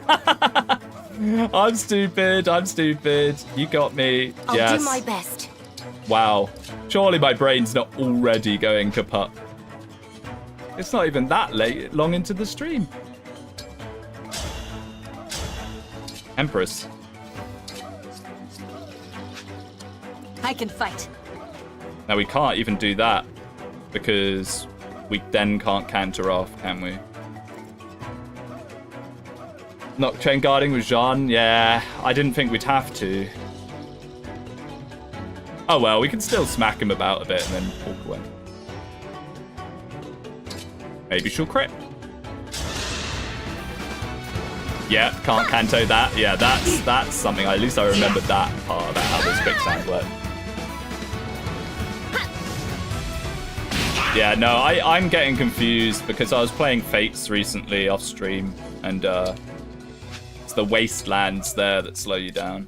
I'm stupid. You got me. I'll do my best. Wow. Surely my brain's not already going kaput. It's not even that long into the stream. Empress. I can fight. Now we can't even do that because we then can't counter off, can we? Not chain guarding with Jean? Yeah, I didn't think we'd have to. Oh well, we can still smack him about a bit and then walk away. Maybe she'll crit. Yeah, can't canto that. Yeah, that's something. At least I remembered that part about how this quicksand worked. Yeah, no, I'm getting confused because I was playing Fates recently off stream, and it's the wastelands there that slow you down.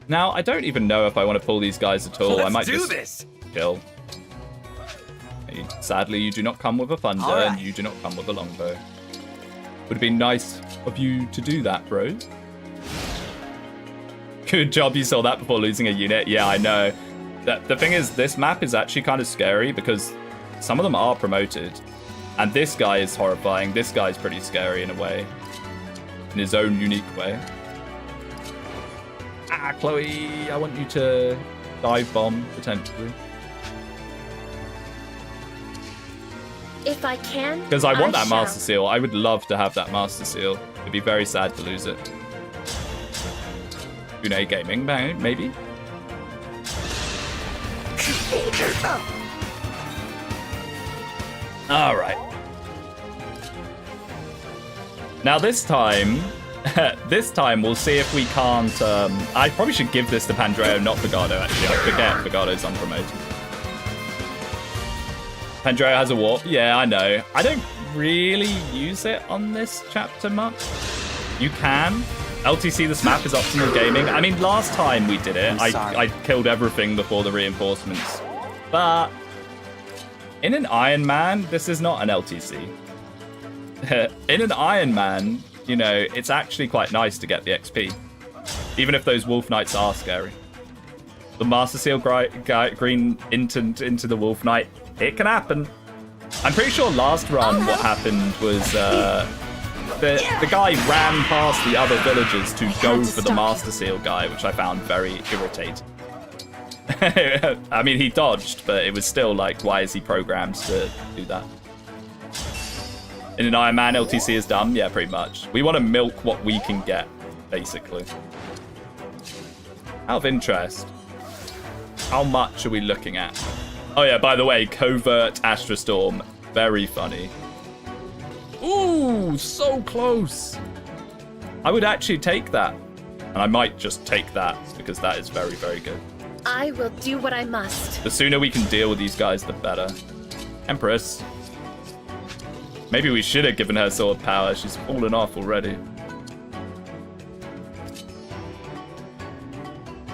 Now, I don't even know if I want to pull these guys at all. I might just kill. Hey, sadly, you do not come with a thunder, and you do not come with a longbow. Would have been nice of you to do that, bros. Good job you saw that before losing a unit. Yeah, I know. The thing is, this map is actually kind of scary because some of them are promoted. And this guy is horrifying. This guy's pretty scary in a way. In his own unique way. Ah, Chloe, I want you to dive bomb, potentially. If I can, because I want that Master Seal. I would love to have that Master Seal. It'd be very sad to lose it. Une Gaming, maybe? All right. Now this time we'll see if we can't. I probably should give this to Pandreo, not Fagado. Actually, I forget Fagado's unpromoted. Pandreo has a warp. Yeah, I know. I don't really use it on this chapter much. You can. LTC, this map is optimal gaming. I mean, last time we did it, I killed everything before the reinforcements. But in an Ironman, this is not an LTC. In an Ironman, you know, it's actually quite nice to get the XP. Even if those Wolf Knights are scary. The Master Seal green into the Wolf Knight, it can happen. I'm pretty sure last run what happened was the guy ran past the other villagers to go for the Master Seal guy, which I found very irritating. I mean, he dodged, but it was still like, why is he programmed to do that? In an Ironman, LTC is dumb? Yeah, pretty much. We want to milk what we can get, basically. Out of interest, how much are we looking at? Oh yeah, by the way, Covert Astrostorm. Very funny. Ooh, so close. I would actually take that. And I might just take that, because that is very, very good. I will do what I must. The sooner we can deal with these guys, the better. Empress. Maybe we should have given her sword power. She's fallen off already.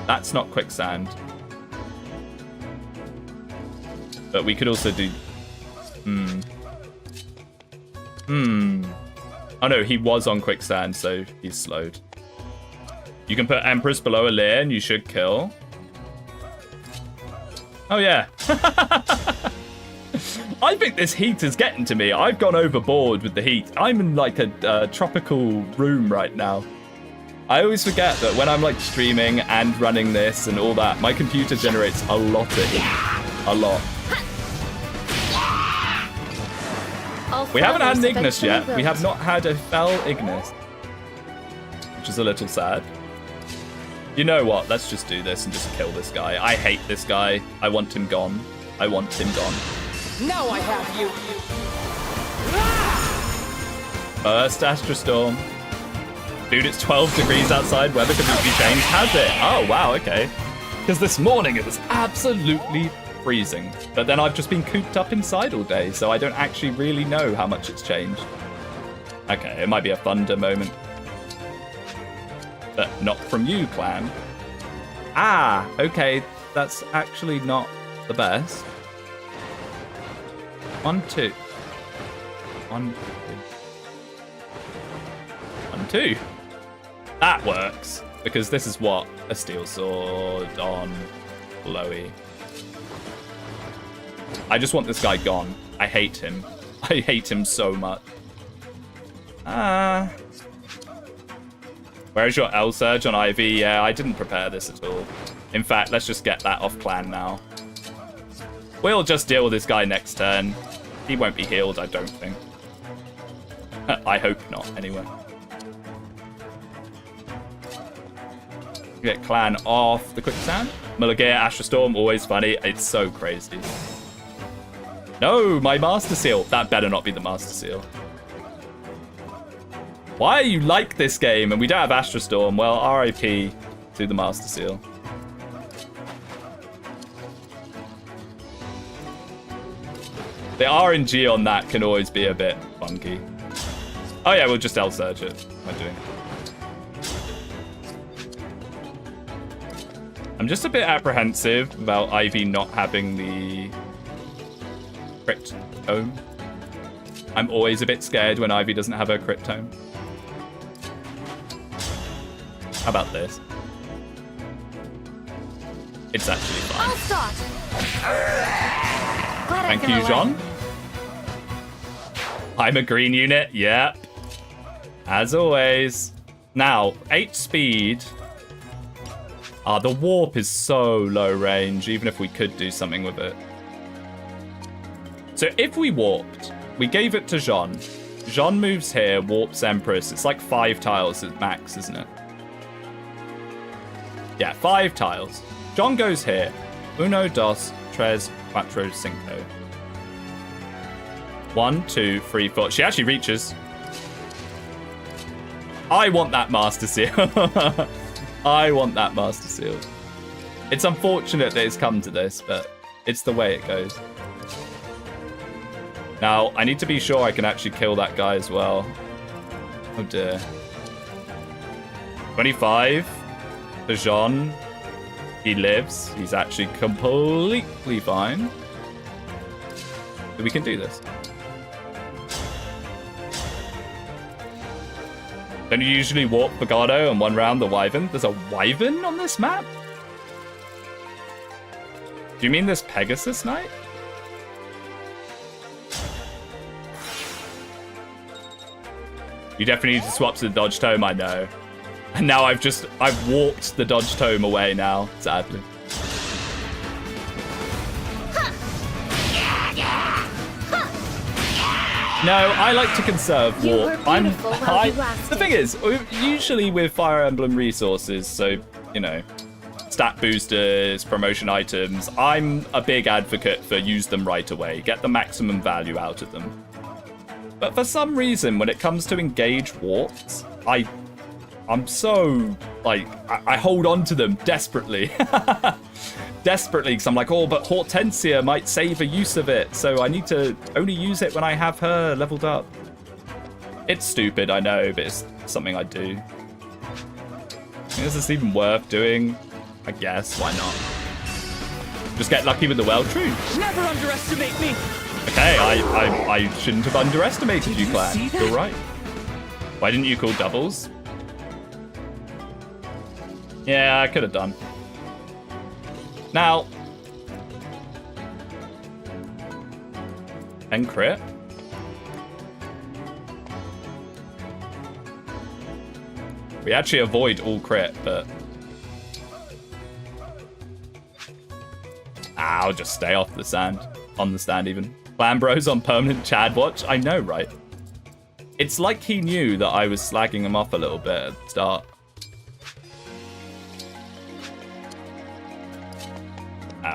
That's not quicksand. But we could also do... Oh no, he was on quicksand, so he's slowed. You can put Empress below a layer and you should kill. Oh, yeah. I think this heat is getting to me. I've gone overboard with the heat. I'm in like a tropical room right now. I always forget that when I'm like streaming and running this and all that, my computer generates a lot of heat. A lot. We haven't had an Ignis yet. We have not had a fell Ignis. Which is a little sad. You know what? Let's just do this and just kill this guy. I hate this guy. I want him gone. I want him gone. Now I have you. First Astrostorm. Dude, it's 12 degrees outside. Weather completely changed. Has it? Oh, wow, okay. Because this morning it was absolutely freezing. But then I've just been cooped up inside all day, so I don't actually really know how much it's changed. Okay, it might be a thunder moment. But not from you, clan. Ah, okay. That's actually not the best. 1, 2. 1, 2. 1, 2. That works. Because this is what? A steel sword on Chloe. I just want this guy gone. I hate him. I hate him so much. Where's your L Surge on Ivy? Yeah, I didn't prepare this at all. In fact, let's just get that off plan now. We'll just deal with this guy next turn. He won't be healed, I don't think. I hope not, anyway. Get clan off the quicksand. Mulligear, Astrostorm, always funny. It's so crazy. No, my Master Seal. That better not be the Master Seal. Why you like this game and we don't have Astrostorm? Well, RIP to the Master Seal. The RNG on that can always be a bit funky. Oh yeah, we'll just L-Surge it. What am I doing? I'm just a bit apprehensive about Ivy not having the crit tome. I'm always a bit scared when Ivy doesn't have her crit tome. How about this? It's actually fine. I'll start. Thank you, John. I'm a green unit. Yep. As always. Now, 8 speed. Ah, the warp is so low range, even if we could do something with it. So if we warped, we gave it to Jean. Jean moves here, warps Empress. It's like 5 tiles at max, isn't it? Yeah, 5 tiles. John goes here. 1, 2, 3, 4, 5. 1, 2, 3, 4. She actually reaches. I want that Master Seal. I want that Master Seal. It's unfortunate that it's come to this, but it's the way it goes. Now, I need to be sure I can actually kill that guy as well. Oh dear. 25 for Jean. He lives. He's actually completely fine. But we can do this. Don't you usually warp Bogado and 1 round the Wyvern? There's a Wyvern on this map? Do you mean this Pegasus Knight? You definitely need to swap to the Dodge Tome, I know. And now I've warped the Dodge Tome away now, sadly. No, I like to conserve warp. The thing is, usually with Fire Emblem resources, so, you know, stat boosters, promotion items, I'm a big advocate for use them right away. Get the maximum value out of them. But for some reason, when it comes to engage warps, I'm so, like, I hold on to them desperately. Desperately, because I'm like, oh, but Hortensia might save a use of it, so I need to only use it when I have her leveled up. It's stupid, I know, but it's something I do. Is this even worth doing? I guess, why not? Just get lucky with the well true. Never underestimate me. Okay, I shouldn't have underestimated you, clan. You're right. Why didn't you call doubles? Yeah, I could have done. Now. And crit. We actually avoid all crit, but... I'll just stay off the sand. On the stand, even. Clan Bros on permanent Chad watch? I know, right? It's like he knew that I was slagging him off a little bit at the start.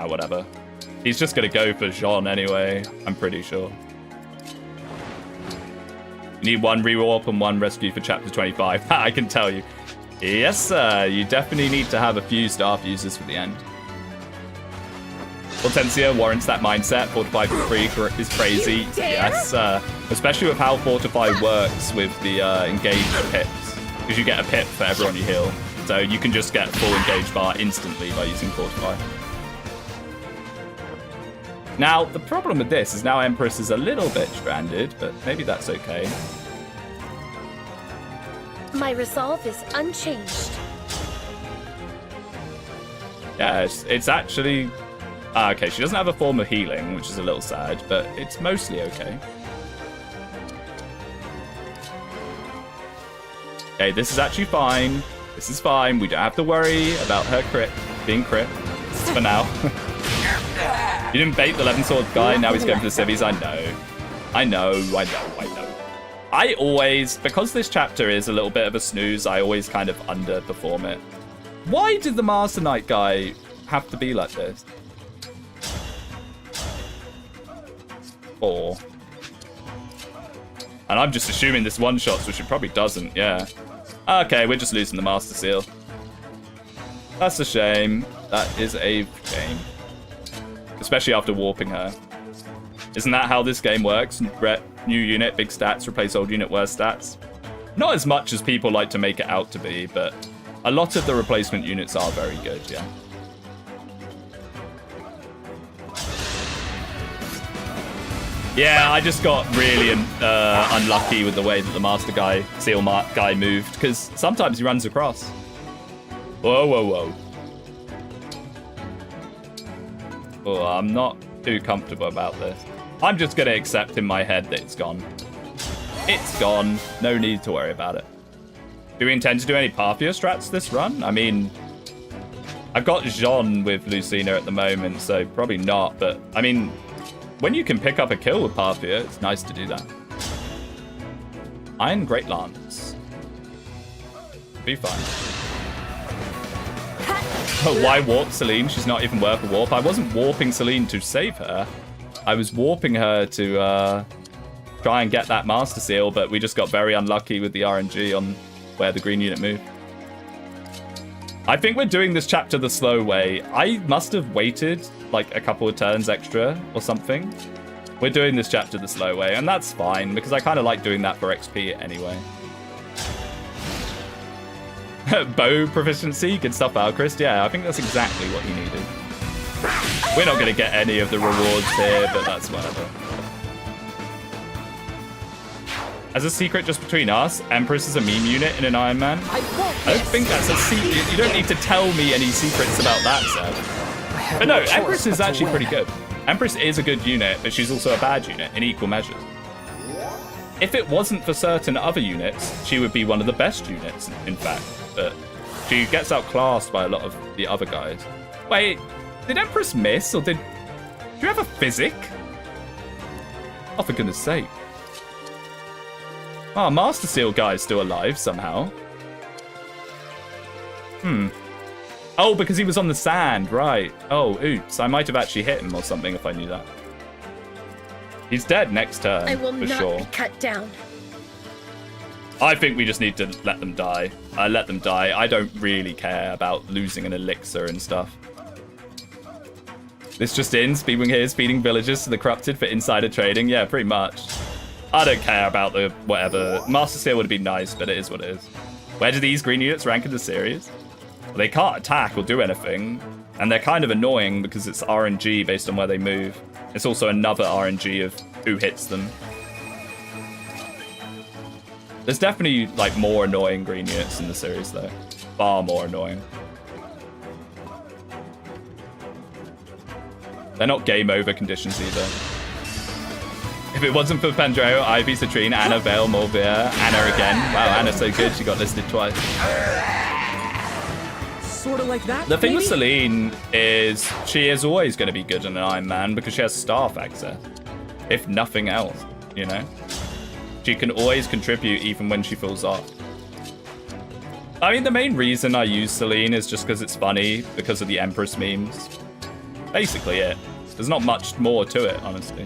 Whatever. He's just gonna go for Jean anyway, I'm pretty sure. You need one rewarp and one rescue for chapter 25. I can tell you. Yes, sir. You definitely need to have a few staff users for the end. Hortensia warrants that mindset. Fortify for free is crazy. Yes, sir. Especially with how Fortify works with the engaged pips. Because you get a pip for everyone you heal. So you can just get full engage bar instantly by using Fortify. Now, the problem with this is now Empress is a little bit stranded, but maybe that's okay. My resolve is unchanged. Yeah, it's actually... okay, she doesn't have a form of healing, which is a little sad, but it's mostly okay. Okay, this is actually fine. This is fine. We don't have to worry about her crit being crit for now. You didn't bait the 11 sword guy, now he's going for the civvies. I know. I always, because this chapter is a little bit of a snooze, I always kind of underperform it. Why did the Master Knight guy have to be like this? Or... and I'm just assuming this one-shots, which it probably doesn't, yeah. Okay, we're just losing the Master Seal. That's a shame. That is a shame. Especially after warping her. Isn't that how this game works? New unit, big stats, replace old unit, worse stats. Not as much as people like to make it out to be, but a lot of the replacement units are very good, yeah. Yeah, I just got really unlucky with the way that the Master Guy, Seal guy moved, because sometimes he runs across. Whoa. Oh, I'm not too comfortable about this. I'm just going to accept in my head that it's gone. It's gone. No need to worry about it. Do we intend to do any Parthia strats this run? I mean, I've got Jean with Lucina at the moment, so probably not. But, I mean, when you can pick up a kill with Parthia, it's nice to do that. Iron Great Lance. Be fine. Why warp Celine? She's not even worth a warp. I wasn't warping Celine to save her. I was warping her to try and get that Master Seal, but we just got very unlucky with the RNG on where the green unit moved. I think we're doing this chapter the slow way. I must have waited like a couple of turns extra or something. We're doing this chapter the slow way, and that's fine, because I kind of like doing that for XP anyway. Bow proficiency, good stuff, Alchrist. Yeah, I think that's exactly what he needed. We're not going to get any of the rewards here, but that's whatever. As a secret just between us, Empress is a meme unit in an Iron Man. I don't think that's a secret. You don't need to tell me any secrets about that, Seb. But no, Empress is actually pretty good. Empress is a good unit, but she's also a bad unit in equal measures. If it wasn't for certain other units, she would be one of the best units, in fact. But she gets outclassed by a lot of the other guys. Wait, did Empress miss, or do you have a physic? Oh, for goodness sake. Oh, Master Seal guy's still alive somehow. Oh, because he was on the sand, right. Oh, oops. I might have actually hit him or something if I knew that. He's dead next turn, I will for not sure. be cut down. I think we just need to let them die. Let them die. I don't really care about losing an elixir and stuff. This just in, Speedwinghere is feeding villagers to the corrupted for insider trading. Yeah, pretty much. I don't care about the whatever. Master Seal would be nice, but it is what it is. Where do these green units rank in the series? Well, they can't attack or do anything. And they're kind of annoying because it's RNG based on where they move. It's also another RNG of who hits them. There's definitely like more annoying green units in the series though. Far more annoying. They're not game over conditions either. If it wasn't for Pandreo, Ivy, Citrine, Anna, Vale, Morvia, Anna again. Wow, Anna's so good, she got listed twice. Sort of like that. The thing with maybe? Celine is she is always going to be good in an Iron Man because she has staff access. If nothing else, you know? She can always contribute even when she falls off. I mean, the main reason I use Celine is just because it's funny, because of the Empress memes. Basically it. There's not much more to it, honestly.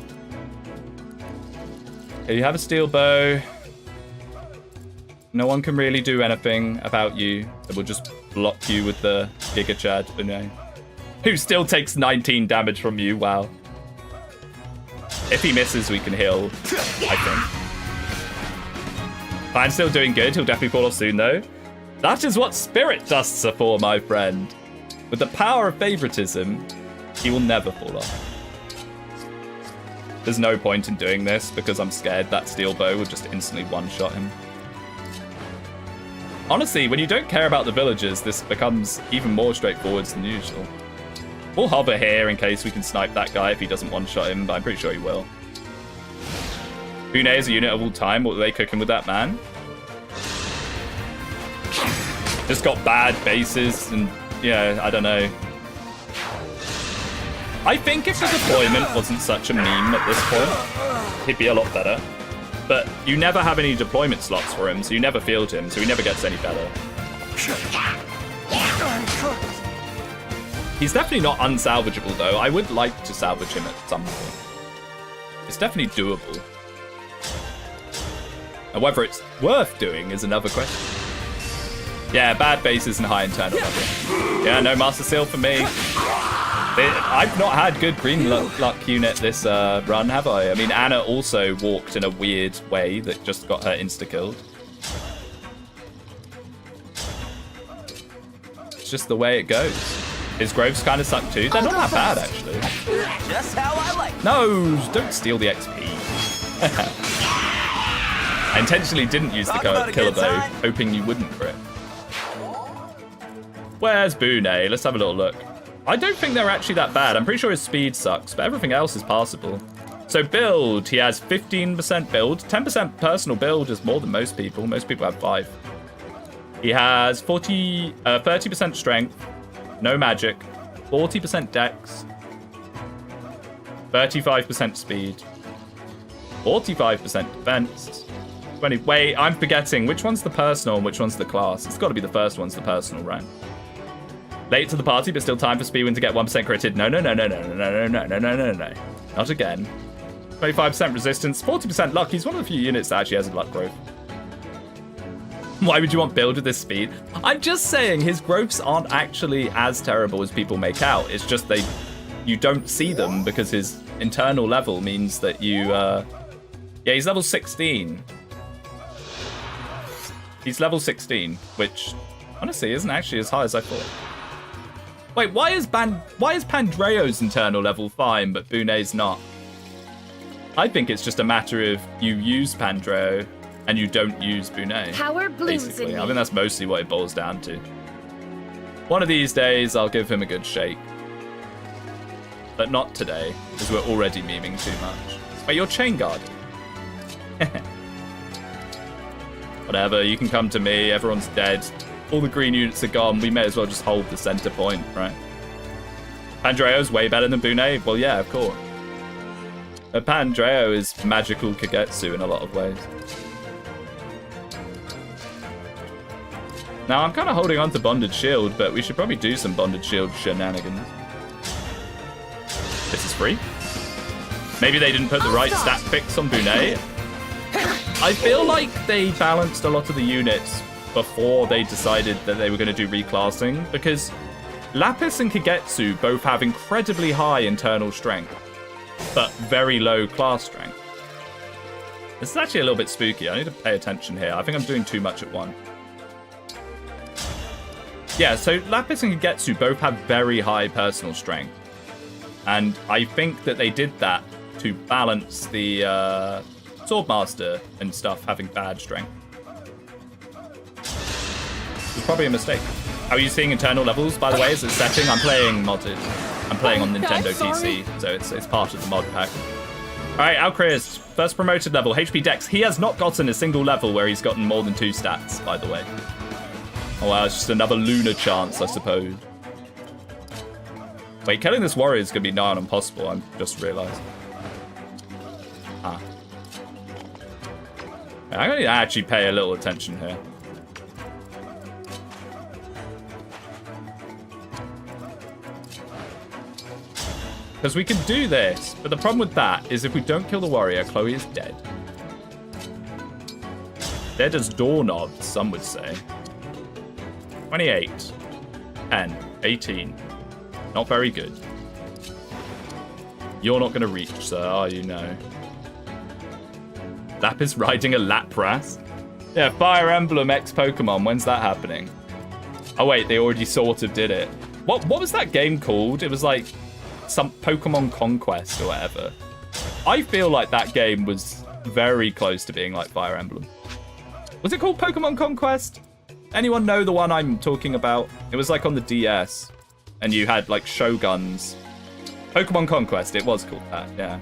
Okay, you have a steel bow. No one can really do anything about you. So we'll just block you with the Giga Chad, you know. Who still takes 19 damage from you, wow. If he misses, we can heal, I think. Plan's still doing good, he'll definitely fall off soon though. That is what spirit dusts are for, my friend. With the power of favoritism, he will never fall off. There's no point in doing this because I'm scared that steel bow would just instantly one-shot him. Honestly, when you don't care about the villagers, this becomes even more straightforward than usual. We'll hover here in case we can snipe that guy if he doesn't one-shot him, but I'm pretty sure he will. Bune is a unit of all time. What were they cooking with that man? Just got bad bases and, yeah, I don't know. I think if the deployment wasn't such a meme at this point, he'd be a lot better. But you never have any deployment slots for him, so you never field him, so he never gets any better. He's definitely not unsalvageable, though. I would like to salvage him at some point. It's definitely doable. And whether it's worth doing is another question. Yeah, bad bases and high internal level. Yeah, no Master Seal for me. I've not had good green luck unit this run, have I? I mean, Anna also walked in a weird way that just got her insta-killed. It's just the way it goes. His groves kind of suck too. They're not that bad, actually. Just how I like. No, don't steal the XP. I intentionally didn't use the killer bow, hoping you wouldn't for it. Where's Bune? Let's have a little look. I don't think they're actually that bad. I'm pretty sure his speed sucks, but everything else is passable. So build, he has 15% build. 10% personal build is more than most people. Most people have 5. He has 30% strength, no magic, 40% dex, 35% speed, 45% defense, 20. Wait, I'm forgetting. Which one's the personal and which one's the class? It's got to be the first one's the personal, right? Late to the party, but still time for Speedwing to get 1% critted. No. Not again. 25% resistance, 40% luck. He's one of the few units that actually has a luck growth. Why would you want build with this speed? I'm just saying his growths aren't actually as terrible as people make out. It's just you don't see them because his internal level means that you... Yeah, he's level 16. He's level 16, which honestly isn't actually as high as I thought. Wait, why is Pandreo's internal level fine, but Bune's not? I think it's just a matter of you use Pandreo and you don't use Bune. Power blooms basically. in I me. think that's mostly what it boils down to. One of these days, I'll give him a good shake. But not today, because we're already memeing too much. Wait, you're chain guard. Whatever, you can come to me, everyone's dead. All the green units are gone, we may as well just hold the center point, right? Pandreo's way better than Bune? Well, yeah, of course. But Pandreo is magical Kagetsu in a lot of ways. Now, I'm kind of holding on to Bonded Shield, but we should probably do some Bonded Shield shenanigans. This is free. Maybe they didn't put the right stat fix on Bune. I feel like they balanced a lot of the units before they decided that they were going to do reclassing, because Lapis and Kagetsu both have incredibly high internal strength, but very low class strength. This is actually a little bit spooky. I need to pay attention here. I think I'm doing too much at once. Yeah, so Lapis and Kagetsu both have very high personal strength. And I think that they did that to balance the Swordmaster and stuff having bad strength. It's probably a mistake. How are you seeing internal levels, by the way? Is it setting? I'm playing modded. I'm playing on Oh, Nintendo I'm sorry. PC, so it's part of the mod pack. All right, Alcreus, first promoted level, HP Dex. He has not gotten a single level where he's gotten more than 2 stats, by the way. Oh wow, it's just another lunar chance, I suppose. Wait, killing this warrior is going to be nigh on impossible, I just realised. Ah. I'm going to actually pay a little attention here. Because we can do this, but the problem with that is if we don't kill the warrior, Chloe is dead. Dead as doorknobs, some would say. 28. 10. 18. Not very good. You're not going to reach, sir, are you? No. Lapis riding a Lapras? Yeah, Fire Emblem X Pokemon. When's that happening? Oh, wait, they already sort of did it. What was that game called? It was like some Pokemon Conquest or whatever. I feel like that game was very close to being like Fire Emblem. Was it called Pokemon Conquest? Anyone know the one I'm talking about? It was like on the DS. And you had like Shoguns. Pokemon Conquest, it was called that, yeah.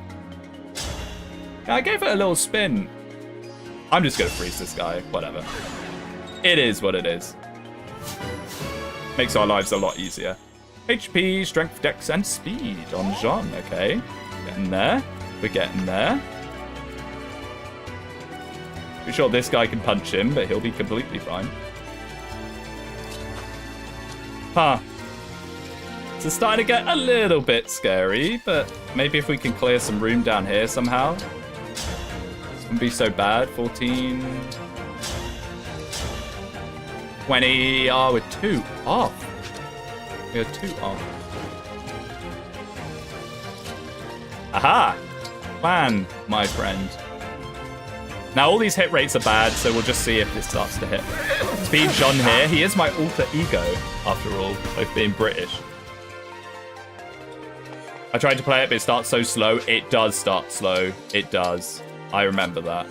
I gave it a little spin. I'm just going to freeze this guy, whatever. It is what it is. Makes our lives a lot easier. HP, Strength, Dex, and Speed on Jean, okay. Getting there. We're getting there. Pretty sure this guy can punch him, but he'll be completely fine. Huh. So it's starting to get a little bit scary, but maybe if we can clear some room down here somehow. This wouldn't be so bad. 14. 20. Oh, we're 2 off. We're 2 off. Aha! Plan, my friend. Now, all these hit rates are bad, so we'll just see if this starts to hit. Speed John here. He is my alter ego, after all, both being British. I tried to play it, but it starts so slow. It does start slow. It does. I remember that.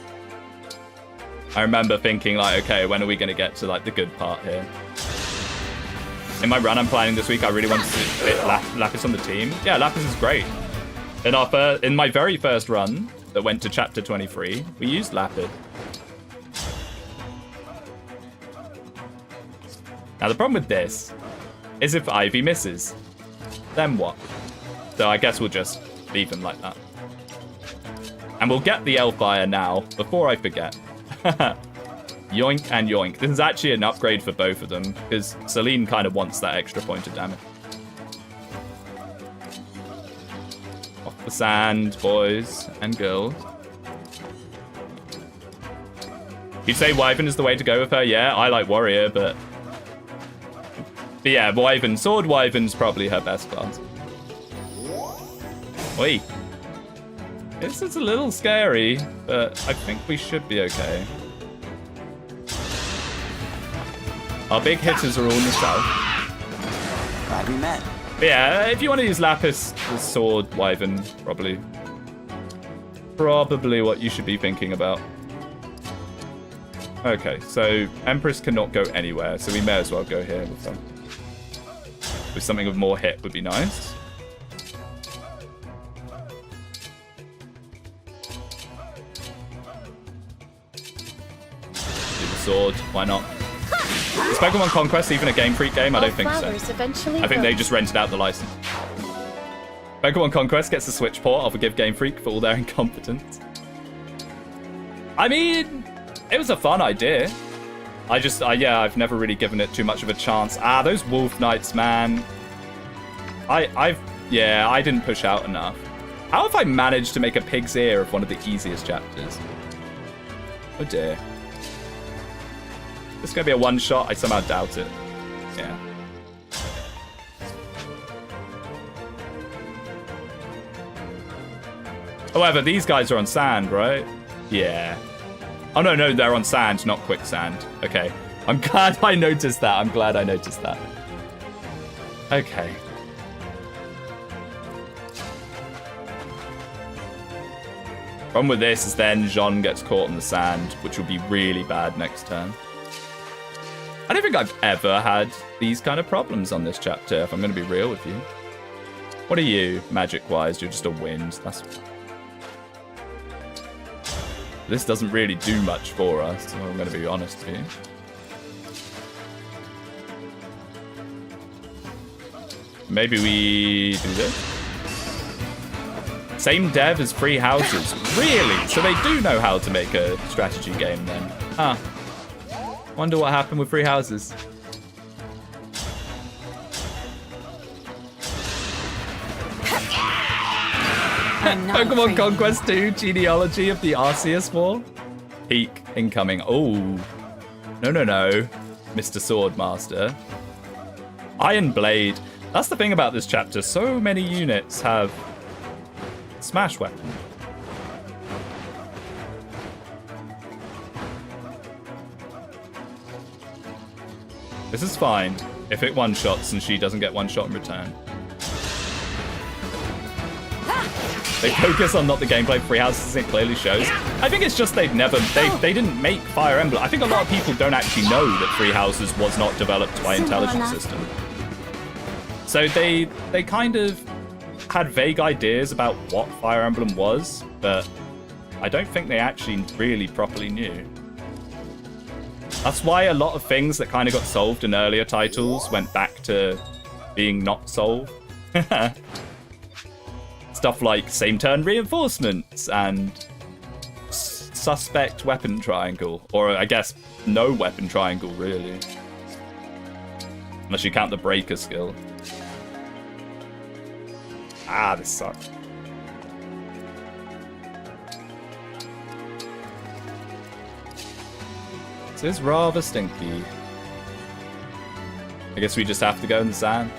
I remember thinking, like, okay, when are we going to get to, like, the good part here? In my run I'm planning this week, I really wanted to fit Lapis on the team. Yeah, Lapis is great. In my very first run that went to chapter 23, we used Lapis. Now, the problem with this is if Ivy misses, then what? So I guess we'll just leave him like that. And we'll get the Elfire now, before I forget. Yoink and yoink. This is actually an upgrade for both of them, because Celine kind of wants that extra point of damage. Off the sand, boys and girls. You'd say Wyvern is the way to go with her? Yeah, I like Warrior, but yeah, Wyvern. Sword Wyvern's probably her best class. Oi. This is a little scary, but I think we should be okay. Our big hitters are all in the south. Glad we met. But yeah, if you want to use Lapis, the Sword Wyvern, probably what you should be thinking about. Okay, so Empress cannot go anywhere, so we may as well go here with them. With something with more hit would be nice. Do the sword, why not? Is Pokemon Conquest even a Game Freak game? I don't think so. I think they just rented out the license. Pokemon Conquest gets a Switch port. I'll forgive Game Freak for all their incompetence. I mean, it was a fun idea. Yeah, I've never really given it too much of a chance. Ah, those Wolf Knights, man. I didn't push out enough. How have I managed to make a pig's ear of one of the easiest chapters? Oh dear. This is going to be a one-shot. I somehow doubt it. Yeah. However, these guys are on sand, right? Yeah. Oh, no, they're on sand, not quicksand. Okay. I'm glad I noticed that. Okay. Problem with this is then Jean gets caught in the sand, which will be really bad next turn. I don't think I've ever had these kind of problems on this chapter, if I'm going to be real with you. What are you, magic-wise? You're just a wind. That's... This doesn't really do much for us, so I'm going to be honest with you. Maybe we do this? Same dev as Free Houses. Really? So they do know how to make a strategy game then? Huh. Wonder what happened with Free Houses. Pokemon Conquest 2, Genealogy of the Arceus War. Peak incoming. Oh. No, no, no. Mr. Swordmaster. Iron Blade. That's the thing about this chapter. So many units have smash weapon. This is fine if it one-shots and she doesn't get one shot in return. They focus on not the gameplay. Free Houses, it clearly shows. I think it's just they didn't make Fire Emblem. I think a lot of people don't actually know that Free Houses was not developed by Intelligent System. So they kind of had vague ideas about what Fire Emblem was, but I don't think they actually really properly knew. That's why a lot of things that kind of got solved in earlier titles went back to being not solved. Stuff like same turn reinforcements and suspect weapon triangle, or I guess no weapon triangle really, unless you count the breaker skill. Ah, this sucks. This is rather stinky. I guess we just have to go in the sand.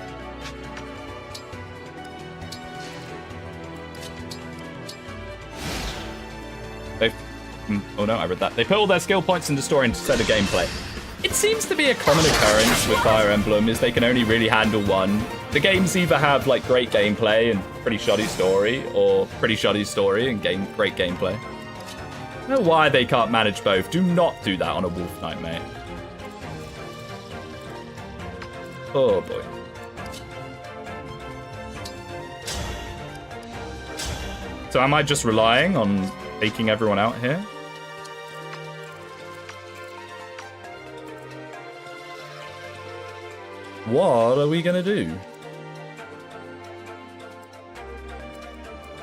Oh no, I read that. They put all their skill points into story instead of gameplay. It seems to be a common occurrence with Fire Emblem is they can only really handle one. The games either have like great gameplay and pretty shoddy story, or pretty shoddy story and great gameplay. I don't know why they can't manage both. Do not do that on a Wolf Knight, mate. Oh boy. So am I just relying on taking everyone out here? What are we gonna do?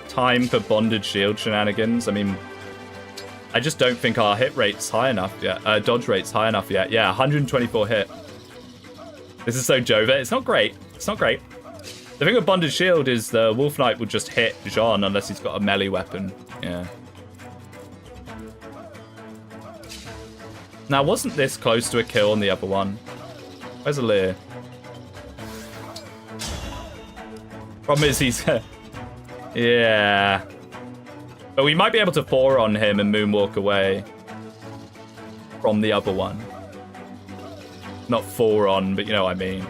Time for bonded shield shenanigans. I mean, I just don't think our hit rate's high enough yet. Dodge rate's high enough yet. Yeah, 124 hit. This is so Jove. It's not great. It's not great. The thing with bonded shield is the Wolf Knight will just hit Jean unless he's got a melee weapon. Yeah. Now, wasn't this close to a kill on the other one? Where's Alir? Problem is he's... yeah. But we might be able to 4 on him and moonwalk away from the other one. Not 4 on, but you know what I mean.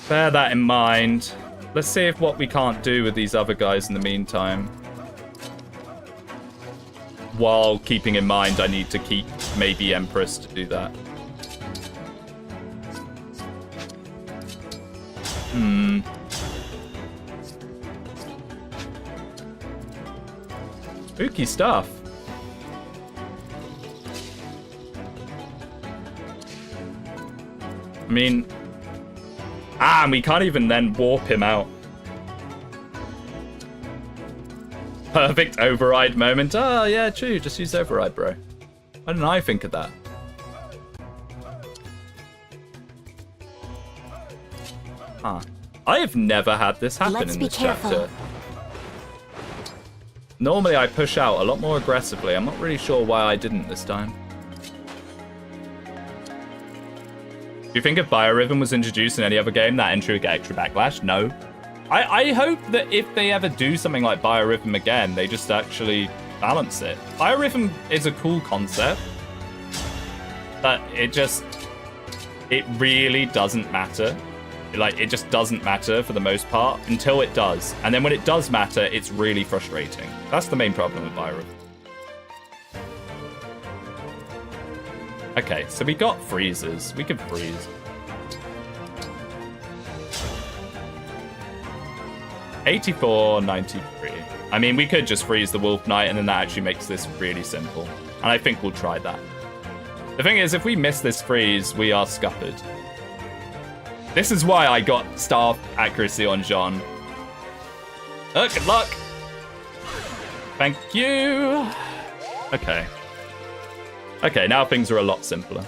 Bear that in mind. Let's see if what we can't do with these other guys in the meantime. While keeping in mind I need to keep maybe Empress to do that. Spooky stuff. I mean... and we can't even then warp him out. Perfect override moment. Oh, yeah, true. Just use override, bro. Why didn't I think of that? Huh. I have never had this happen in this chapter. Normally I push out a lot more aggressively. I'm not really sure why I didn't this time. Do you think if Biorhythm was introduced in any other game, that entry would get extra backlash? No. I hope that if they ever do something like Biorhythm again, they just actually balance it. Biorhythm is a cool concept, but it really doesn't matter. Like, it just doesn't matter for the most part until it does. And then when it does matter, it's really frustrating. That's the main problem with Biorhythm. Okay, so we got freezes. We can freeze. 84, 93. I mean, we could just freeze the Wolf Knight, and then that actually makes this really simple. And I think we'll try that. The thing is, if we miss this freeze, we are scuppered. This is why I got staff accuracy on Jean. Oh, good luck. Thank you. Okay. Okay, now things are a lot simpler.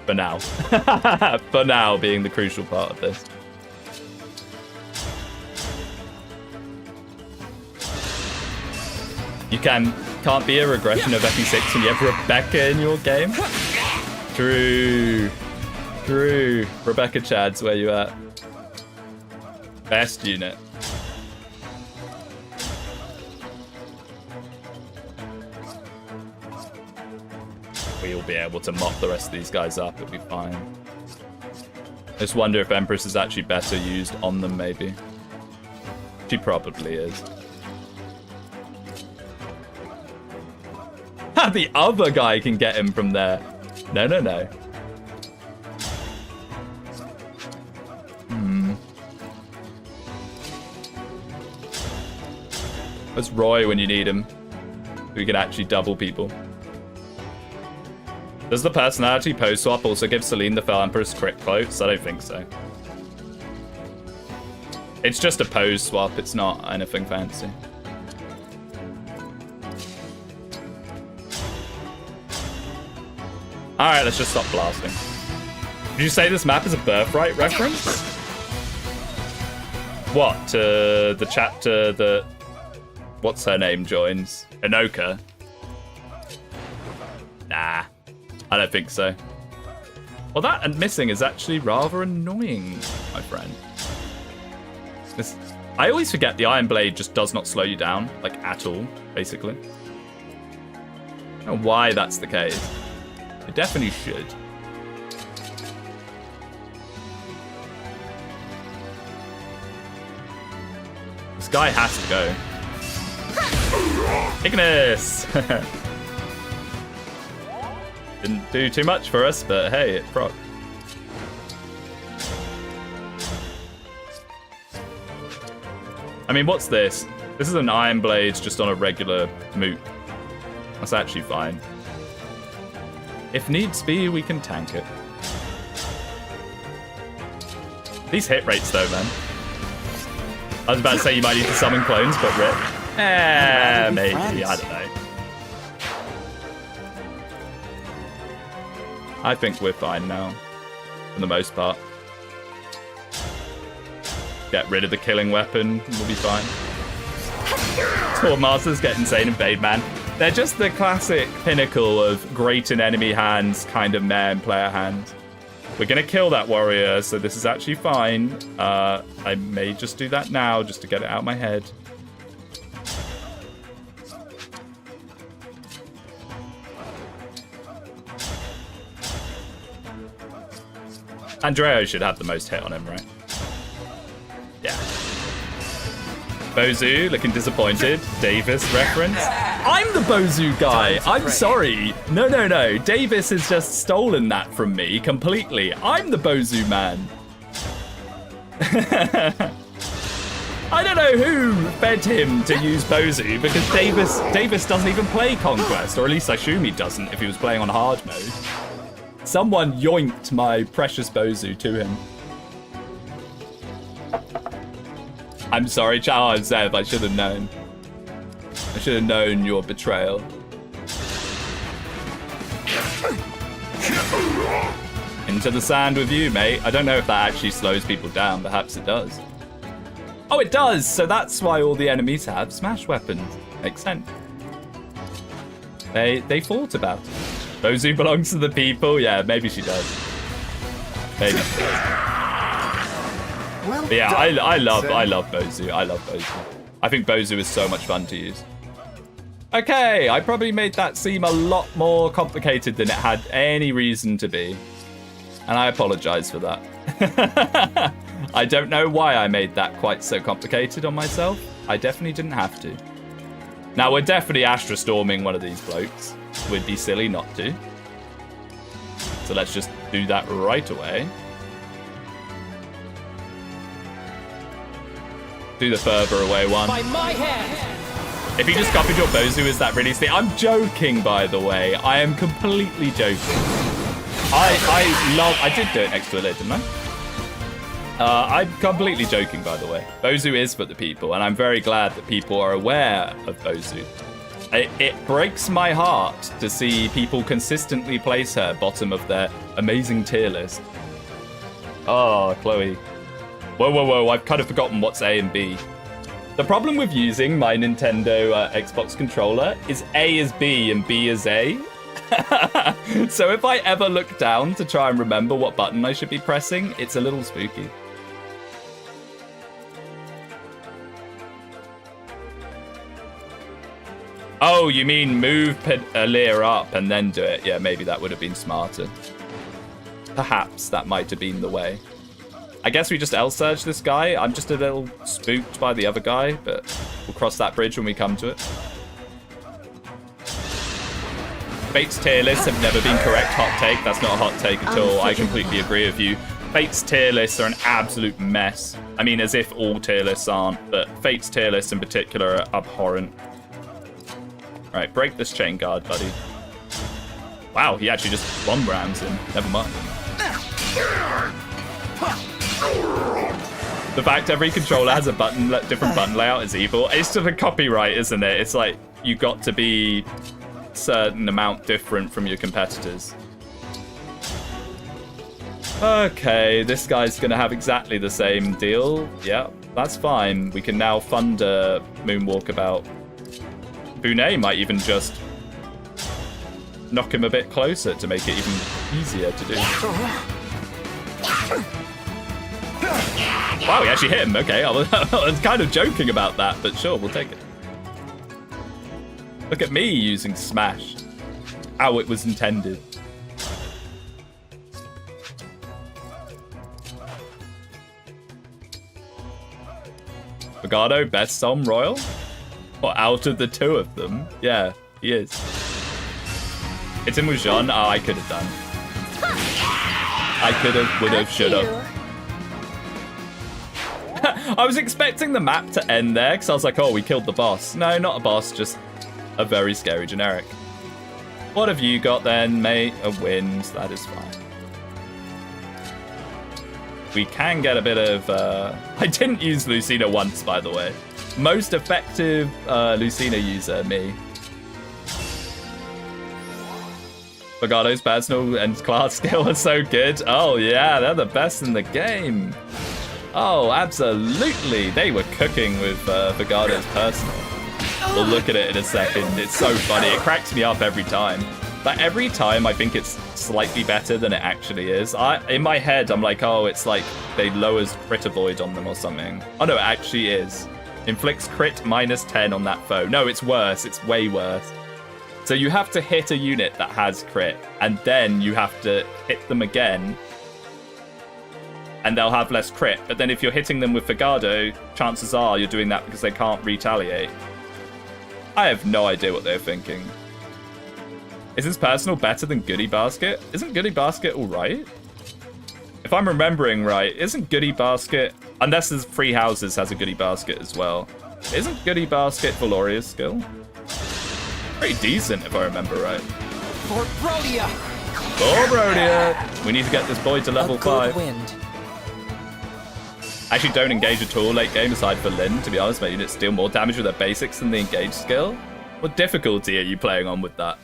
For now. For now, being the crucial part of this. You can't be a regression of FE6 when you have Rebecca in your game. True. True. Rebecca Chad's where you at. Best unit. We'll be able to mop the rest of these guys up. It'll be fine. I just wonder if Empress is actually better used on them, maybe. She probably is. The other guy can get him from there. No, no, no. Where's Roy when you need him? We can actually double people. Does the personality pose swap also give Celine the Fell Empress crit quotes? I don't think so. It's just a pose swap. It's not anything fancy. Alright, let's just stop blasting. Did you say this map is a Birthright reference? What? To the chapter that... What's her name joins? Anoka? Nah. I don't think so. Well, that and missing is actually rather annoying, my friend. I always forget the Iron Blade just does not slow you down, like, at all, basically. I don't know why that's the case. It definitely should. This guy has to go. Ignis! Didn't do too much for us, but hey, it proc. I mean, what's this? This is an Iron Blade just on a regular moot. That's actually fine. If needs be, we can tank it. These hit rates, though, man. I was about to say you might need to summon clones, but rip. Maybe. I don't know. I think we're fine now, for the most part. Get rid of the killing weapon, we'll be fine. Sword Masters get insane invade, man. They're just the classic pinnacle of great in enemy hands, kind of meh in player hands. We're gonna kill that warrior, so this is actually fine. I may just do that now, just to get it out of my head. Andreo should have the most hit on him, right? Yeah. Bozu looking disappointed. Davis reference. I'm the Bozu guy. I'm sorry. No, no, no. Davis has just stolen that from me completely. I'm the Bozu man. I don't know who fed him to use Bozu because Davis doesn't even play Conquest, or at least I assume he doesn't if he was playing on hard mode. Someone yoinked my precious Bozu to him. I'm sorry, Chow and Zev, I should have known. I should have known your betrayal. Into the sand with you, mate. I don't know if that actually slows people down. Perhaps it does. Oh, it does! So that's why all the enemies have smash weapons. Makes sense. They thought about it. Bozu belongs to the people? Yeah, maybe she does. Maybe she does. Well, but yeah, I love Bozu. I love Bozu. I think Bozu is so much fun to use. Okay, I probably made that seem a lot more complicated than it had any reason to be. And I apologize for that. I don't know why I made that quite so complicated on myself. I definitely didn't have to. Now, we're definitely Astra Storming one of these blokes. Would be silly not to. So let's just do that right away. Do the further away one. By my hand! If you just copied your Bozu, is that really steep? I'm joking, by the way. I am completely joking. I did do it next to a lid, didn't I? I'm completely joking, by the way. Bozu is for the people, and I'm very glad that people are aware of Bozu. It breaks my heart to see people consistently place her bottom of their amazing tier list. Oh, Chloe. Whoa, I've kind of forgotten what's A and B. The problem with using my Nintendo Xbox controller is A is B and B is A. So if I ever look down to try and remember what button I should be pressing, it's a little spooky. Oh, you mean move Alir up and then do it? Yeah, maybe that would have been smarter. Perhaps that might have been the way. I guess we just L-surge this guy. I'm just a little spooked by the other guy, but we'll cross that bridge when we come to it. Fate's tier lists have never been correct. Hot take. That's not a hot take at all. I completely agree with you. Fate's tier lists are an absolute mess. I mean, as if all tier lists aren't, but Fate's tier lists in particular are abhorrent. All right, break this chain guard, buddy. Wow, he actually just one rams him. Never mind. The fact every controller has a different button layout is evil. It's to the copyright, isn't it? It's like you got to be a certain amount different from your competitors. Okay, this guy's gonna have exactly the same deal. Yeah, that's fine. We can now fund a moonwalk about. Bonet might even just knock him a bit closer to make it even easier to do. Wow, he actually hit him. Okay, I was kind of joking about that, but sure, we'll take it. Look at me using Smash. How it was intended. Fogado, best Som Royal? Or out of the two of them? Yeah, he is. It's in Wujan. Oh, I could have done. I could have, would have, should have. I was expecting the map to end there because I was like, oh, we killed the boss. No, not a boss, just a very scary generic. What have you got then, mate? A wind. That is fine. We can get a bit of... I didn't use Lucina once, by the way. Most effective Lucina user, me. Bogado's personal and class skill are so good. Oh yeah, they're the best in the game. Oh, absolutely. They were cooking with Bogado's personal. We'll look at it in a second. It's so funny. It cracks me up every time. But every time I think it's slightly better than it actually is. In my head, I'm like, oh, it's like they lowers crit avoid on them or something. Oh no, it actually is. Inflicts crit -10 on that foe. No, it's worse. It's way worse. So you have to hit a unit that has crit, and then you have to hit them again, and they'll have less crit. But then if you're hitting them with Fogado, chances are you're doing that because they can't retaliate. I have no idea what they're thinking. Is this personal better than Goodie Basket? Isn't Goodie Basket alright? If I'm remembering right, isn't Goodie Basket... Unless there's Free Houses has a Goodie Basket as well. Isn't Goodie Basket Valoria's skill? Pretty decent if I remember right. For Brodia! For Brodia! We need to get this boy to level 5. Wind. Actually don't engage at all late game aside for Lyn, to be honest. My units deal more damage with their basics than the engage skill. What difficulty are you playing on with that?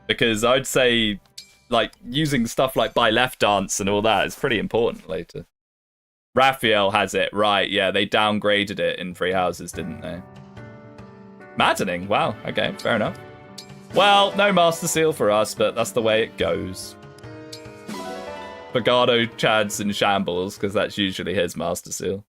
Because I'd say, like, using stuff like by left dance and all that is pretty important later. Raphael has it, right, yeah, they downgraded it in Free Houses, didn't they? Maddening, wow, okay, fair enough. Well, no Master Seal for us, but that's the way it goes. Bogado chads in shambles, because that's usually his Master Seal.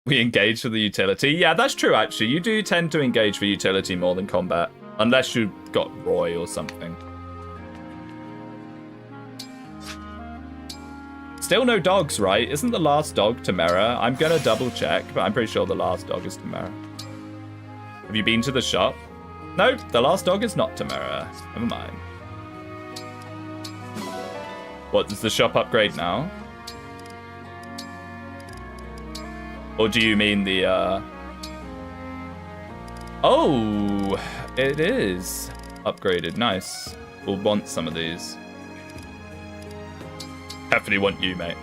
We engage for the utility. Yeah, that's true, actually. You do tend to engage for utility more than combat. Unless you've got Roy or something. Still no dogs, right? Isn't the last dog Tamara? I'm gonna double check, but I'm pretty sure the last dog is Tamara. Have you been to the shop? Nope, the last dog is not Tamara. Never mind. What, does the shop upgrade now? Or do you mean the, Oh, it is upgraded. Nice. We'll want some of these. Definitely want you, mate.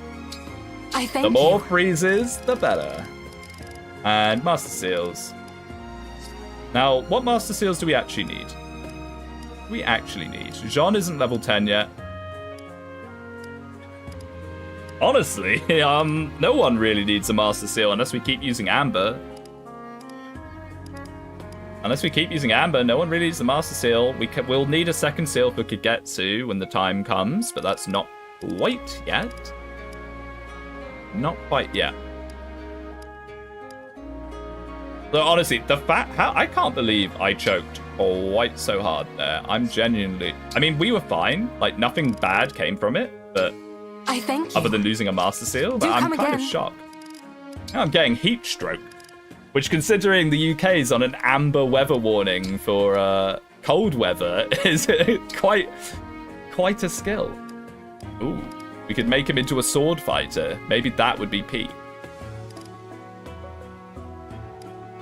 I thank The more you. freezes, the better. And Master Seals. Now, what Master Seals do we actually need? Jean isn't level 10 yet. Honestly, no one really needs a Master Seal unless we keep using Amber. No one really needs the Master Seal. We'll need a second seal for Kagetsu when the time comes, but that's not quite yet. Not quite yet. So honestly, I can't believe I choked quite so hard there. I'm genuinely... I mean, we were fine. Like, nothing bad came from it, but... I thank you. Other than losing a Master Seal, but I'm kind of shocked. Now I'm getting heat stroke, which, considering the UK is on an amber weather warning for cold weather, is quite a skill. Ooh, we could make him into a sword fighter. Maybe that would be peak.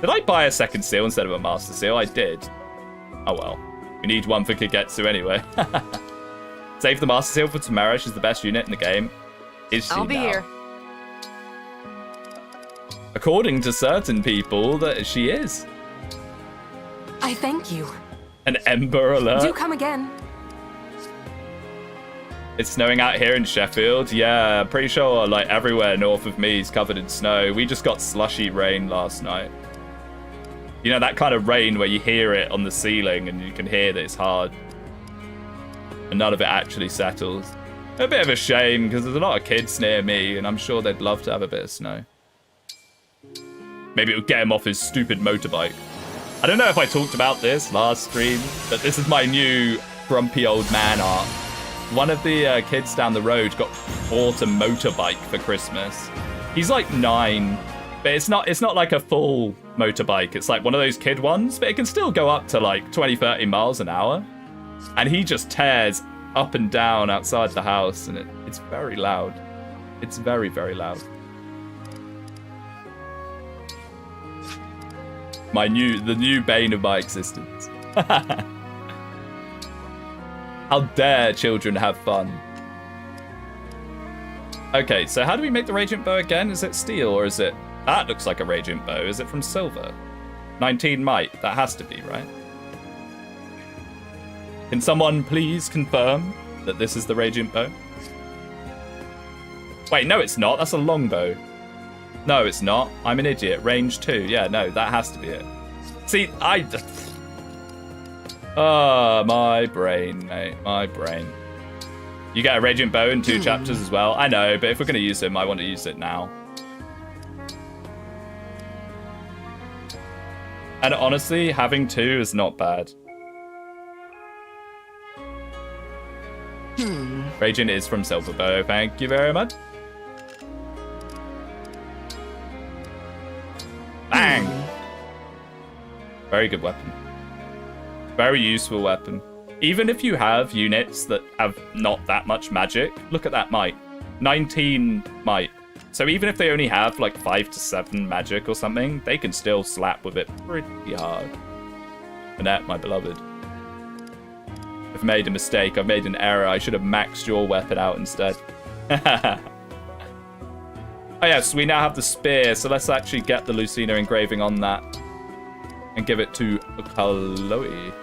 Did I buy a second seal instead of a Master Seal? I did. Oh well. We need one for Kagetsu anyway. Save the Master Seal for Tamara. She's the best unit in the game. Is she I'll be now? here. According to certain people, that she is. I thank you. An Ember alert. Do come again. It's snowing out here in Sheffield. Yeah, pretty sure like everywhere north of me is covered in snow. We just got slushy rain last night. You know, that kind of rain where you hear it on the ceiling and you can hear that it's hard. And none of it actually settles. A bit of a shame because there's a lot of kids near me and I'm sure they'd love to have a bit of snow. Maybe it would get him off his stupid motorbike. I don't know if I talked about this last stream, but this is my new grumpy old man art. One of the kids down the road bought a motorbike for Christmas. He's like 9, but it's not like a full motorbike. It's like one of those kid ones, but it can still go up to like 20-30 miles an hour. And he just tears up and down outside the house, and it's very loud. It's very, very loud. The new bane of my existence. How dare children have fun? Okay, so how do we make the Radiant Bow again? Is it steel or is it... That looks like a Radiant Bow. Is it from silver? 19 might. That has to be, right? Can someone please confirm that this is the Radiant Bow? Wait, no it's not. That's a longbow. No, it's not. I'm an idiot. Range 2. Yeah, no, that has to be it. See, oh, my brain, mate. My brain. You get a Radiant Bow in 2 chapters as well. I know, but if we're going to use him, I want to use it now. And honestly, having 2 is not bad. Radiant is from Silver Bow. Thank you very much. Bang! Very good weapon. Very useful weapon. Even if you have units that have not that much magic, look at that might. 19 might. So even if they only have like 5 to 7 magic or something, they can still slap with it pretty hard. Annette, my beloved. I've made a mistake. I've made an error. I should have maxed your weapon out instead. Oh yes, we now have the spear, so let's actually get the Lucina engraving on that. And give it to Chloe.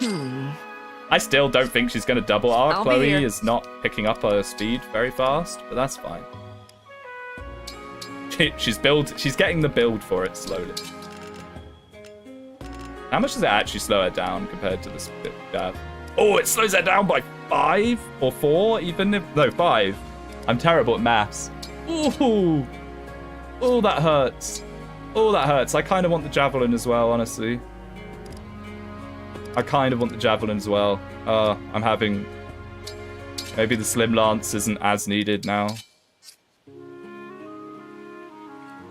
I still don't think she's going to double R. I'll Chloe is not picking up her speed very fast, but that's fine. She's getting the build for it slowly. How much does it actually slow her down compared to the spit jab? Oh, it slows her down by 5 or 4, even if... No, 5. I'm terrible at maths. Ooh. Oh, that hurts. Oh, that hurts. I kind of want the javelin as well, honestly. I kind of want the javelin as well. I'm having... Maybe the slim lance isn't as needed now.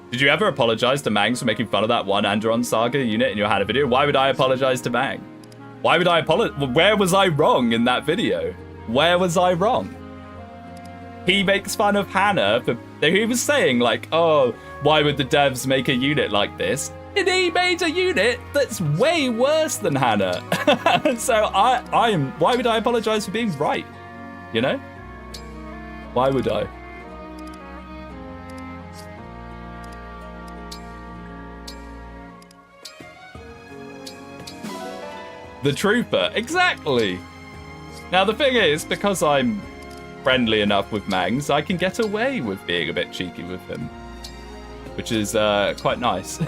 Did you ever apologize to Mangs for making fun of that one Andron Saga unit in your Hannah video? Why would I apologize to Mang? Why would I apologize? Where was I wrong in that video? Where was I wrong? he makes fun of Hannah for, he was saying like, oh, why would the devs make a unit like this? And he made a unit that's way worse than Hannah. So why would I apologize for being right? You know? Why would I? The trooper, exactly. Now the thing is, because I'm friendly enough with Mangs, I can get away with being a bit cheeky with him, which is quite nice.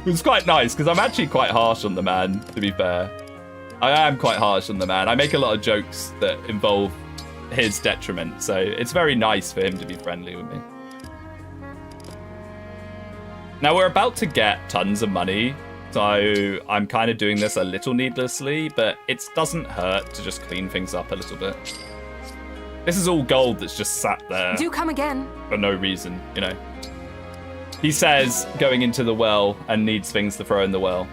It's quite nice because I'm actually quite harsh on the man, to be fair. I am quite harsh on the man. I make a lot of jokes that involve his detriment, so it's very nice for him to be friendly with me. Now we're about to get tons of money, so I'm kind of doing this a little needlessly, but it doesn't hurt to just clean things up a little bit. This is all gold that's just sat there. Do come again. For no reason, you know. He says going into the well and needs things to throw in the well.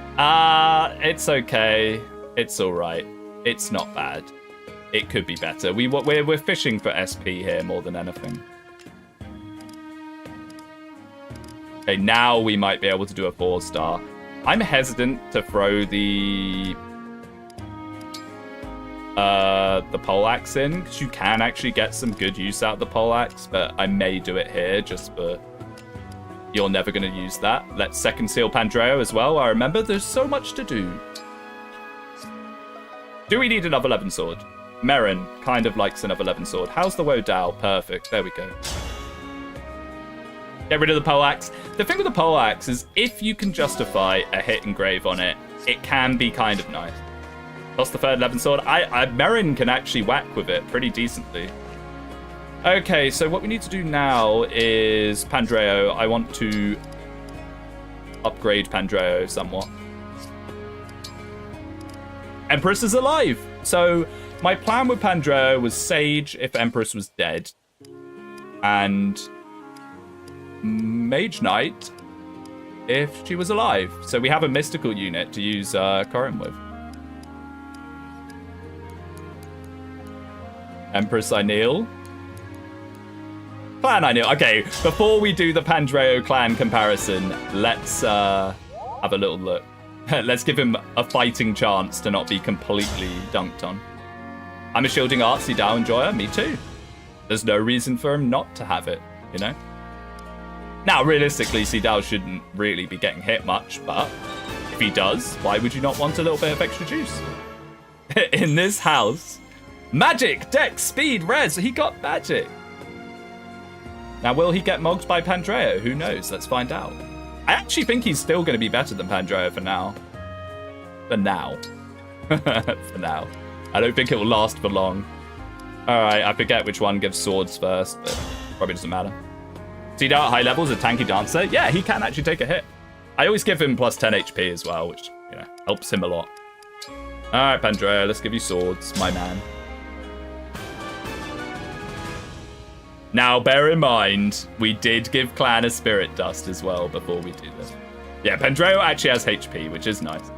It's okay. It's all right. It's not bad. It could be better. We're fishing for SP here more than anything. Okay, now we might be able to do a 4-star. I'm hesitant to throw the poleaxe in, because you can actually get some good use out of the poleaxe, but I may do it here just for... You're never going to use that. Let's second seal Pandreo as well. I remember there's so much to do. Do we need another 11 sword? Merrin kind of likes another 11 sword. How's the Wodao? Perfect. There we go. Get rid of the poleaxe. The thing with the poleaxe is if you can justify a hit engrave on it, it can be kind of nice. Lost the third 11 sword. Merrin can actually whack with it pretty decently. Okay, so what we need to do now is Pandreo. I want to upgrade Pandreo somewhat. Empress is alive. So my plan with Pandreo was Sage if Empress was dead. And Mage Knight if she was alive. So we have a mystical unit to use Corin with. Empress I kneel. Clan I kneel. Okay, before we do the Pandreo clan comparison, let's have a little look. Let's give him a fighting chance to not be completely dunked on. I'm a shielding artsy Dow enjoyer. Me too. There's no reason for him not to have it, you know? Now, realistically, Sidao shouldn't really be getting hit much, but if he does, why would you not want a little bit of extra juice? In this house, magic, dex, speed, res, he got magic. Now, will he get mogged by Pandreo? Who knows? Let's find out. I actually think he's still going to be better than Pandreo for now. For now. For now. I don't think it will last for long. Alright, I forget which one gives swords first, but probably doesn't matter. Sidao at high levels, a tanky dancer. Yeah, he can actually take a hit. I always give him plus 10 HP as well, which, you know, helps him a lot. Alright, Pandreo, let's give you swords, my man. Now, bear in mind, we did give Clan a Spirit Dust as well before we do this. Yeah, Pandreo actually has HP, which is nice.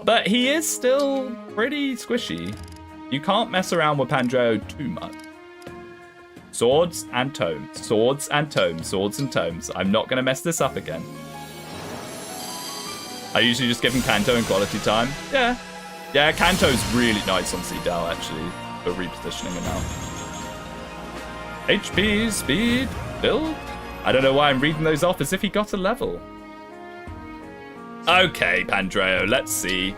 But he is still pretty squishy. You can't mess around with Pandreo too much. Swords and tomes. Swords and tomes. Swords and tomes. I'm not going to mess this up again. I usually just give him Kanto in quality time. Yeah. Yeah, Kanto's really nice on Sidao, actually, for repositioning him out. HP, speed, build. I don't know why I'm reading those off as if he got a level. Okay, Pandreo, let's see.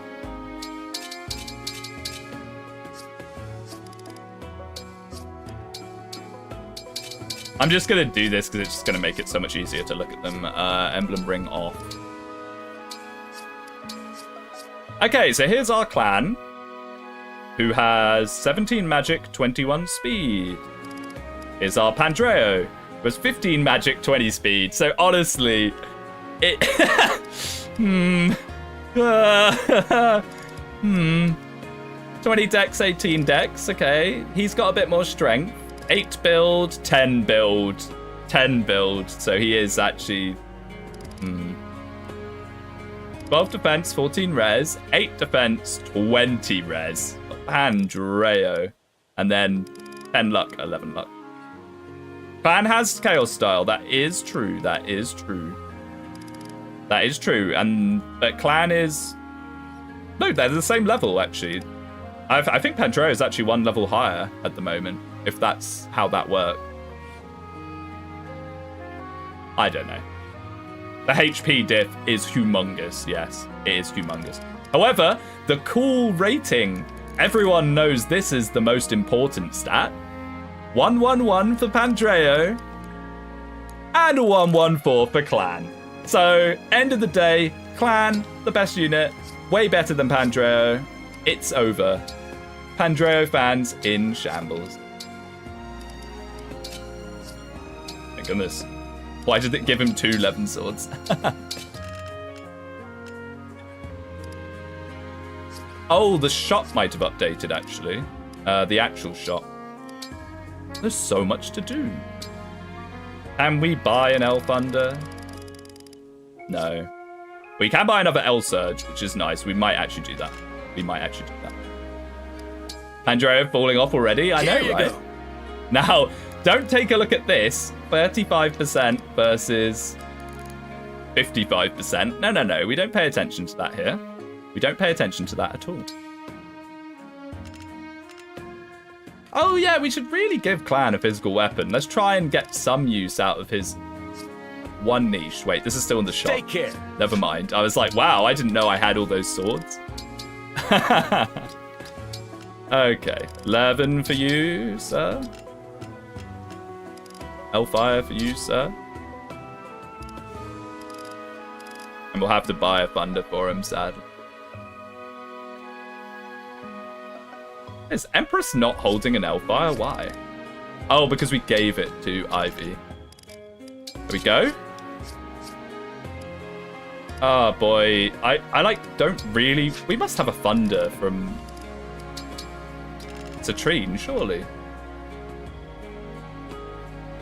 I'm just going to do this because it's just going to make it so much easier to look at them. Emblem ring off. Okay, so here's our clan, who has 17 magic, 21 speed. Here's our Pandreo, who has 15 magic, 20 speed. So honestly, it... 20 dex, 18 dex, okay. He's got a bit more strength. 8 build, 10 build, 10 build. So he is actually... 12 defense, 14 res, 8 defense, 20 res. Pandreo. And then 10 luck, 11 luck. Clan has Chaos style. That is true. That is true. That is true. But Clan is... No, they're the same level, actually. I think Pandreo is actually one level higher at the moment, if that's how that works. I don't know. The HP diff is humongous, yes. It is humongous. However, the cool rating, everyone knows this is the most important stat. 111 for Pandreo and a 114 for Clan. So, end of the day, Clan, the best unit, way better than Pandreo. It's over. Pandreo fans in shambles. My goodness. Why did it give him 2 Levin swords? Oh, the shop might have updated, actually. The actual shop. There's so much to do. Can we buy an Elf Under? No. We can buy another L Surge, which is nice. We might actually do that. We might actually do that. Pandreo falling off already? I know, right? Go. Now, don't take a look at this. 35% versus 55%. No, no, no. We don't pay attention to that here. We don't pay attention to that at all. Oh, yeah, we should really give Clan a physical weapon. Let's try and get some use out of his one niche. Wait, this is still in the shop. Take care. Never mind. I was like, wow, I didn't know I had all those swords. Okay, 11 for you, sir. Hellfire for you, sir. And we'll have to buy a Thunder for him, sadly. Is Empress not holding an Hellfire? Why? Oh, because we gave it to Ivy. There we go. Oh, boy. I like, don't really... We must have a Thunder from... It's a Trine, surely.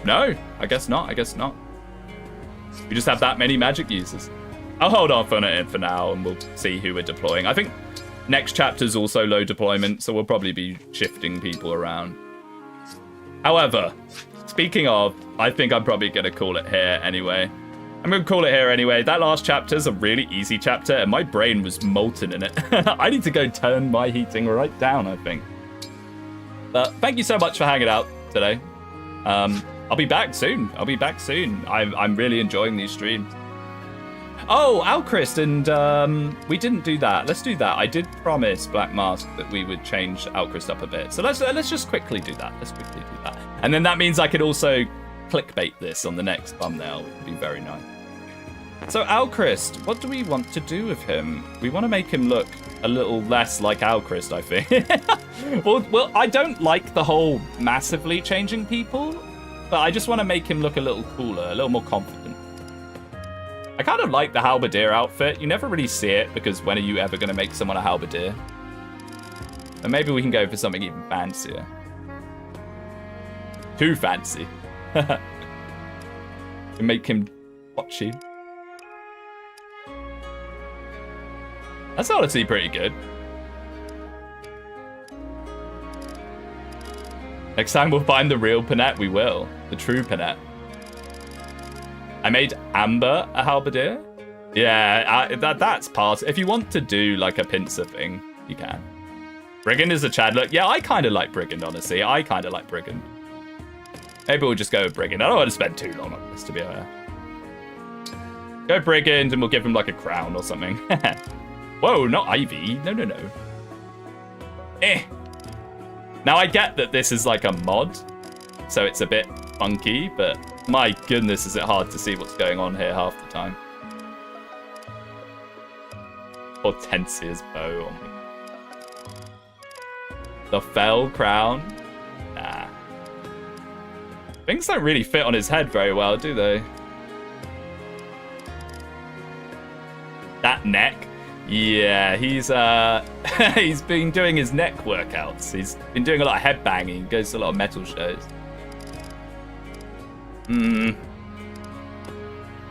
No, I guess not. I guess not. We just have that many magic users. I'll hold off on it for now, and we'll see who we're deploying. I think next chapter's also low deployment, so we'll probably be shifting people around. However, speaking of, I think I'm probably going to call it here anyway. I'm going to call it here anyway. That last chapter's a really easy chapter, and my brain was molten in it. I need to go turn my heating right down, I think. But thank you so much for hanging out today. I'll be back soon. I'm really enjoying these streams. Oh, Alchrist, and we didn't do that. Let's do that. I did promise Black Mask that we would change Alchrist up a bit. So let's just quickly do that. And then that means I could also clickbait this on the next thumbnail, which would be very nice. So Alchrist, what do we want to do with him? We want to make him look a little less like Alchrist, I think. well, I don't like the whole massively changing people, but I just want to make him look a little cooler, a little more confident. I kind of like the halberdier outfit. You never really see it, because when are you ever going to make someone a halberdier? And maybe we can go for something even fancier. Too fancy. And make him watchy. That's honestly pretty good. Next time we'll find the real Panette, we will. The true Panette. I made Amber a halberdier. Yeah, that's part. If you want to do like a pincer thing, you can. Brigand is a Chadlock. Yeah, I kind of like Brigand, honestly. I kind of like Brigand. Maybe we'll just go with Brigand. I don't want to spend too long on this, to be honest. Go Brigand, and we'll give him like a crown or something. Whoa, not Ivy. No. Now, I get that this is like a mod, so it's a bit funky, but my goodness, is it hard to see what's going on here half the time. Hortensia's bow. The fell crown. Nah. Things don't really fit on his head very well, do they? That neck. Yeah, he's he's been doing his neck workouts. He's been doing a lot of head banging. Goes to a lot of metal shows.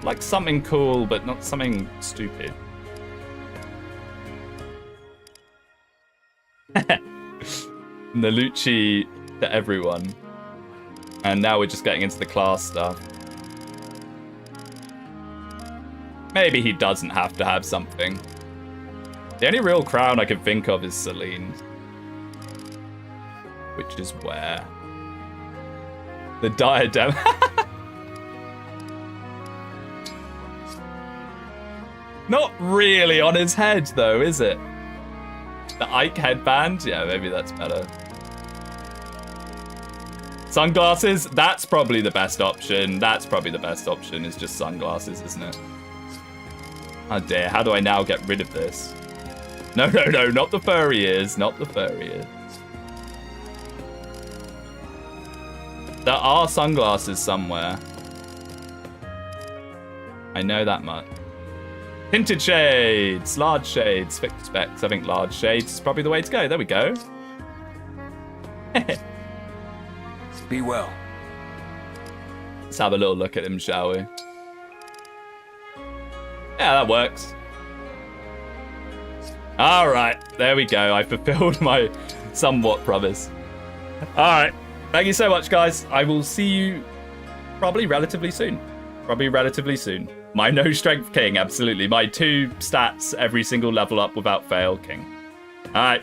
Like something cool, but not something stupid. Nalucci to everyone. And now we're just getting into the class stuff. Maybe he doesn't have to have something. The only real crown I can think of is Celine's. Which is where? The diadem. Not really on his head, though, is it? The Ike headband? Yeah, maybe that's better. Sunglasses? That's probably the best option. That's probably the best option, is just sunglasses, isn't it? Oh dear, how do I now get rid of this? No, no, no, not the furry ears. Not the furry ears. There are sunglasses somewhere. I know that much. Tinted shades, large shades, fixed specs. I think large shades is probably the way to go. There we go. Be well. Let's have a little look at him, shall we? Yeah, that works. All right, there we go. I fulfilled my somewhat promise. All right, thank you so much, guys. I will see you probably relatively soon. My no strength king, absolutely. My 2 stats every single level up without fail king. All right.